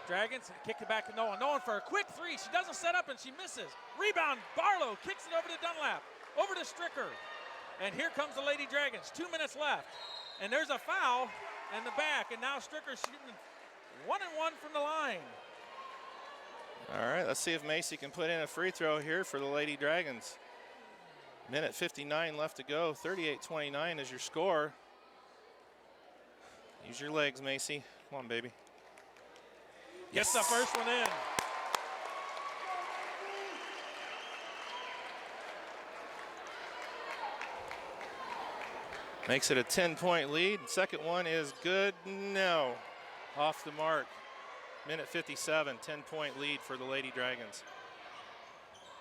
Speaker 2: Dragons kick it back to Nolan. Nolan for a quick three. She doesn't set up and she misses. Rebound, Barlow kicks it over to Dunlap. Over to Stricker. And here comes the Lady Dragons. 2 minutes left. And there's a foul in the back. And now Stricker's shooting 1-1 from the line.
Speaker 1: All right, let's see if Macy can put in a free throw here for the Lady Dragons. Minute 59 left to go. 38-29 is your score. Use your legs, Macy. Come on, baby.
Speaker 2: Gets the first one in.
Speaker 1: Makes it a 10-point lead. Second one is good. No. Off the mark. Minute 57, 10-point lead for the Lady Dragons.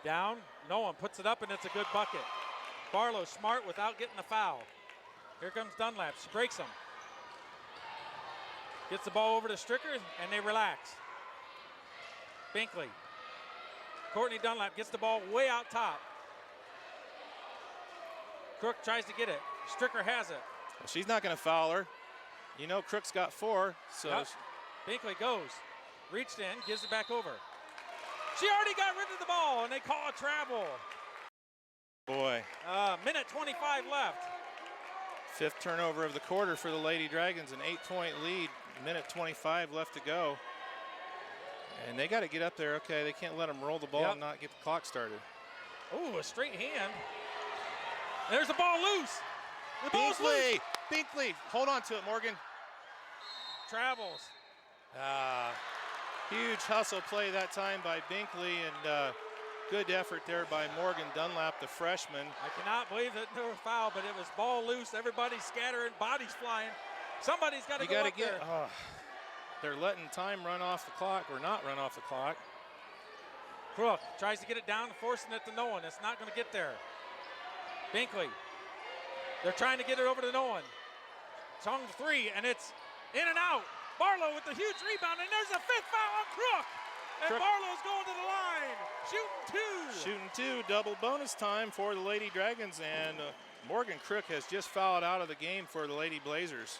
Speaker 2: Down. Nolan puts it up, and it's a good bucket. Barlow smart without getting the foul. Here comes Dunlap. She breaks him. Gets the ball over to Stricker, and they relax. Binkley. Courtney Dunlap gets the ball way out top. Crook tries to get it. Stricker has it.
Speaker 1: Well, she's not going to foul her. You know Crook's got 4, so.
Speaker 2: Yep. Binkley goes. Reached in, gives it back over. She already got rid of the ball, and they call a travel.
Speaker 1: Boy.
Speaker 2: Minute 25 left.
Speaker 1: 5th turnover of the quarter for the Lady Dragons, an 8-point lead. Minute 25 left to go. And they got to get up there. Okay, they can't let them roll the ball and not get the clock started.
Speaker 2: Oh, a straight hand. There's the ball loose. The ball's
Speaker 1: Binkley,
Speaker 2: loose.
Speaker 1: Binkley, hold on to it, Morgan.
Speaker 2: Travels.
Speaker 1: Huge hustle play that time by Binkley, and good effort there by Morgan Dunlap, the freshman.
Speaker 2: I cannot believe that there was a foul, but it was ball loose. Everybody's scattering, bodies flying. Somebody's got to go up there.
Speaker 1: They're letting time run off the clock, or not run off the clock.
Speaker 2: Crook tries to get it down, forcing it to Nolan. It's not going to get there. Binkley. They're trying to get it over to Nolan. Chung's three, and it's in and out. Barlow with the huge rebound, and there's a 5th foul on Crook. And Barlow's going to the line. Shooting 2.
Speaker 1: Shooting 2, double bonus time for the Lady Dragons, and Morgan Crook has just fouled out of the game for the Lady Blazers.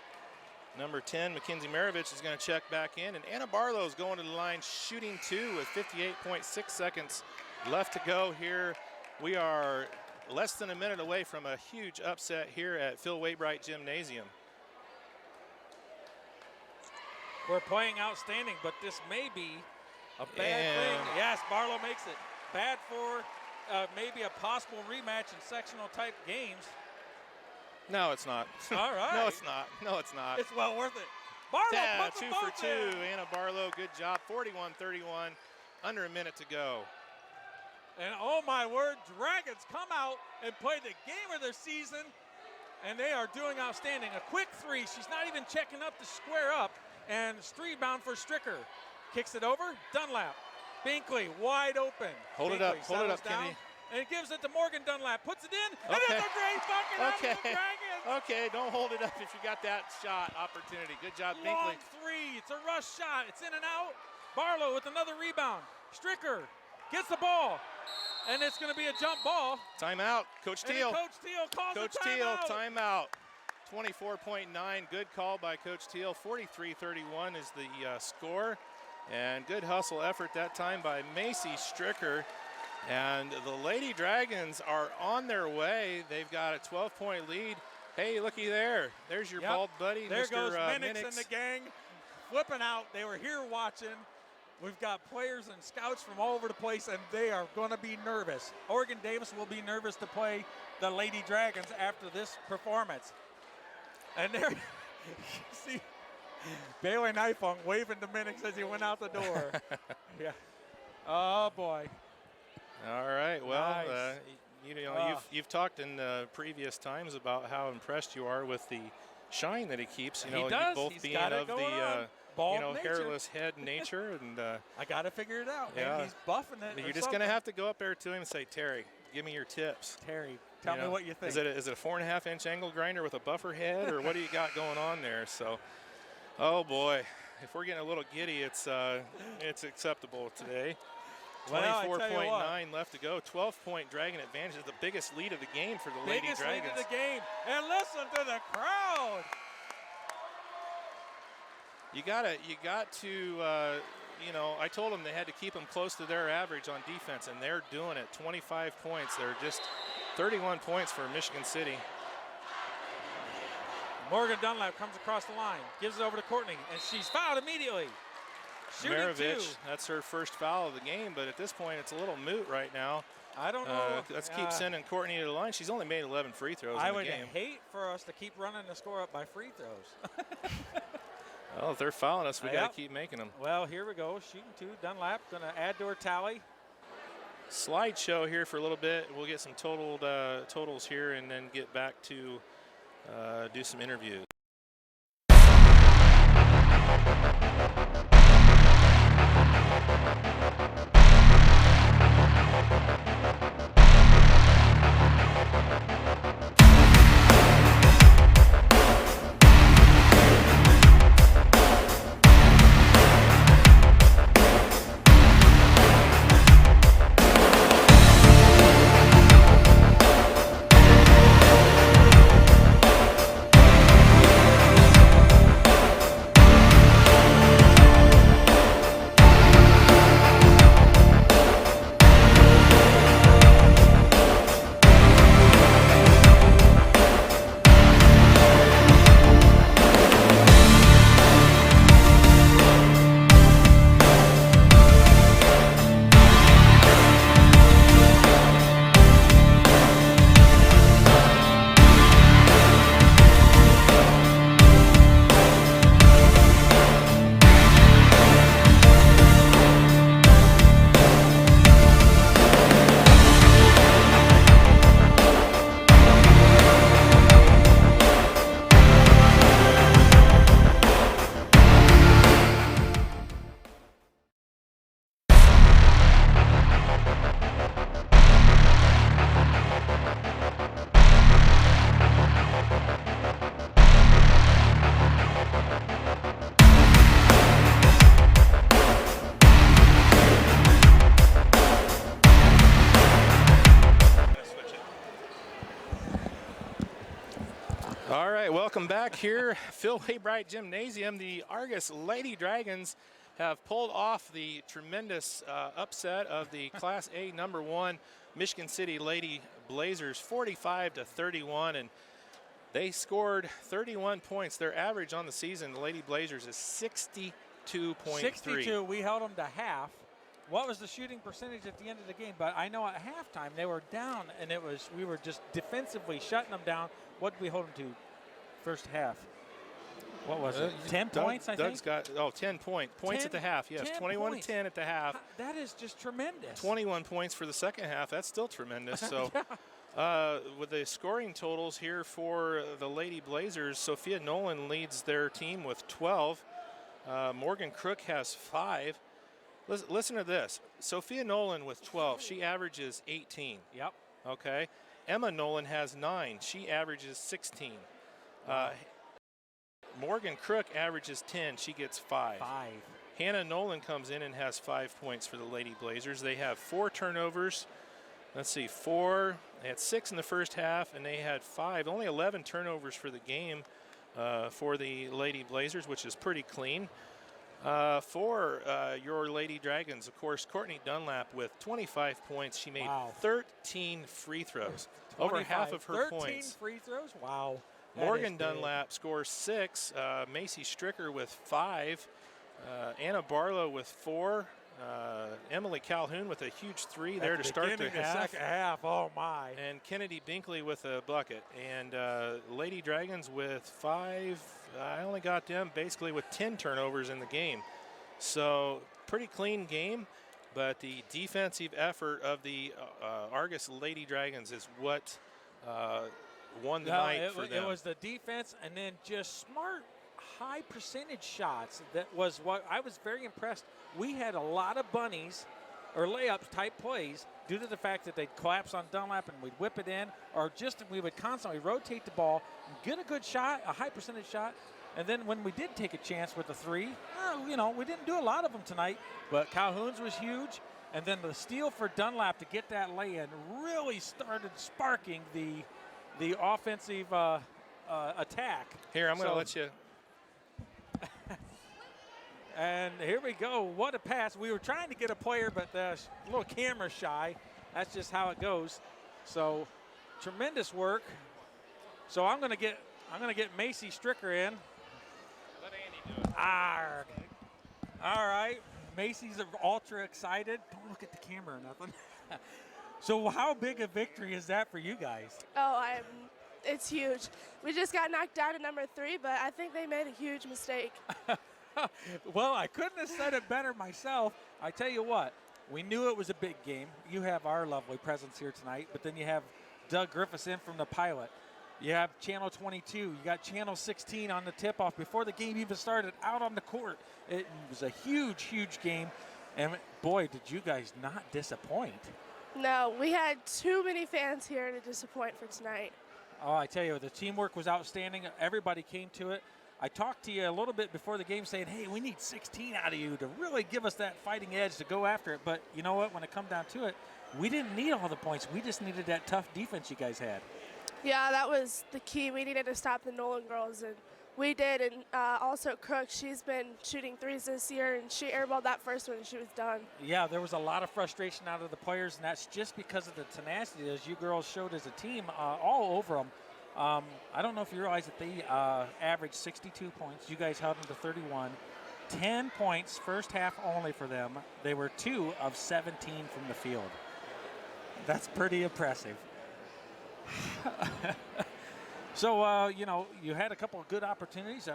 Speaker 1: Number 10, Mackenzie Maravich, is going to check back in, and Anna Barlow is going to the line shooting 2 with 58.6 seconds left to go here. We are less than a minute away from a huge upset here at Phil Waitbright Gymnasium.
Speaker 2: We're playing outstanding, but this may be a bad thing. Yes, Barlow makes it. Bad for maybe a possible rematch in sectional type games.
Speaker 1: No, it's not.
Speaker 2: All right.
Speaker 1: No, it's not. No, it's not.
Speaker 2: It's well worth it. Barlow puts
Speaker 1: 2
Speaker 2: them
Speaker 1: for
Speaker 2: both
Speaker 1: 2.
Speaker 2: in.
Speaker 1: Anna Barlow, good job. 41-31, under a minute to go.
Speaker 2: And oh my word, Dragons come out and play the game of their season, and they are doing outstanding. A quick 3. She's not even checking up to square up, and rebound for Stricker. Kicks it over. Dunlap. Binkley wide open.
Speaker 1: Hold it up,
Speaker 2: down,
Speaker 1: Kenny.
Speaker 2: And gives it to Morgan Dunlap. Puts it in, and it's a great bucket out of the Dragons.
Speaker 1: Okay, don't hold it up if you got that shot opportunity. Good job,
Speaker 2: Long
Speaker 1: Binkley.
Speaker 2: 3. It's a rush shot. It's in and out. Barlow with another rebound. Stricker gets the ball, and it's going to be a jump ball.
Speaker 1: Timeout, Coach Teal.
Speaker 2: Coach Teal calls
Speaker 1: Coach
Speaker 2: a timeout.
Speaker 1: Teal, timeout. 24.9, good call by Coach Teal. 43-31 is the score. And good hustle effort that time by Macy Stricker. And the Lady Dragons are on their way. They've got a 12-point lead. Hey, looky there. There's your bald buddy,
Speaker 2: there
Speaker 1: Mr.
Speaker 2: goes Minix
Speaker 1: Minix.
Speaker 2: and the gang flipping out. They were here watching. We've got players and scouts from all over the place, and they are going to be nervous. Oregon Davis will be nervous to play the Lady Dragons after this performance. And there, you see Bailey Nifong waving to Minix as he went out the door. Yeah. Oh, boy.
Speaker 1: All right. Well,
Speaker 2: Nice.
Speaker 1: you've talked in previous times about how impressed you are with the shine that he keeps. You know,
Speaker 2: He does.
Speaker 1: both
Speaker 2: He's
Speaker 1: being
Speaker 2: got it
Speaker 1: of
Speaker 2: going
Speaker 1: the
Speaker 2: on. Bald nature.
Speaker 1: hairless head nature, and
Speaker 2: I got to figure it out, man.
Speaker 1: Yeah.
Speaker 2: He's buffing it.
Speaker 1: you're just gonna have to go up there to him and say, Terry, give me your tips.
Speaker 2: Terry, tell me what you think.
Speaker 1: Is it a 4.5-inch angle grinder with a buffer head, or what do you got going on there? So, oh boy, if we're getting a little giddy, it's acceptable today. 24.9 left to go. 12-point Dragon advantage is the biggest lead of the game for the Lady
Speaker 2: Biggest
Speaker 1: Dragons.
Speaker 2: lead of the game. And listen to the crowd.
Speaker 1: You got to, I told them they had to keep them close to their average on defense, and they're doing it. 25 points. They're just 31 points for Michigan City.
Speaker 2: Morgan Dunlap comes across the line, gives it over to Courtney, and she's fouled immediately. Shooting 2.
Speaker 1: That's her first foul of the game, but at this point, it's a little moot right now.
Speaker 2: I don't know.
Speaker 1: Let's keep sending Courtney to the line. She's only made 11 free throws in the game.
Speaker 2: I would hate for us to keep running the score up by free throws.
Speaker 1: Well, if they're fouling us, we got to keep making them.
Speaker 2: Well, here we go. Shooting 2. Dunlap going to add to her tally.
Speaker 1: Slideshow here for a little bit. We'll get some totals here and then get back to do some interviews. back here. Phil Waybright Gymnasium. The Argos Lady Dragons have pulled off the tremendous upset of the Class A #1 Michigan City Lady Blazers, 45-31, and they scored 31 points. Their average on the season, the Lady Blazers, is 62.3.
Speaker 2: 62. We held them to half. What was the shooting percentage at the end of the game? But I know at halftime they were down, and we were just defensively shutting them down. What did we hold them to first half? What was it? 10 points, I
Speaker 1: Doug's
Speaker 2: think?
Speaker 1: got 10 points 10, at the half, yes. 21-10 at the half.
Speaker 2: That is just tremendous.
Speaker 1: 21 points for the second half. That's still tremendous. So with the scoring totals here for the Lady Blazers, Sophia Nolan leads their team with 12. Morgan Crook has 5. Listen to this. Sophia Nolan with 12. She averages 18.
Speaker 2: Yep.
Speaker 1: Okay. Emma Nolan has 9. She averages 16. Morgan Crook averages 10. She gets 5. Hannah Nolan comes in and has 5 points for the Lady Blazers. They have 4 turnovers. Let's see, 4. They had 6 in the first half, and they had 5. Only 11 turnovers for the game for the Lady Blazers, which is pretty clean. For your Lady Dragons, of course, Courtney Dunlap with 25 points. She made 13 free throws, over half of her
Speaker 2: 13
Speaker 1: points.
Speaker 2: 13 free throws? Wow.
Speaker 1: Morgan Dunlap scores 6. Macy Stricker with 5. Anna Barlow with 4. Emily Calhoun with a huge 3 there to start the half.
Speaker 2: Second half. Oh, my.
Speaker 1: And Kennedy Binkley with a bucket. And Lady Dragons with 5. I only got them basically with 10 turnovers in the game. So pretty clean game. But the defensive effort of the Argos Lady Dragons is what won the night for them.
Speaker 2: It was the defense and then just smart, high percentage shots. That was what I was very impressed. We had a lot of bunnies or layups type plays due to the fact that they'd collapse on Dunlap and we'd whip it in, or just we would constantly rotate the ball and get a good shot, a high percentage shot. And then when we did take a chance with the 3, we didn't do a lot of them tonight, but Calhoun's was huge. And then the steal for Dunlap to get that lay-in really started sparking the offensive attack.
Speaker 1: Here, I'm going to let you.
Speaker 2: And here we go. What a pass. We were trying to get a player, but a little camera shy. That's just how it goes. So tremendous work. So I'm going to get Macy Stricker in.
Speaker 1: Let Andy do it.
Speaker 2: Arg. All right. Macy's ultra excited. Don't look at the camera or nothing. So how big a victory is that for you guys?
Speaker 3: Oh, it's huge. We just got knocked down at number 3, but I think they made a huge mistake.
Speaker 2: Well, I couldn't have said it better myself. I tell you what, we knew it was a big game. You have our lovely presence here tonight, but then you have Doug Griffiths in from the Pilot. You have Channel 22. You got Channel 16 on the tip-off before the game even started out on the court. It was a huge, huge game. And, boy, did you guys not disappoint.
Speaker 3: No, we had too many fans here to disappoint for tonight.
Speaker 2: Oh, I tell you, the teamwork was outstanding. Everybody came to it. I talked to you a little bit before the game saying, hey, we need 16 out of you to really give us that fighting edge to go after it. But you know what? When it come down to it, we didn't need all the points. We just needed that tough defense you guys had.
Speaker 3: Yeah, that was the key. We needed to stop the Nolan girls, and we did. And also Crook, she's been shooting 3s this year, and she airballed that first one, and she was done.
Speaker 2: Yeah, there was a lot of frustration out of the players, and that's just because of the tenacity as you girls showed as a team all over them. I don't know if you realize that they averaged 62 points. You guys held them to 31. 10 points, first half only for them. They were 2 of 17 from the field. That's pretty impressive. So, you had a couple of good opportunities.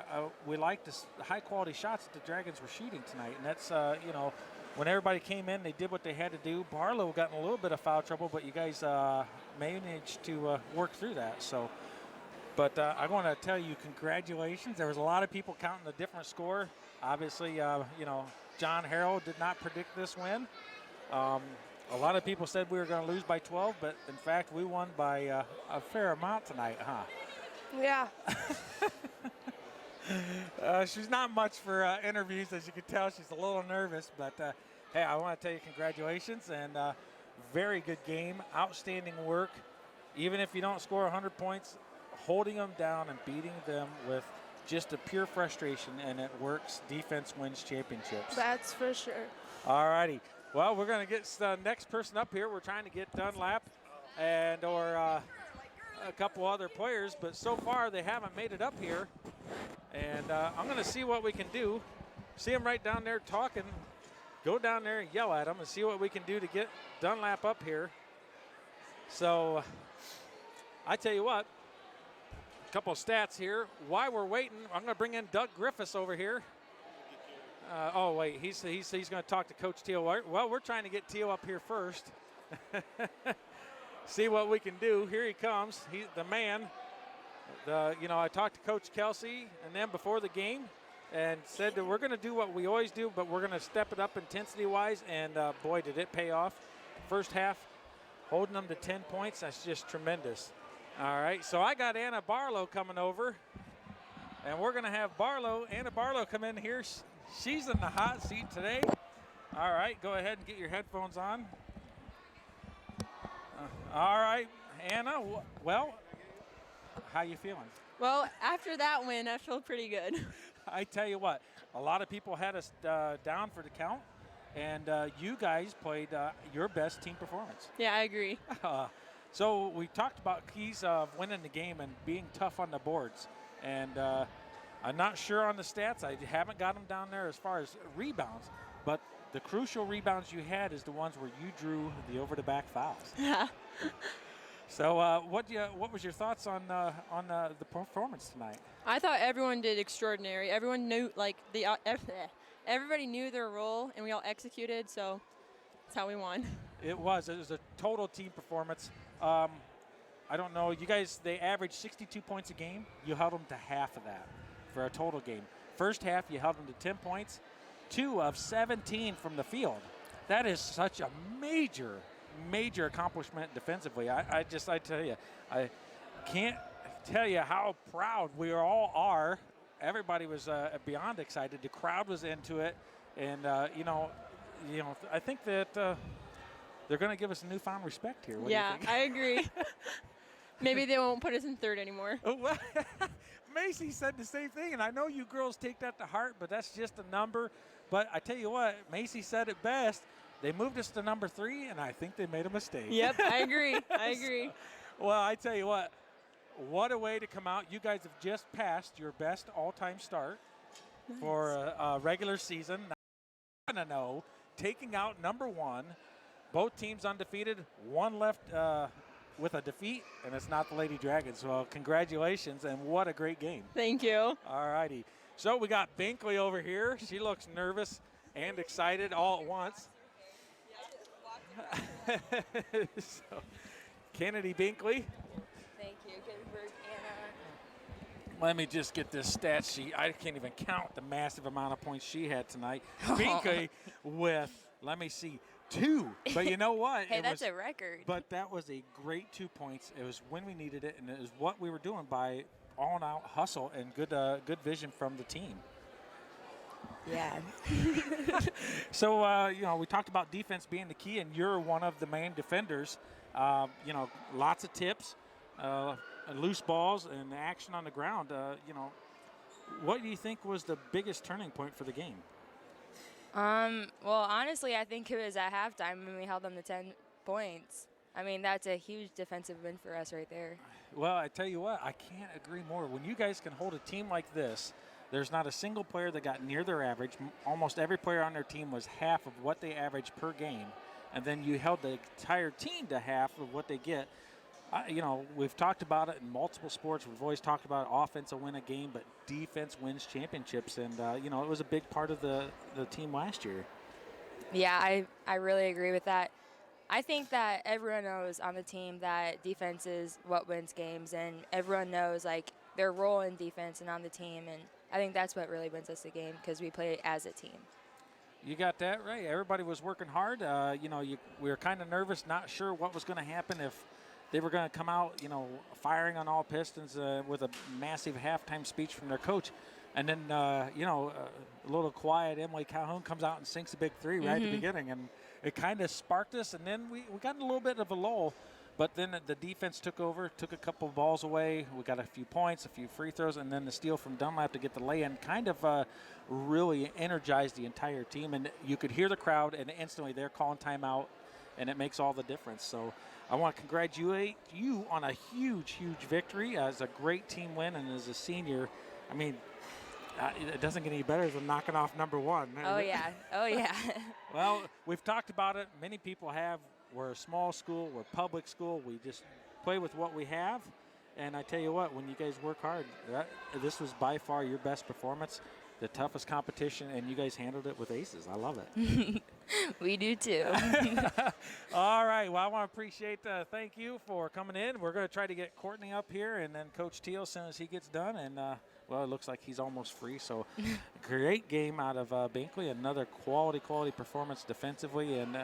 Speaker 2: We liked the high-quality shots that the Dragons were shooting tonight. And that's, when everybody came in, they did what they had to do. Barlow got in a little bit of foul trouble, but you guys managed to work through that. So, but I want to tell you congratulations. There was a lot of people counting a different score. Obviously, John Harrell did not predict this win. A lot of people said we were going to lose by 12, but in fact, we won by a fair amount tonight, huh?
Speaker 3: Yeah.
Speaker 2: She's not much for interviews, as you can tell. She's a little nervous, but hey, I want to tell you congratulations and very good game, outstanding work. Even if you don't score 100 points, holding them down and beating them with just a pure frustration, and it works. Defense wins championships.
Speaker 3: That's for sure.
Speaker 2: All righty. Well, we're going to get the next person up here. We're trying to get Dunlap or a couple other players, but so far they haven't made it up here. And I'm going to see what we can do. See them right down there talking. Go down there and yell at them and see what we can do to get Dunlap up here. So I tell you what, a couple of stats here. While we're waiting, I'm going to bring in Doug Griffiths over here. Oh, wait, he's going to talk to Coach Teal. Well, we're trying to get Teal up here first. See what we can do. Here he comes. He's the man. I talked to Coach Kelsey and them before the game and said that we're going to do what we always do, but we're going to step it up intensity-wise, and boy, did it pay off. First half, holding them to 10 points, that's just tremendous. All right, so I got Anna Barlow coming over, and we're going to have Anna Barlow come in here. She's in the hot seat today. All right, go ahead and get your headphones on. All right, Anna, well, how you feeling?
Speaker 4: Well, after that win, I feel pretty good.
Speaker 2: I tell you what, a lot of people had us down for the count, and you guys played your best team performance.
Speaker 4: Yeah, I agree.
Speaker 2: So we talked about keys of winning the game and being tough on the boards. And I'm not sure on the stats. I haven't got them down there as far as rebounds, but the crucial rebounds you had is the ones where you drew the over-the-back fouls.
Speaker 4: Yeah.
Speaker 2: So what was your thoughts on the performance tonight?
Speaker 4: I thought everyone did extraordinary. Everyone knew, everybody knew their role, and we all executed, so that's how we won.
Speaker 2: It was a total team performance. I don't know, you guys, they averaged 62 points a game. You held them to half of that for a total game. First half, you held them to 10 points, 2 of 17 from the field. That is such a major accomplishment defensively. I tell you, I can't tell you how proud we all are. Everybody was beyond excited. The crowd was into it, and I think that they're going to give us a newfound respect here. What do you think?
Speaker 4: I agree. Maybe they won't put us in third anymore.
Speaker 2: Well, Macy said the same thing, and I know you girls take that to heart, but that's just a number. But I tell you what, Macy said it best. They moved us to number 3, and I think they made a mistake.
Speaker 4: Yep, I agree. I agree.
Speaker 2: Well, I tell you what a way to come out. You guys have just passed your best all-time start for a regular season. 9-0, taking out number 1. Both teams undefeated. One left with a defeat, and it's not the Lady Dragons. Well, congratulations, and what a great game.
Speaker 4: Thank you.
Speaker 2: All righty. So we got Binkley over here. She looks nervous and excited all at once. So, Kennedy Binkley.
Speaker 4: Thank you. Ginsburg, Anna.
Speaker 2: Let me just get this stat sheet. I can't even count the massive amount of points she had tonight. Binkley with, let me see, 2. But you know what?
Speaker 4: Hey, that's a record.
Speaker 2: But that was a great 2 points. It was when we needed it, and it was what we were doing by all-out hustle and good vision from the team.
Speaker 4: Yeah.
Speaker 2: So, we talked about defense being the key, and you're one of the main defenders. Lots of tips, loose balls, and action on the ground. What do you think was the biggest turning point for the game?
Speaker 5: Well, honestly, I think it was at halftime when we held them to 10 points. I mean, that's a huge defensive win for us right there.
Speaker 2: Well, I tell you what, I can't agree more. When you guys can hold a team like this, there's not a single player that got near their average. Almost every player on their team was half of what they average per game. And then you held the entire team to half of what they get. We've talked about it in multiple sports. We've always talked about offense will win a game, but defense wins championships. And, it was a big part of the team last year.
Speaker 5: Yeah, I really agree with that. I think that everyone knows on the team that defense is what wins games, and everyone knows, their role in defense and on the team. And I think that's what really wins us the game because we play as a team.
Speaker 2: You got that right. Everybody was working hard. We were kind of nervous, not sure what was going to happen, if they were going to come out, firing on all pistons with a massive halftime speech from their coach. And then, a little quiet Emily Calhoun comes out and sinks a big 3 right at the beginning. And it kind of sparked us. And then we got a little bit of a lull. But then the defense took over, took a couple balls away. We got a few points, a few free throws, and then the steal from Dunlap to get the lay-in kind of really energized the entire team. And you could hear the crowd, and instantly they're calling timeout, and it makes all the difference. So I want to congratulate you on a huge, huge victory as a great team win, and as a senior, I mean, it doesn't get any better than knocking off number one.
Speaker 5: Oh, yeah. Oh, yeah.
Speaker 2: Well, we've talked about it. Many people have. We're a small school. We're a public school. We just play with what we have. And I tell you what, when you guys work hard, this was by far your best performance, the toughest competition, and you guys handled it with aces. I love it.
Speaker 5: We do too.
Speaker 2: All right. Well, I want to appreciate, thank you for coming in. We're going to try to get Courtney up here, and then Coach Teal as soon as he gets done. And, well, it looks like he's almost free. So great game out of Binkley. Another quality performance defensively. And,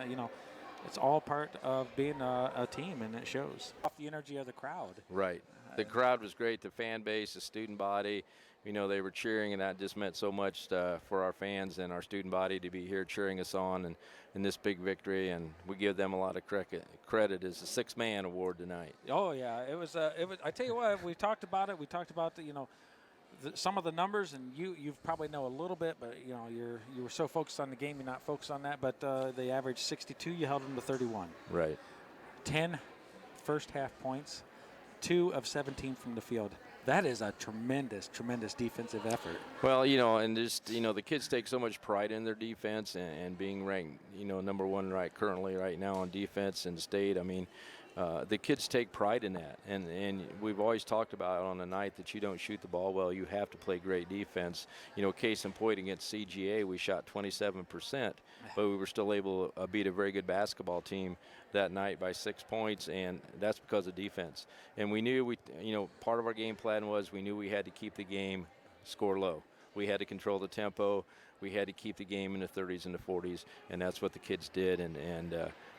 Speaker 2: it's all part of being a team, and it shows off the energy of the crowd.
Speaker 6: Right. The crowd was great. The fan base, the student body, they were cheering, and that just meant so much for our fans and our student body to be here cheering us on and in this big victory. And we give them a lot of credit as a six-man award tonight.
Speaker 2: Oh, yeah. It was. I tell you what, we talked about it. We talked about some of the numbers, and you probably know a little bit, but you were so focused on the game, you're not focused on that. But they averaged 62. You held them to 31.
Speaker 6: Right.
Speaker 2: 10 first half points, 2 of 17 from the field. That is a tremendous defensive effort.
Speaker 6: Well, and just the kids take so much pride in their defense and being ranked number one currently right now on defense in the state. I mean, the kids take pride in that, and we've always talked about on the night that you don't shoot the ball well, you have to play great defense. Case in point against CGA, we shot 27%, but we were still able to beat a very good basketball team that night by 6 points, and that's because of defense. And we knew part of our game plan was we knew we had to keep the game score low. We had to control the tempo. We had to keep the game in the 30s and the 40s, and that's what the kids did. And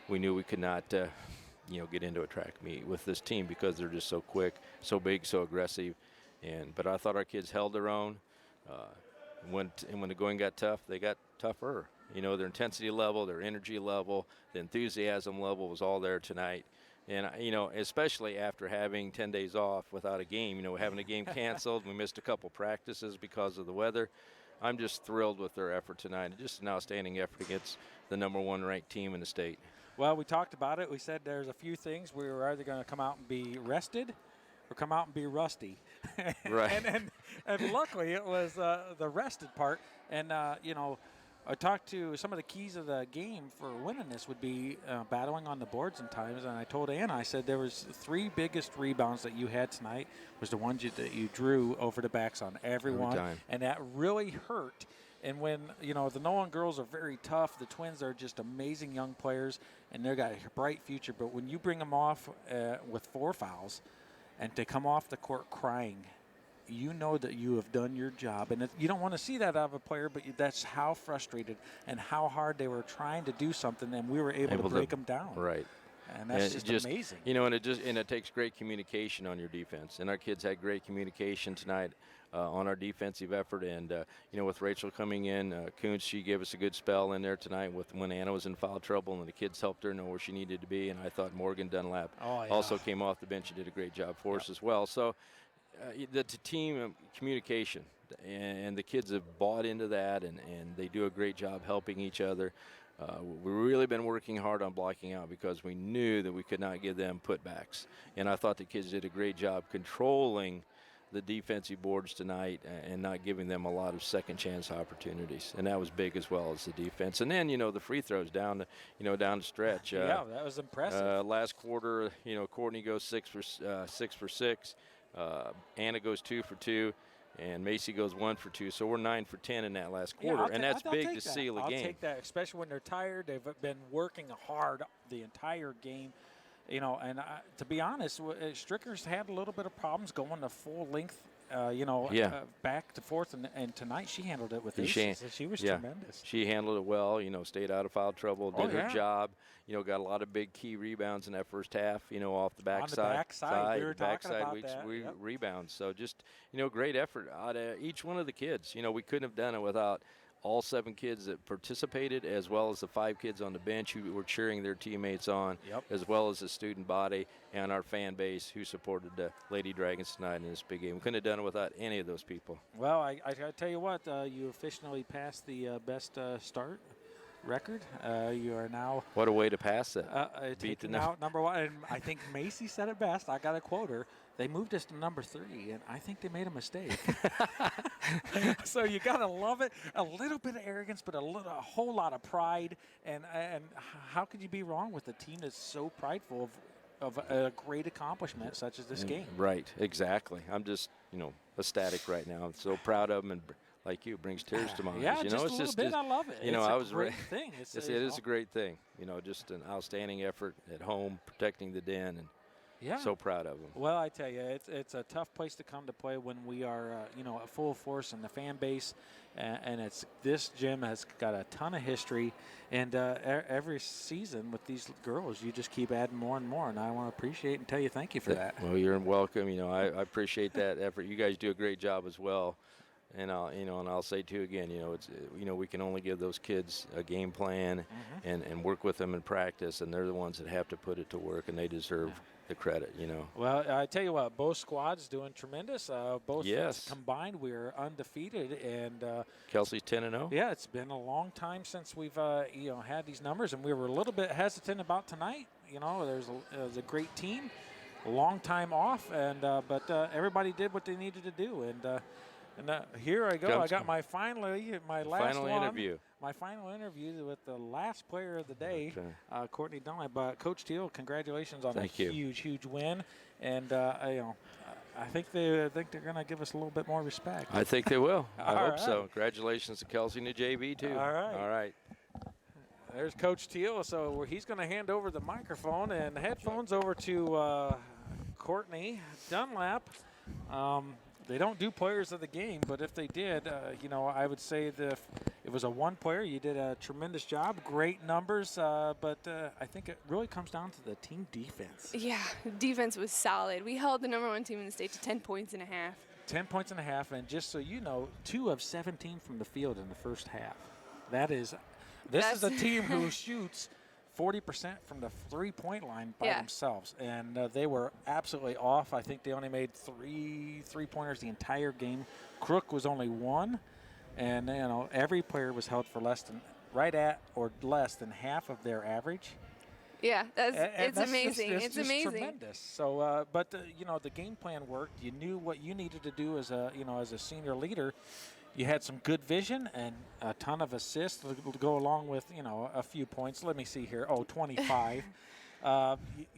Speaker 6: we knew we could not get into a track meet with this team because they're just so quick, so big, so aggressive. But I thought our kids held their own. When the going got tough, they got tougher. Their intensity level, their energy level, the enthusiasm level was all there tonight. And, especially after having 10 days off without a game, having a game canceled. We missed a couple practices because of the weather. I'm just thrilled with their effort tonight. Just an outstanding effort against the number one ranked team in the state.
Speaker 2: Well, we talked about it. We said there's a few things. We were either going to come out and be rested or come out and be rusty.
Speaker 6: Right.
Speaker 2: and luckily it was the rested part. And, I talked to some of the keys of the game for winning this would be battling on the boards in times. And I told Anna, I said there was 3 biggest rebounds that you had tonight was the ones that you drew over the backs on everyone.
Speaker 6: Every time.
Speaker 2: And that really hurt. And when, the Nolan girls are very tough, the Twins are just amazing young players, and they've got a bright future. But when you bring them off with 4 fouls and they come off the court crying, you know that you have done your job. And you don't want to see that out of a player, but that's how frustrated and how hard they were trying to do something, and we were able to break them down.
Speaker 6: Right.
Speaker 2: And that's just amazing.
Speaker 6: And it takes great communication on your defense. And our kids had great communication tonight on our defensive effort. And, with Rachel coming in, Kuntz, she gave us a good spell in there tonight when Anna was in foul trouble, and the kids helped her know where she needed to be. And I thought Morgan Dunlap also came off the bench and did a great job for us as well. So the team communication, and the kids have bought into that, and they do a great job helping each other. We've really been working hard on blocking out because we knew that we could not give them putbacks. And I thought the kids did a great job controlling the defensive boards tonight and not giving them a lot of second chance opportunities. And that was big as well as the defense. And then, the free throws down the stretch.
Speaker 2: Yeah, that was impressive.
Speaker 6: Last quarter, Courtney goes 6 for 6. Anna goes 2 for 2. And Macy goes 1 for 2, so we're 9 for 10 in that last quarter, and that's big to seal a game.
Speaker 2: I'll take that, especially when they're tired. They've been working hard the entire game, And to be honest, Stricker's had a little bit of problems going to full length, back to forth, and tonight she handled it with aces. She was tremendous.
Speaker 6: She handled it well. Stayed out of foul trouble, did her job. Got a lot of big key rebounds in that first half. Off the backside.
Speaker 2: On the backside, we were talking about that.
Speaker 6: Rebounds. So just great effort out of each one of the kids. We couldn't have done it without all 7 kids that participated, as well as the 5 kids on the bench who were cheering their teammates on, as well as the student body and our fan base who supported the Lady Dragons tonight in this big game. We couldn't have done it without any of those people.
Speaker 2: Well, I tell you what, you officially passed the best start record. You are now.
Speaker 6: What a way to pass that.
Speaker 2: Taking out number 1. And I think Macy said it best. I got to quote her. They moved us to number 3, and I think they made a mistake. So you got to love it. A little bit of arrogance, but a whole lot of pride. And how could you be wrong with a team that's so prideful of a great accomplishment such as this game?
Speaker 6: Right, exactly. I'm just, ecstatic right now. I'm so proud of them, and like you, it brings tears to my eyes.
Speaker 2: Yeah, just a little bit. I love it. It's a great thing.
Speaker 6: It is a great thing. Just an outstanding effort at home, protecting the den, and so proud of them.
Speaker 2: Well, I tell you, it's a tough place to come to play when we are, at full force in the fan base, and this gym has got a ton of history, and every season with these girls, you just keep adding more and more, and I want to appreciate and tell you thank you for that.
Speaker 6: Well, you're welcome. I appreciate that effort. You guys do a great job as well. And I'll say too again, we can only give those kids a game plan and work with them in practice, and they're the ones that have to put it to work, and they deserve the credit.
Speaker 2: Well, I tell you what, both squads doing tremendous. Both combined, we're undefeated, and
Speaker 6: Kelsey's 10-0.
Speaker 2: Yeah, it's been a long time since we've had these numbers, and we were a little bit hesitant about tonight. There's a great team, a long time off, and but everybody did what they needed to do, and here I go. I got my final interview with the last player of the day, Courtney Dunlap. But Coach Teal, congratulations on huge win. And I think they're going to give us a little bit more respect.
Speaker 6: I think they will. I hope so. Congratulations to Kelsey and the JV too. All right.
Speaker 2: There's Coach Teal. So he's going to hand over the microphone and headphones over to Courtney Dunlap. They don't do players of the game, but if they did, I would say that if it was a one player, you did a tremendous job, great numbers, but I think it really comes down to the team defense.
Speaker 7: Yeah, defense was solid. We held the number 1 team in the state to 10 points and a half.
Speaker 2: 10 points and a half, and just so you know, 2 of 17 from the field in the first half. This is a team who shoots 40% from the three-point line by themselves, and they were absolutely off. I think they only made 3 3-pointers the entire game. Crook was only 1, and every player was held for right at or less than half of their average.
Speaker 7: Yeah, it's amazing. It's amazing.
Speaker 2: Tremendous. So, but the game plan worked. You knew what you needed to do as a senior leader. You had some good vision and a ton of assists to go along with, a few points. Let me see here. 25.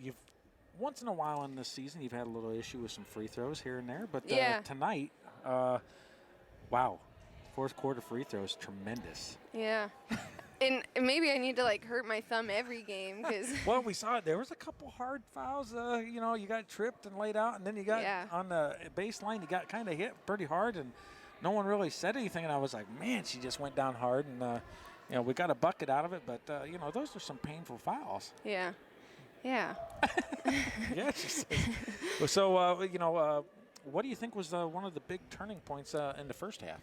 Speaker 2: You've once in a while in this season, you've had a little issue with some free throws here and there. But tonight, wow, fourth quarter free throws, tremendous.
Speaker 7: Yeah. And maybe I need to, hurt my thumb every game because.
Speaker 2: Well, we saw it. There was a couple hard fouls. You got tripped and laid out, and then you got on the baseline, you got kind of hit pretty hard, and no one really said anything, and I was like, man, she just went down hard, and we got a bucket out of it, but, those are some painful fouls.
Speaker 7: Yeah. Yeah.
Speaker 2: Yeah, she said. So, what do you think was one of the big turning points in the first half?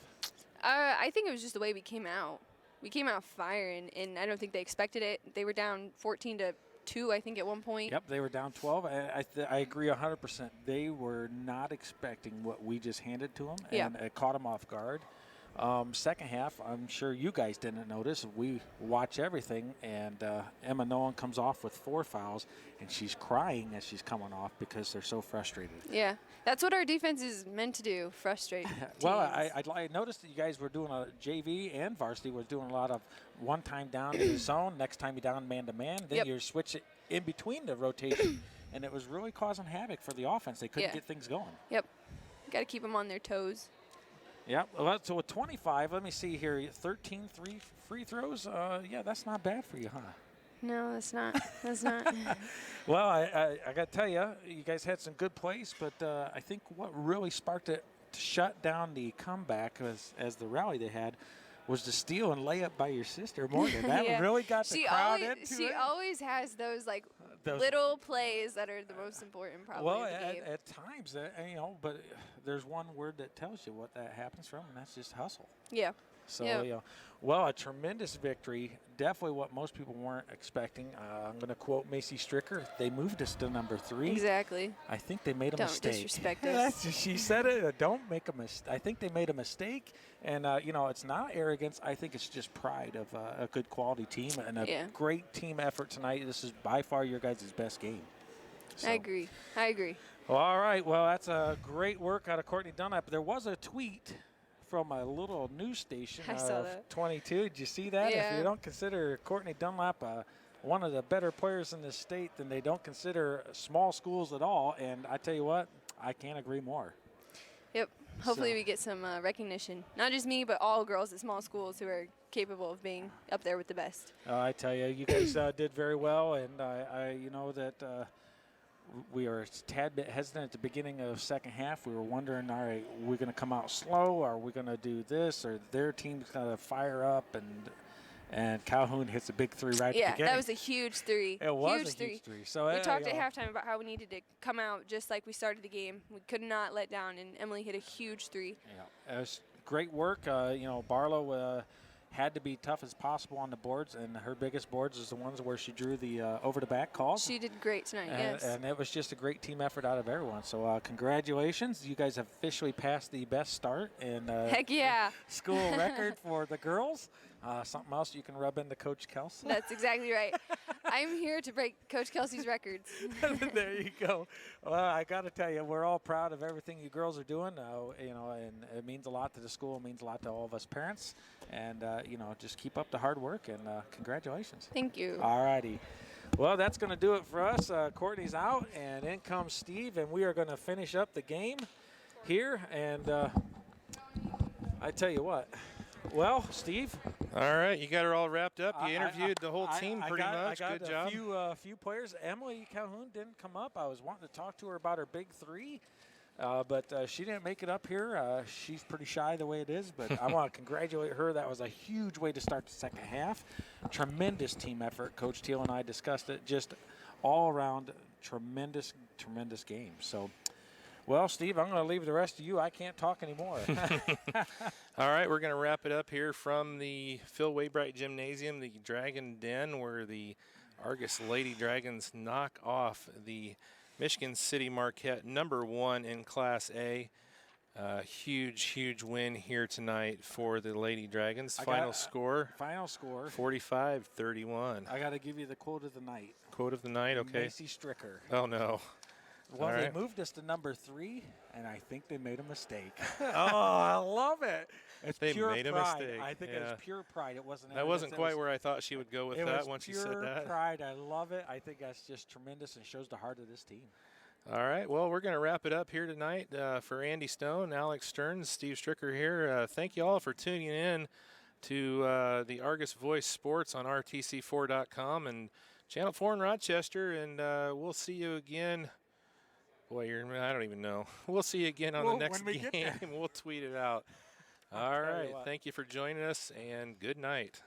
Speaker 7: I think it was just the way we came out. We came out firing, and I don't think they expected it. They were down 14-2, I think, at one point.
Speaker 2: Yep, they were down 12. I agree 100%. They were not expecting what we just handed to them, and it caught them off guard. Second half, I'm sure you guys didn't notice. We watch everything, and Emma Nolan comes off with 4 fouls, and she's crying as she's coming off because they're so frustrated.
Speaker 7: Yeah, that's what our defense is meant to do, frustrate
Speaker 2: Well, I noticed that you guys were doing a JV and varsity was doing a lot of one time down in the zone, next time you down man-to-man, then you switch it in between the rotation, and it was really causing havoc for the offense. They couldn't get things going.
Speaker 7: Yep, got to keep them on their toes.
Speaker 2: Yeah, well, so with 25, let me see here, 13 free throws. That's not bad for you, huh?
Speaker 7: No, that's not. That's not.
Speaker 2: Well, I got to tell you, you guys had some good plays, but I think what really sparked it to shut down the comeback as the rally they had was the steal and layup by your sister, Morgan. That really got the crowd into it.
Speaker 7: She always has those little plays that are the most important, probably.
Speaker 2: Well,
Speaker 7: in the game.
Speaker 2: at times, but there's one word that tells you what that happens from, and that's just hustle.
Speaker 7: Yeah.
Speaker 2: So,
Speaker 7: Yep.
Speaker 2: well, a tremendous victory. Definitely what most people weren't expecting. I'm going to quote Macy Stricker. They moved us to number 3.
Speaker 7: Exactly.
Speaker 2: I think they made a
Speaker 7: Don't
Speaker 2: mistake.
Speaker 7: disrespect us.
Speaker 2: She said it. Don't make a mistake. I think they made a mistake. And, it's not arrogance. I think it's just pride of a good quality team and a great team effort tonight. This is by far your guys' best game. So.
Speaker 7: I agree.
Speaker 2: Well, all right. Well, that's a great work out of Courtney Dunlap. There was a tweet from a little news station
Speaker 7: I saw
Speaker 2: of
Speaker 7: that.
Speaker 2: 22. Did you see that?
Speaker 7: Yeah.
Speaker 2: If you don't consider Courtney Dunlap one of the better players in this state, then they don't consider small schools at all. And I tell you what, I can't agree more.
Speaker 7: Yep. Hopefully
Speaker 2: So-
Speaker 7: we get some recognition. Not just me, but all girls at small schools who are capable of being up there with the best.
Speaker 2: I tell you, you guys did very well, and I know that we were a tad bit hesitant at the beginning of second half. We were wondering, all right, we're going to come out slow, are we going to do this, or their team's going to fire up, and Calhoun hits a big 3 right at the beginning.
Speaker 7: Yeah, that was a huge 3.
Speaker 2: It was a huge 3. So
Speaker 7: we talked at halftime about how we needed to come out just like we started the game. We could not let down, and Emily hit a huge 3.
Speaker 2: Yeah, it was great work. Barlow had to be tough as possible on the boards, and her biggest boards is the ones where she drew the over-the-back calls.
Speaker 7: She did great tonight, yes.
Speaker 2: And it was just a great team effort out of everyone. So congratulations. You guys have officially passed the best start in
Speaker 7: Heck yeah.
Speaker 2: school record for the girls. Something else you can rub into Coach Kelsey.
Speaker 7: That's exactly right. I'm here to break Coach Kelsey's records.
Speaker 2: There you go. Well, I got to tell you, we're all proud of everything you girls are doing. And it means a lot to the school. It means a lot to all of us parents. And just keep up the hard work, and congratulations.
Speaker 7: Thank you.
Speaker 2: All righty. Well, that's going to do it for us. Courtney's out, and in comes Steve, and we are going to finish up the game here. And I tell you what. Well, Steve.
Speaker 1: All right, you got her all wrapped up. You interviewed the whole team pretty much.
Speaker 2: I got
Speaker 1: Good job.
Speaker 2: A few players. Emily Calhoun didn't come up. I was wanting to talk to her about her big 3, but she didn't make it up here. She's pretty shy the way it is, but I want to congratulate her. That was a huge way to start the second half. Tremendous team effort. Coach Teal and I discussed it. Just all around tremendous, tremendous game. So. Well, Steve, I'm going to leave the rest to you. I can't talk anymore.
Speaker 1: All right, we're going to wrap it up here from the Phil Waybright Gymnasium, the Dragon Den, where the Argos Lady Dragons knock off the Michigan City Marquette #1 in Class A. Huge win here tonight for the Lady Dragons. Final score? 45-31.
Speaker 2: I got to give you the quote of the night.
Speaker 1: Quote of the night, okay.
Speaker 2: Macy Stricker.
Speaker 1: Oh, no.
Speaker 2: Well, they moved us to #3, and I think they made a mistake. Oh, I love it. It's
Speaker 1: they
Speaker 2: pure
Speaker 1: made a
Speaker 2: pride.
Speaker 1: mistake.
Speaker 2: I think it was pure pride. It wasn't.
Speaker 1: That wasn't quite where I thought she would go with that once you said that.
Speaker 2: It was pure pride. I love it. I think that's just tremendous and shows the heart of this team.
Speaker 1: All right. Well, we're going to wrap it up here tonight. For Andy Stone, Alex Stearns, Steve Stricker here. Thank you all for tuning in to the Argus Voice Sports on RTC4.com and Channel 4 in Rochester. And we'll see you again. Boy, I don't even know. We'll see you again on the next game. We'll tweet it out. All right. Thank you for joining us, and good night.